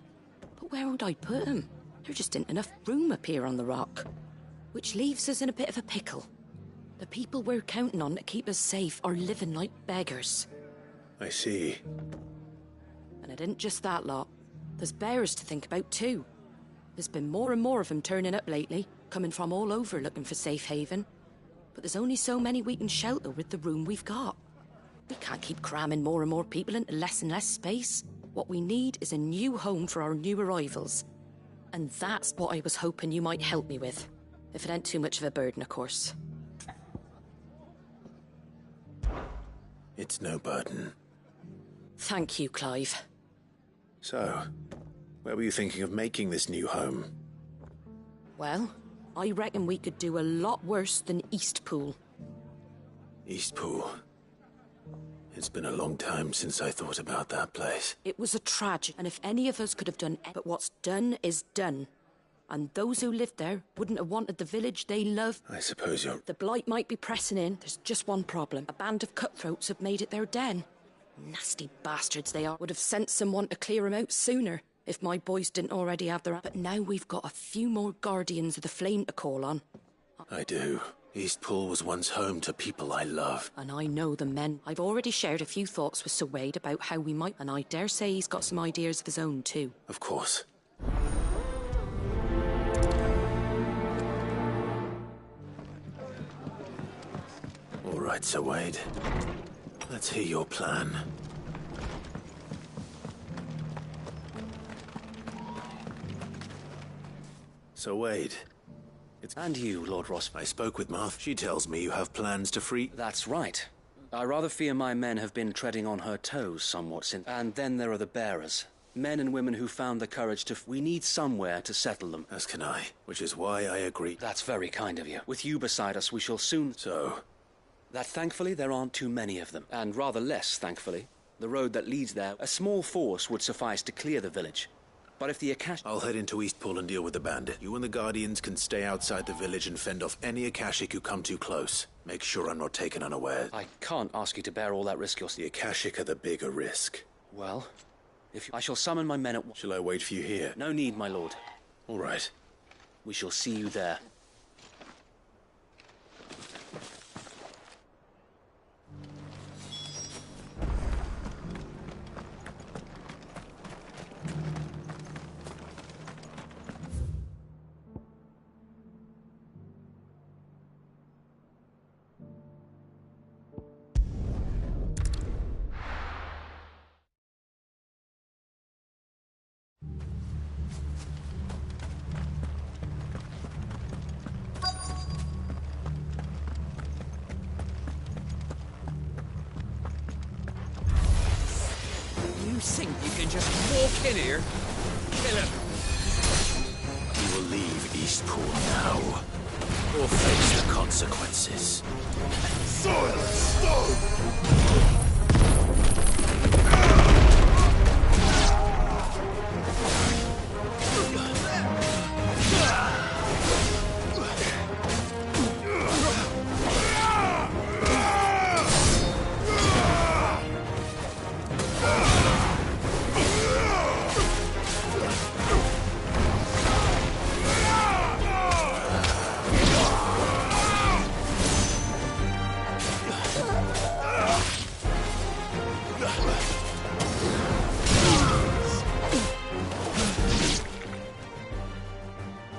But where would I put 'em? There just ain't enough room up here on the rock. Which leaves us in a bit of a pickle. The people we're counting on to keep us safe are living like beggars. I see. And it isn't just that lot. There's bears to think about too. There's been more and more of them turning up lately, coming from all over looking for safe haven. But there's only so many we can shelter with the room we've got. We can't keep cramming more and more people into less and less space. What we need is a new home for our new arrivals. And that's what I was hoping you might help me with. If it ain't too much of a burden, of course. It's no burden. Thank you, Clive. So, where were you thinking of making this new home? Well, I reckon we could do a lot worse than Eastpool. Eastpool. It's been a long time since I thought about that place. It was a tragedy, and if any of us could have done it, but what's done is done. And those who lived there wouldn't have wanted the village they love. I suppose you're... The blight might be pressing in. There's just one problem. A band of cutthroats have made it their den. Nasty bastards they are. Would have sent someone to clear them out sooner, if my boys didn't already have their... But now we've got a few more Guardians of the Flame to call on. I do. Eastpool was once home to people I love. And I know the men. I've already shared a few thoughts with Sir Wade about how we might... And I dare say he's got some ideas of his own, too. Of course. All right, Sir Wade. Let's hear your plan. Sir Wade. And you, Lord Ross. I spoke with Martha. She tells me you have plans to free... That's right. I rather fear my men have been treading on her toes somewhat since... And then there are the bearers. Men and women who found the courage to... We need somewhere to settle them. As can I, which is why I agree. That's very kind of you. With you beside us, we shall soon... So? That thankfully there aren't too many of them. And rather less, thankfully. The road that leads there, a small force would suffice to clear the village. But if the Akashic... I'll head into Eastpool and deal with the bandit. You and the Guardians can stay outside the village and fend off any Akashic who come too close. Make sure I'm not taken unaware. I can't ask you to bear all that risk yourself. The Akashic are the bigger risk. Well, if you... I shall summon my men at... Shall I wait for you here? No need, my lord. All right. We shall see you there. You think you can just walk in here, kill him? You will leave Eastpool now, or face the consequences. Soil and stone!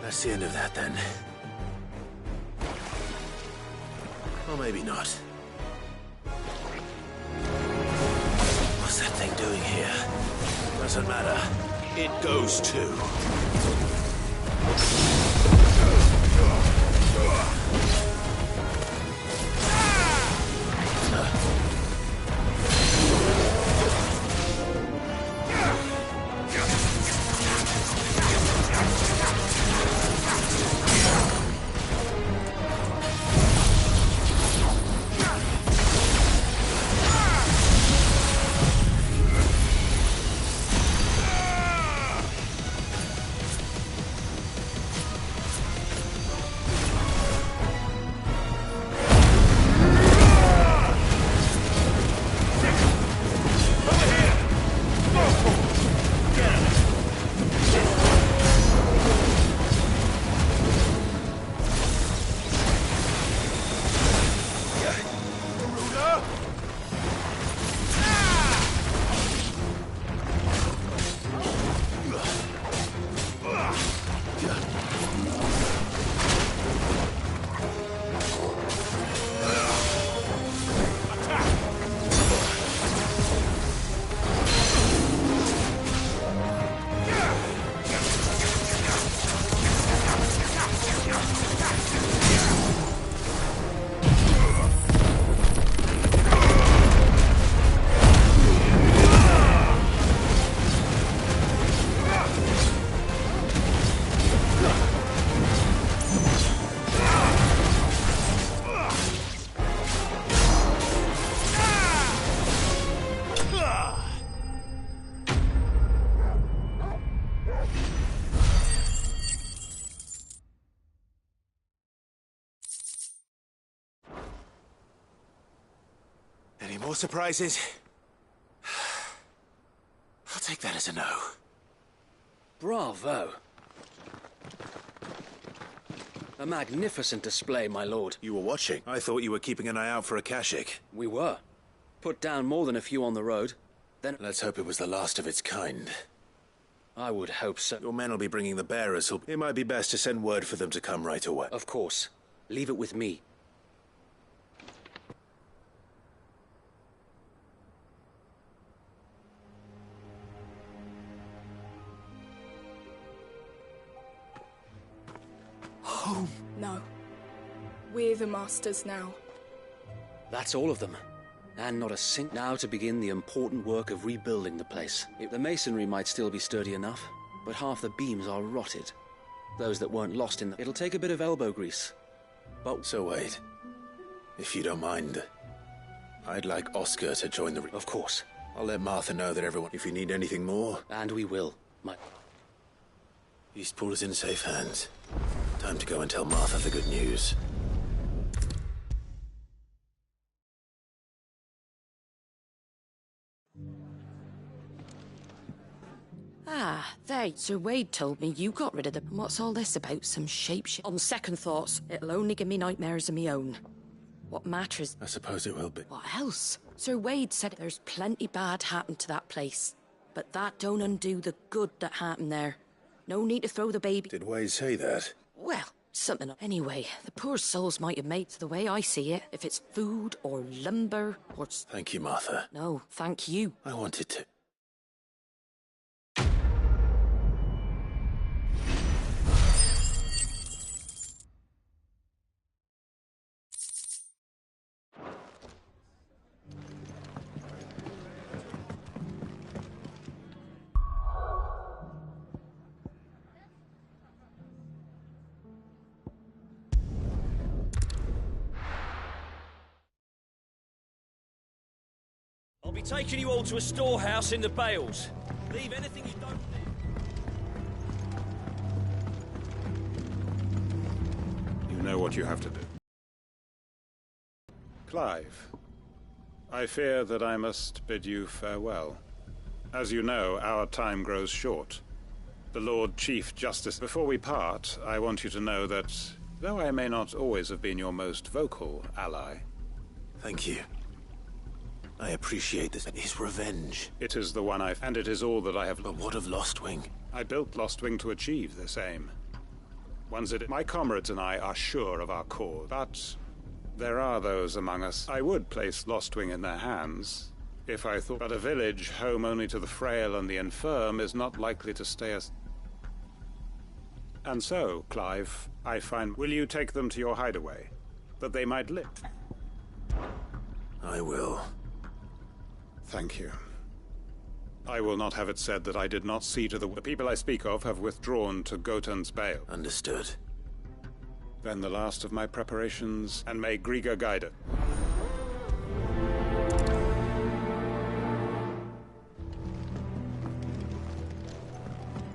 That's the end of that, then. Or maybe not. What's that thing doing here? Doesn't matter. It goes too. Any more surprises? take that as a no. Bravo. A magnificent display, my lord. You were watching. I thought you were keeping an eye out for a Kashik. We were. Put down more than a few on the road. Then... Let's hope it was the last of its kind. I would hope so. Your men will be bringing the bearers. It might be best to send word for them to come right away. Of course. Leave it with me. Home. No. We're the masters now. That's all of them. And not a sink. Now to begin the important work of rebuilding the place. The masonry might still be sturdy enough, but half the beams are rotted. Those that weren't lost in the... It'll take a bit of elbow grease. But... So wait. If you don't mind, I'd like Oscar to join the... Of course. I'll let Martha know that everyone... If you need anything more... And we will, my... Eastport is in safe hands. Time to go and tell Martha the good news. Ah, there. Sir Wade told me you got rid of them. What's all this about? Some shapeshift? On second thoughts, it'll only give me nightmares of me own. What matters? I suppose it will be. What else? Sir Wade said there's plenty bad happened to that place. But that don't undo the good that happened there. No need to throw the baby... Did Wade say that? Well, something... Anyway, the poor souls might have made the way I see it. If it's food or lumber or... Thank you, Martha. No, thank you. I wanted to... I'll be taking you all to a storehouse in the Bales. Leave anything you don't need. You know what you have to do. Clive, I fear that I must bid you farewell. As you know, our time grows short. The Lord Chief Justice... Before we part, I want you to know that, though I may not always have been your most vocal ally... Thank you. I appreciate this. His revenge. It is the one and it is all that I have... But what of Lostwing? I built Lostwing to achieve this aim. My comrades and I are sure of our cause, but there are those among us. I would place Lostwing in their hands, if I thought... But a village home only to the frail and the infirm is not likely to stay as... And so, Clive, I find... Will you take them to your hideaway, that they might live? I will. Thank you. I will not have it said that I did not see to the people I speak of have withdrawn to Gotan's Bale. Understood. Then the last of my preparations, and may Griga guide it.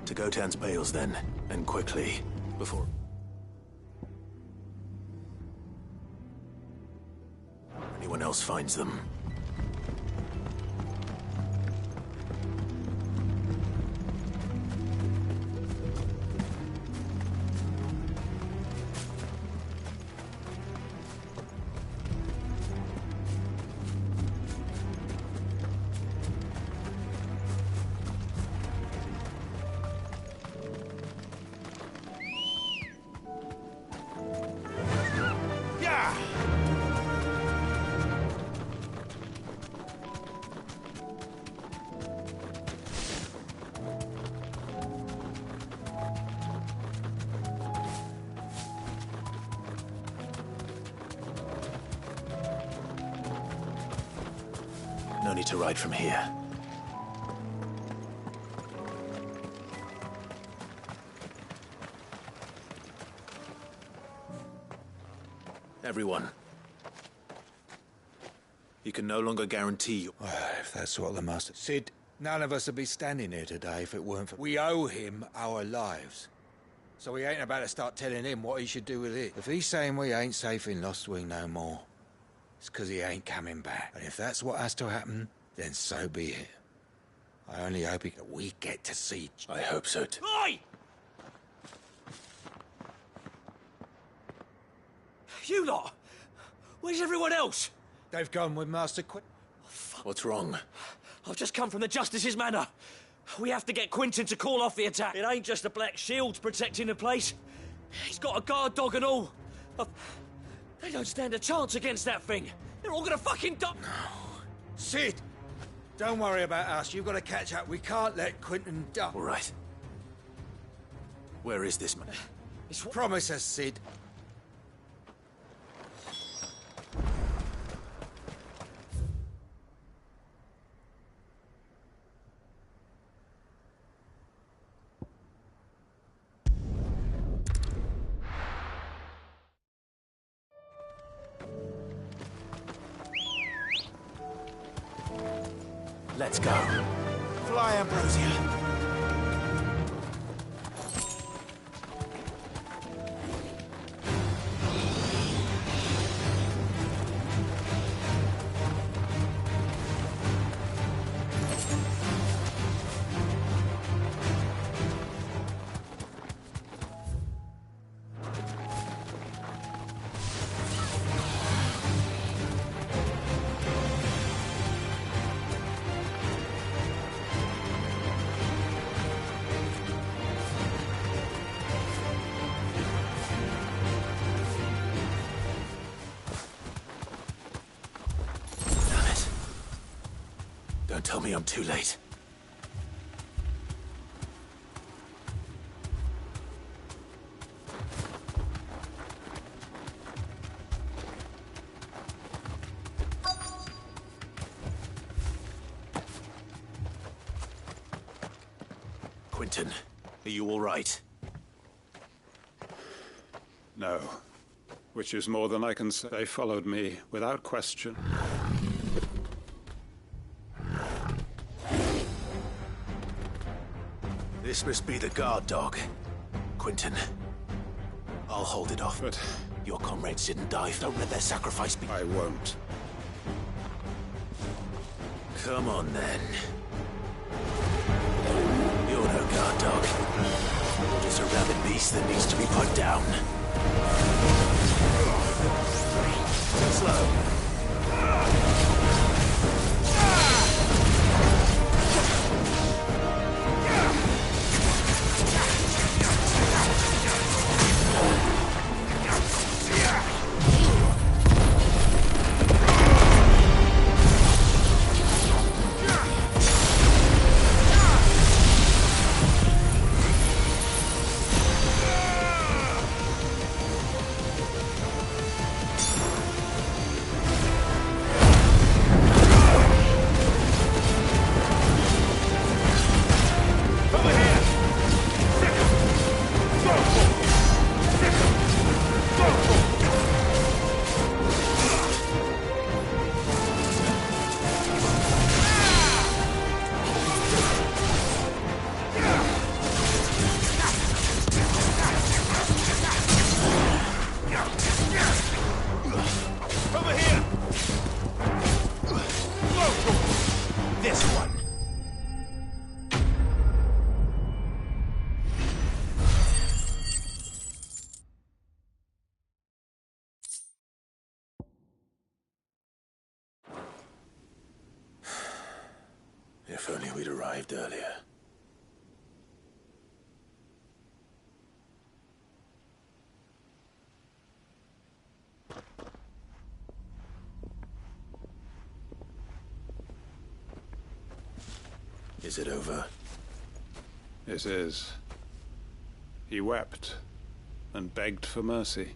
To Gotan's Bales, then, and quickly, before... anyone else finds them. No need to ride from here. Everyone. You can no longer guarantee you... Well, if that's what the master... Sid, none of us would be standing here today if it weren't for... We owe him our lives. So we ain't about to start telling him what he should do with it. If he's saying we ain't safe in Lostwing no more, it's 'cause he ain't coming back. And if that's what has to happen, then so be it. I only hope that we get to see... I hope so too. Oi! You lot! Where's everyone else? They've gone with Master Quint. What's wrong? I've just come from the Justice's manor. We have to get Quinton to call off the attack. It ain't just the Black Shields protecting the place. He's got a guard dog and all. They don't stand a chance against that thing. They're all gonna fucking die. No. Sid! Don't worry about us. You've got to catch up. We can't let Quinton die. All right. Where is this man? Promise us, Sid. Let's go. Fly, Ambrosia. Don't tell me I'm too late. Quinton, are you all right? No. Which is more than I can say. They followed me without question. This must be the guard dog. Quinton, I'll hold it off. But your comrades didn't die. Don't let their sacrifice be... I won't. Come on, then. You're no guard dog. You're just a rabid beast that needs to be put down. Too slow. If only we'd arrived earlier. Is it over? It is. He wept and begged for mercy.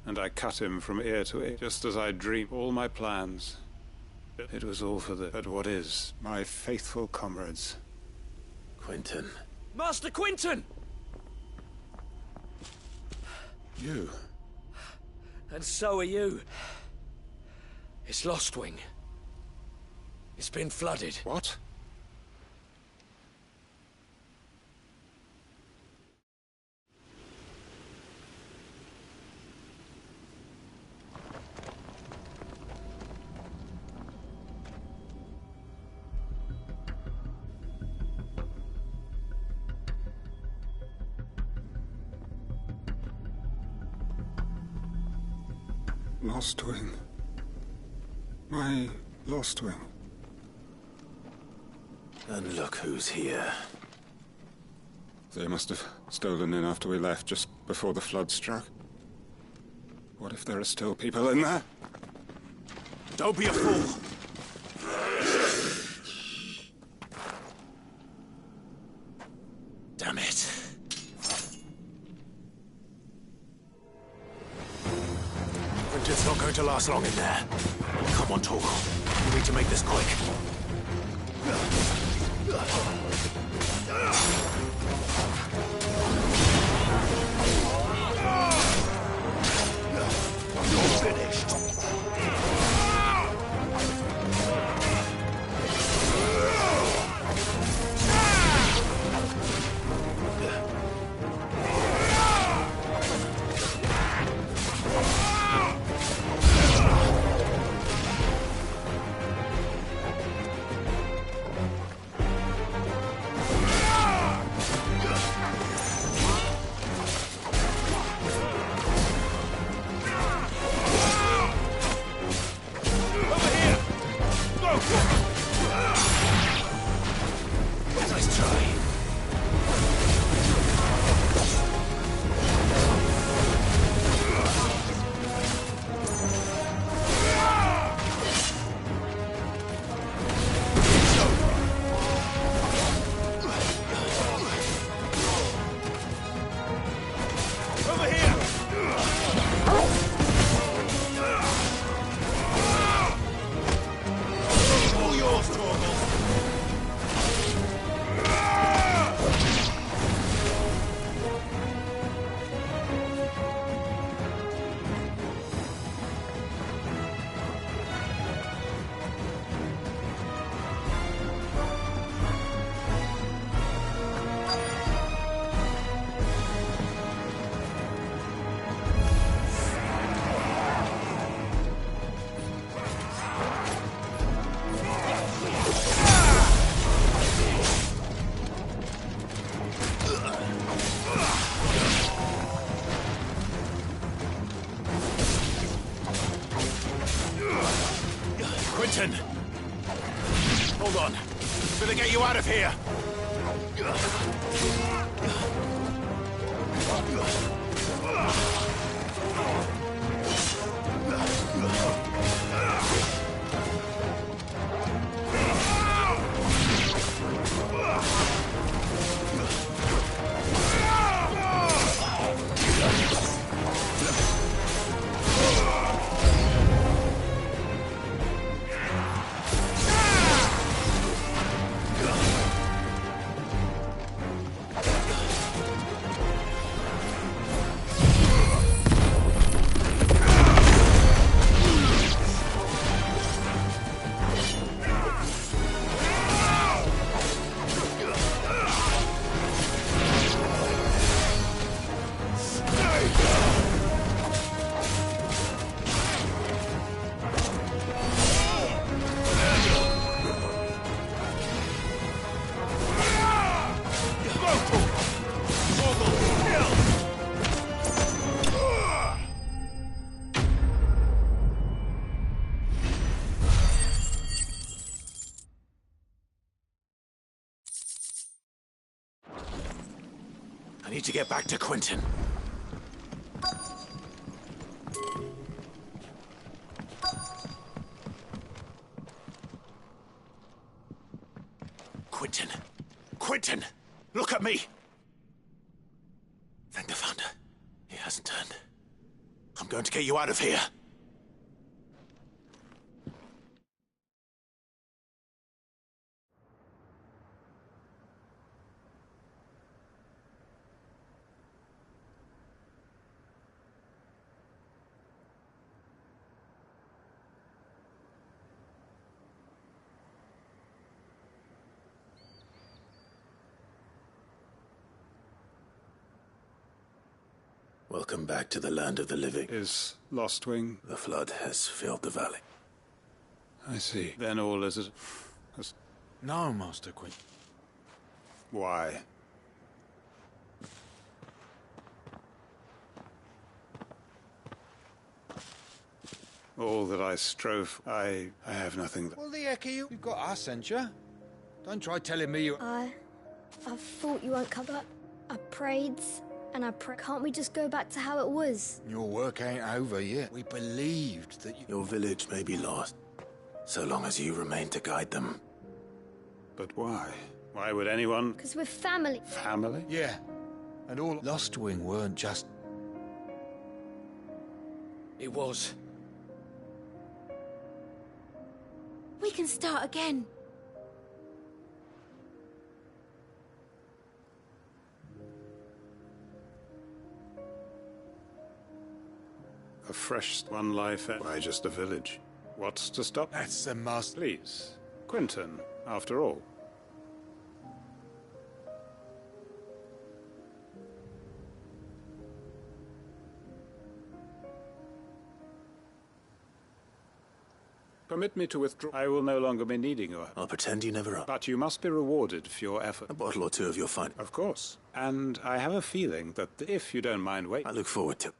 And I cut him from ear to ear, just as I dreamed all my plans. It was all for but what is, my faithful comrades. Quinton. Master Quinton! You. And so are you. It's Lostwing. It's been flooded. What? Lost wing. My lost wing. And look who's here. They must have stolen in after we left, just before the flood struck. What if there are still people in there? Don't be a fool! Damn it. Quinton's not going to last long in there. Come on, Torgal. We need to make this quick. You're finished. Quinton! Hold on. I'm gonna get you out of here! I need to get back to Quinton. Quinton! Quinton! Look at me! Thank the Founder. He hasn't turned. I'm going to get you out of here. Welcome back to the land of the living. Is Lost Wing? The flood has filled the valley. I see. Then all is as... No, Master Quinn. Why? All that I strove, I have nothing. Well, the heck are you? You've got us, ain't you? Don't try telling me you... I thought you won't come back. I prayed, and I prayed. Can't we just go back to how it was? Your work ain't over yet. We believed that you... Your village may be lost, so long as you remain to guide them. But why? Why would anyone... Because we're family. Family? Yeah. And all... Lostwing weren't just... It was. We can start again. A fresh one life, why just a village? What's to stop? That's the must. Please. Quentin, after all. Permit me to withdraw. I will no longer be needing you. I'll pretend you never are. But you must be rewarded for your effort. A bottle or two of your fine. Of course. And I have a feeling that if you don't mind waiting... I look forward to...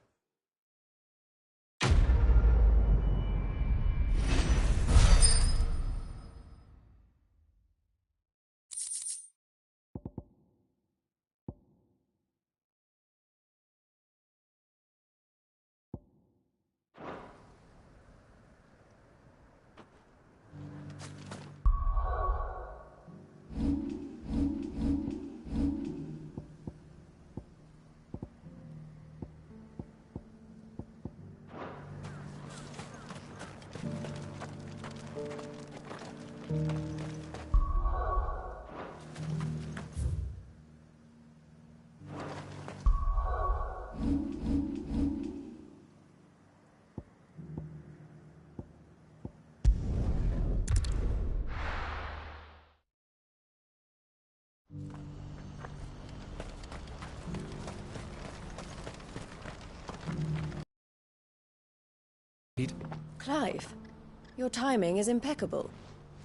Clive, your timing is impeccable.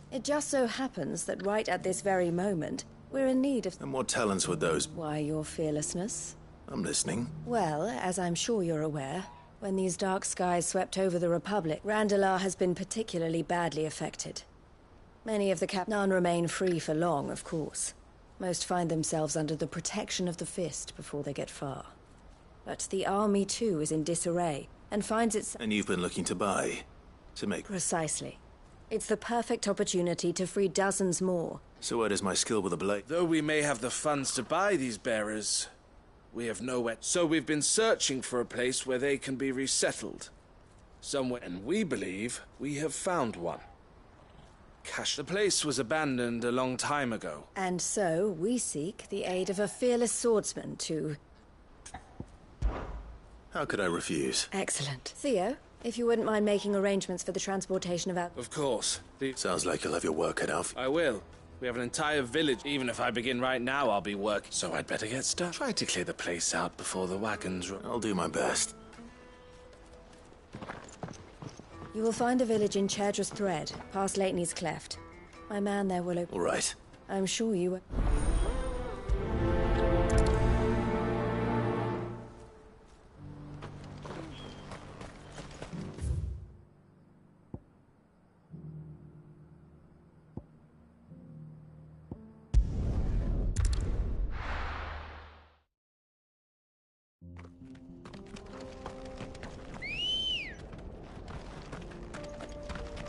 It just so happens that right at this very moment, we're in need of... And what talents would those... Why, your fearlessness. I'm listening. Well, as I'm sure you're aware, when these dark skies swept over the Republic, Randalar has been particularly badly affected. Many of the none remain free for long, of course. Most find themselves under the protection of the Fist before they get far. But the army, too, is in disarray, and finds its... And you've been looking to buy... to make... Precisely. It's the perfect opportunity to free dozens more. So where does my skill with a blade... Though we may have the funds to buy these bearers, we have nowhere... So we've been searching for a place where they can be resettled. Somewhere... And we believe we have found one. Cash. The place was abandoned a long time ago. And so, we seek the aid of a fearless swordsman to... How could I refuse? Excellent. Theo, if you wouldn't mind making arrangements for the transportation of our... Of course. Sounds like you'll have your work cut out. I will. We have an entire village. Even if I begin right now, I'll be working. So I'd better get started. Try to clear the place out before the wagons... I'll do my best. You will find a village in Chairdras Thread, past Lateney's Cleft. My man there will... All right. I'm sure you...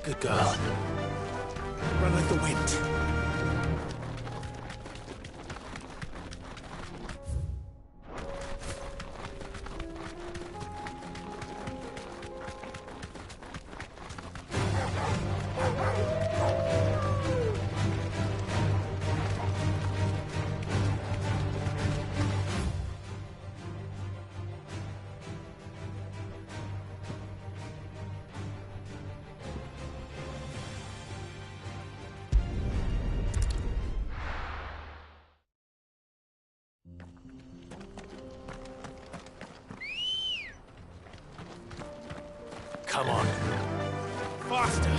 Good girl. Run like the wind. Come on. Faster!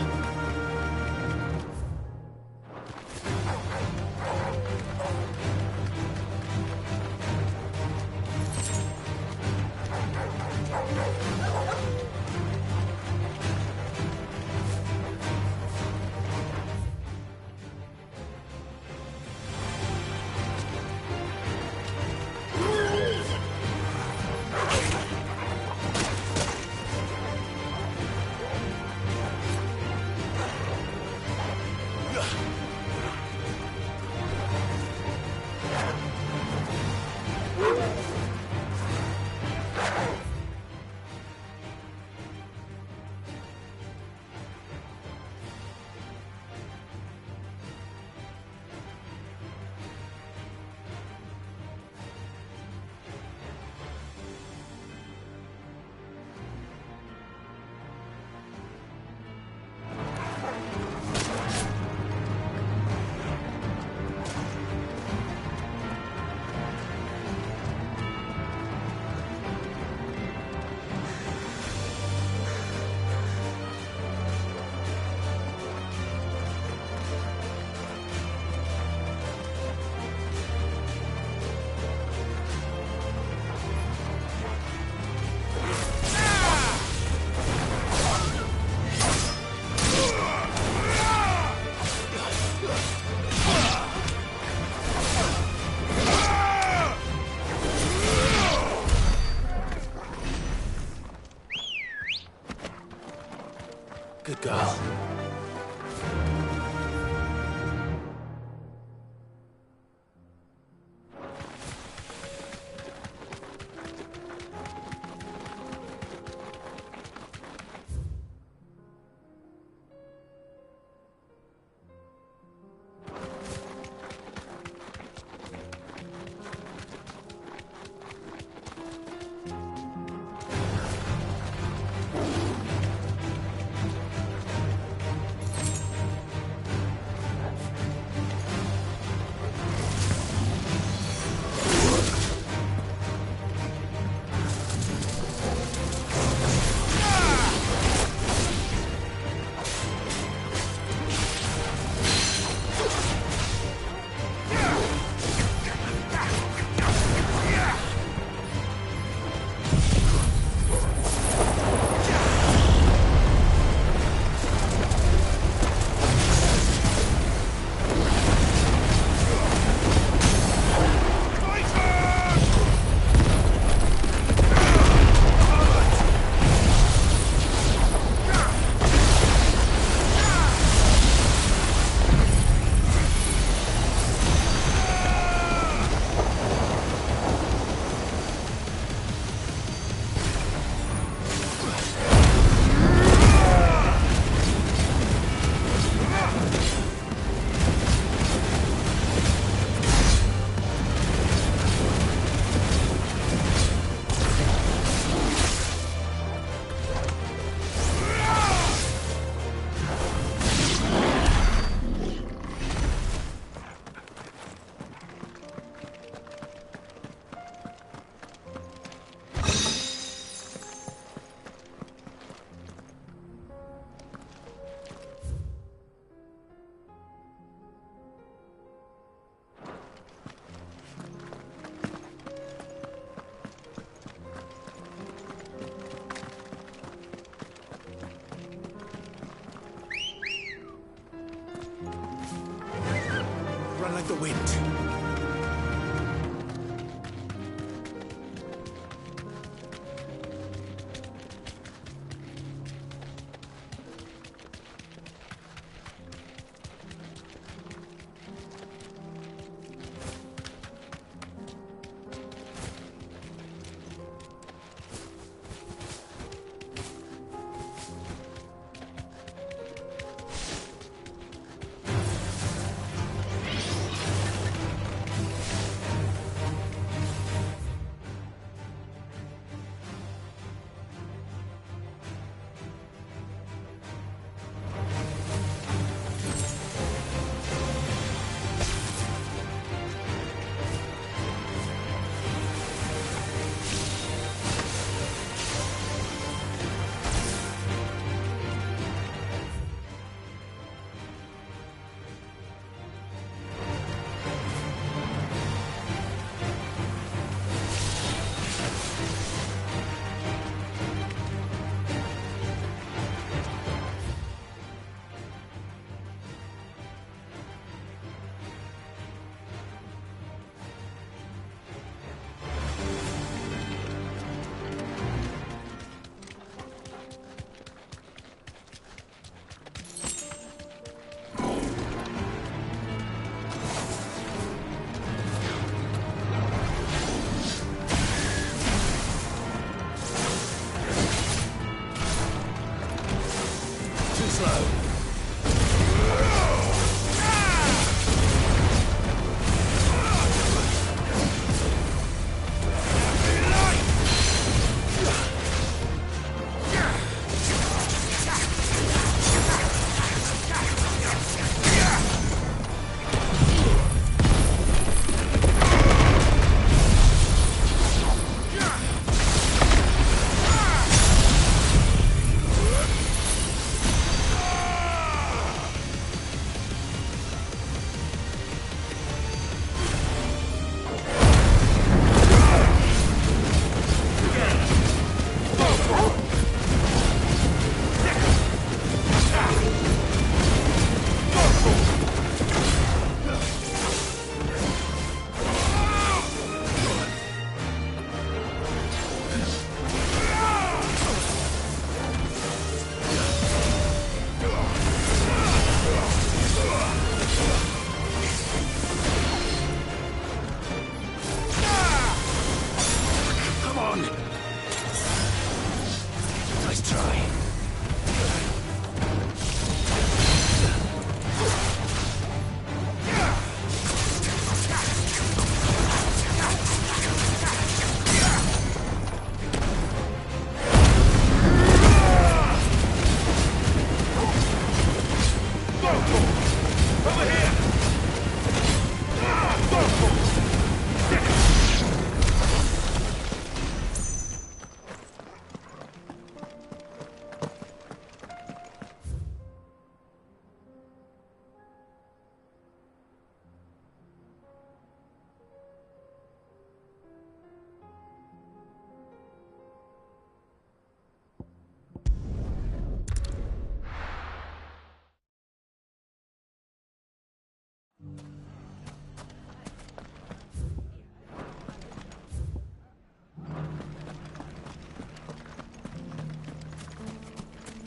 of the wind.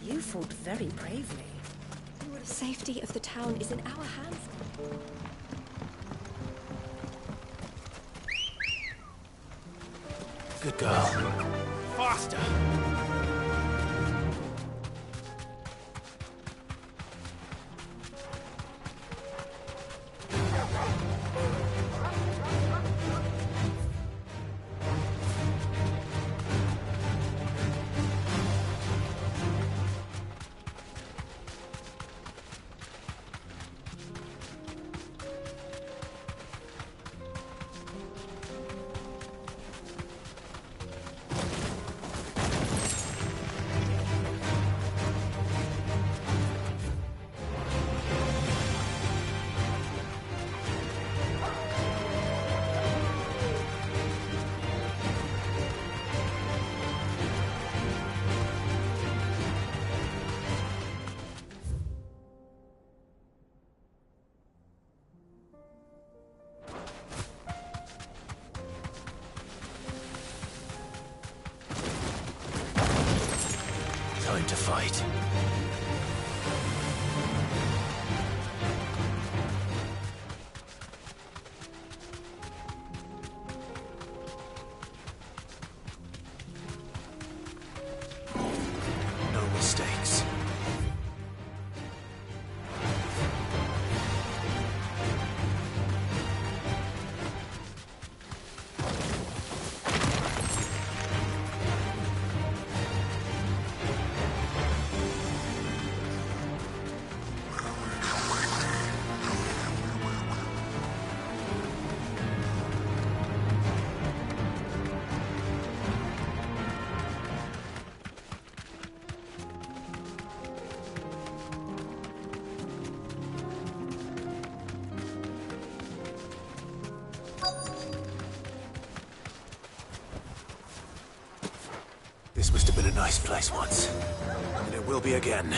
You fought very bravely. The safety of the town is in our hands. Good girl. Faster! fight. No mistakes. This must have been a nice place once, and it will be again.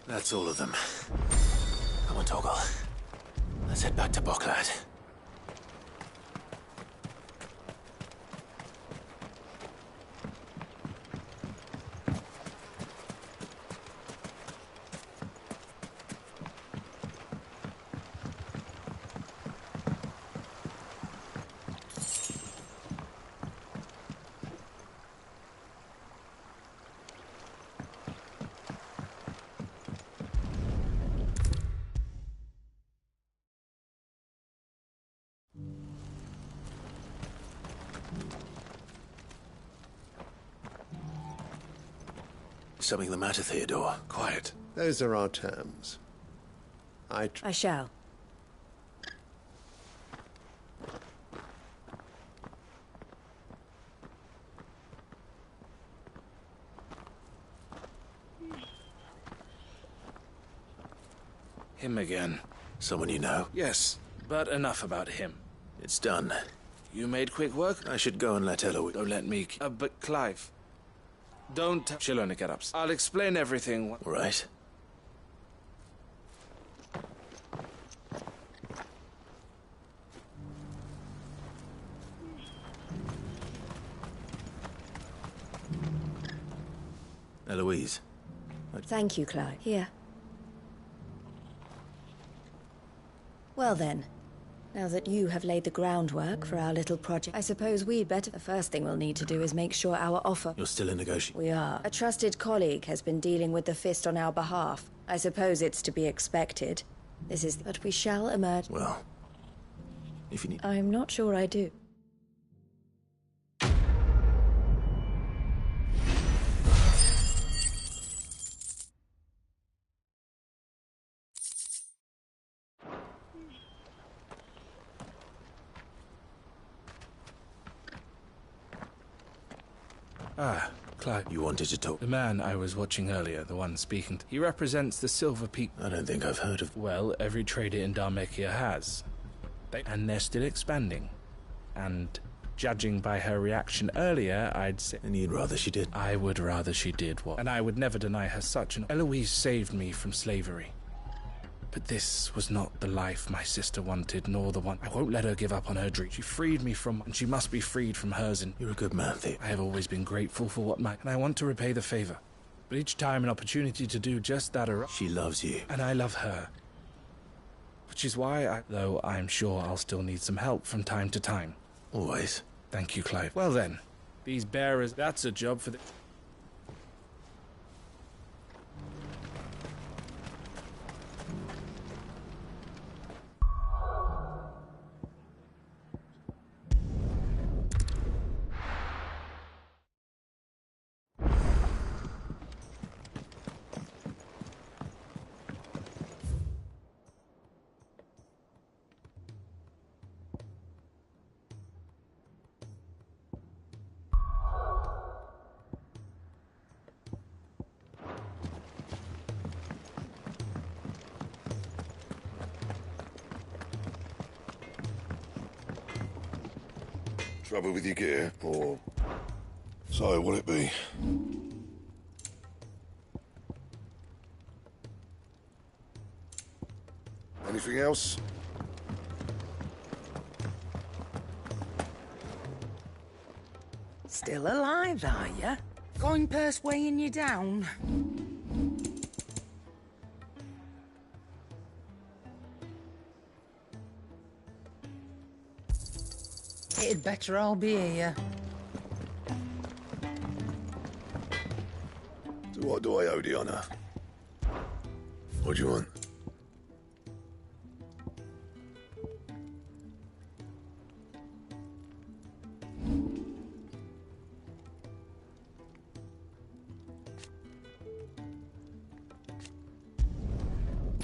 That's all of them. Come on, Torgal. Let's head back to Boklad. Something the matter, Theodore? Quiet. Those are our terms. I shall. Him again. Someone you know? Yes, but enough about him. It's done. You made quick work? I should go and let Eloise... Don't let me... but Clive... Don't... She'll only get up. I'll explain everything. Right. Eloise. Thank you, Clive. Here. Well then, now that you have laid the groundwork for our little project, I suppose we'd better... The first thing we'll need to do is make sure our offer... You're still in negotiation? We are. A trusted colleague has been dealing with the Fist on our behalf. I suppose it's to be expected. This is... But we shall emerge... Well, if you need... I'm not sure I do. Ah, Clive. You wanted to talk? The man I was watching earlier, the one speaking he represents the Silver Peak. I don't think I've heard of... Well, every trader in Dharmekia has. And they're still expanding. And judging by her reaction earlier, I'd say... And you'd rather she did? I would rather she did what? And I would never deny her such an... Eloise saved me from slavery. But this was not the life my sister wanted, nor the one... I won't let her give up on her dream. She freed me from... And she must be freed from hers, and... You're a good man, Theo. I have always been grateful for what my... And I want to repay the favor. But each time an opportunity to do just that arrives... She loves you. And I love her. Which is why though I'm sure I'll still need some help from time to time. Always. Thank you, Clive. Well then, these bearers... That's a job for the... Trouble with your gear, or so will it be? Anything else? Still alive, are you? Going purse weighing you down? It'd better all be here. So what do I owe the honor? What do you want?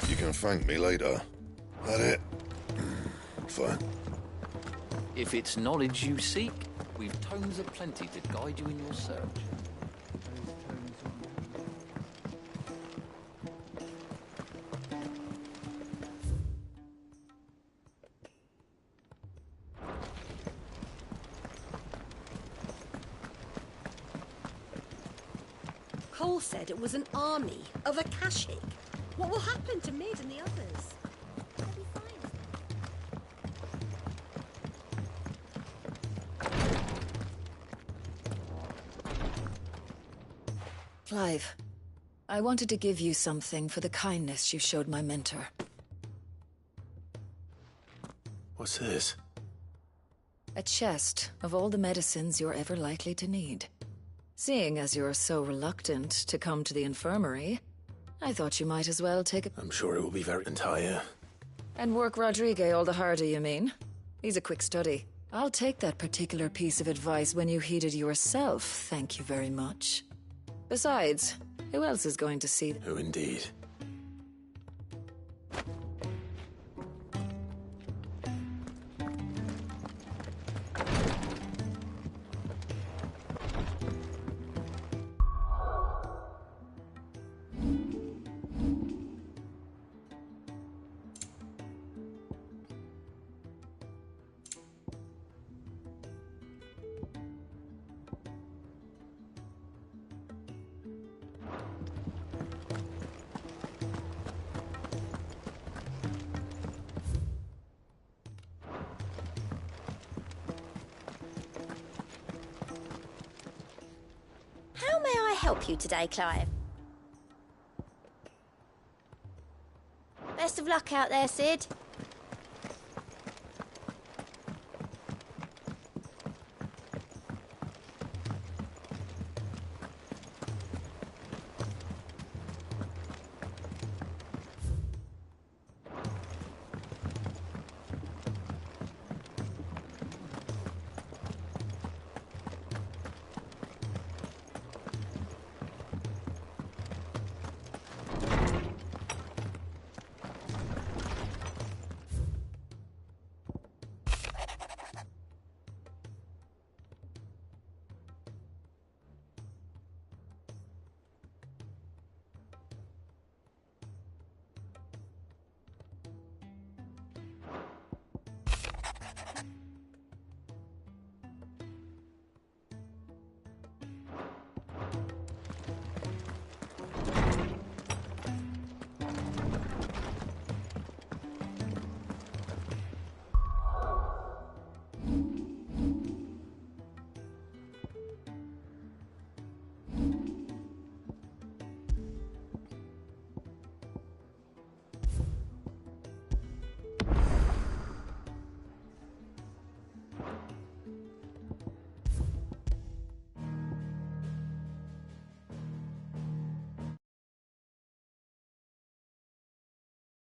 You can thank me later. That it? Fine. If it's knowledge you seek, we've tomes aplenty to guide you in your search. Cole said it was an army of Akashic. What will happen to Mid and the others? Clive, I wanted to give you something for the kindness you showed my mentor. What's this? A chest of all the medicines you're ever likely to need. Seeing as you're so reluctant to come to the infirmary, I thought you might as well take it. I'm sure it will be very entire. And work Rodrigue all the harder, you mean? He's a quick study. I'll take that particular piece of advice when you heed it yourself, thank you very much. Besides, who else is going to see... Who indeed? help you today, Clive? Best of luck out there, Sid.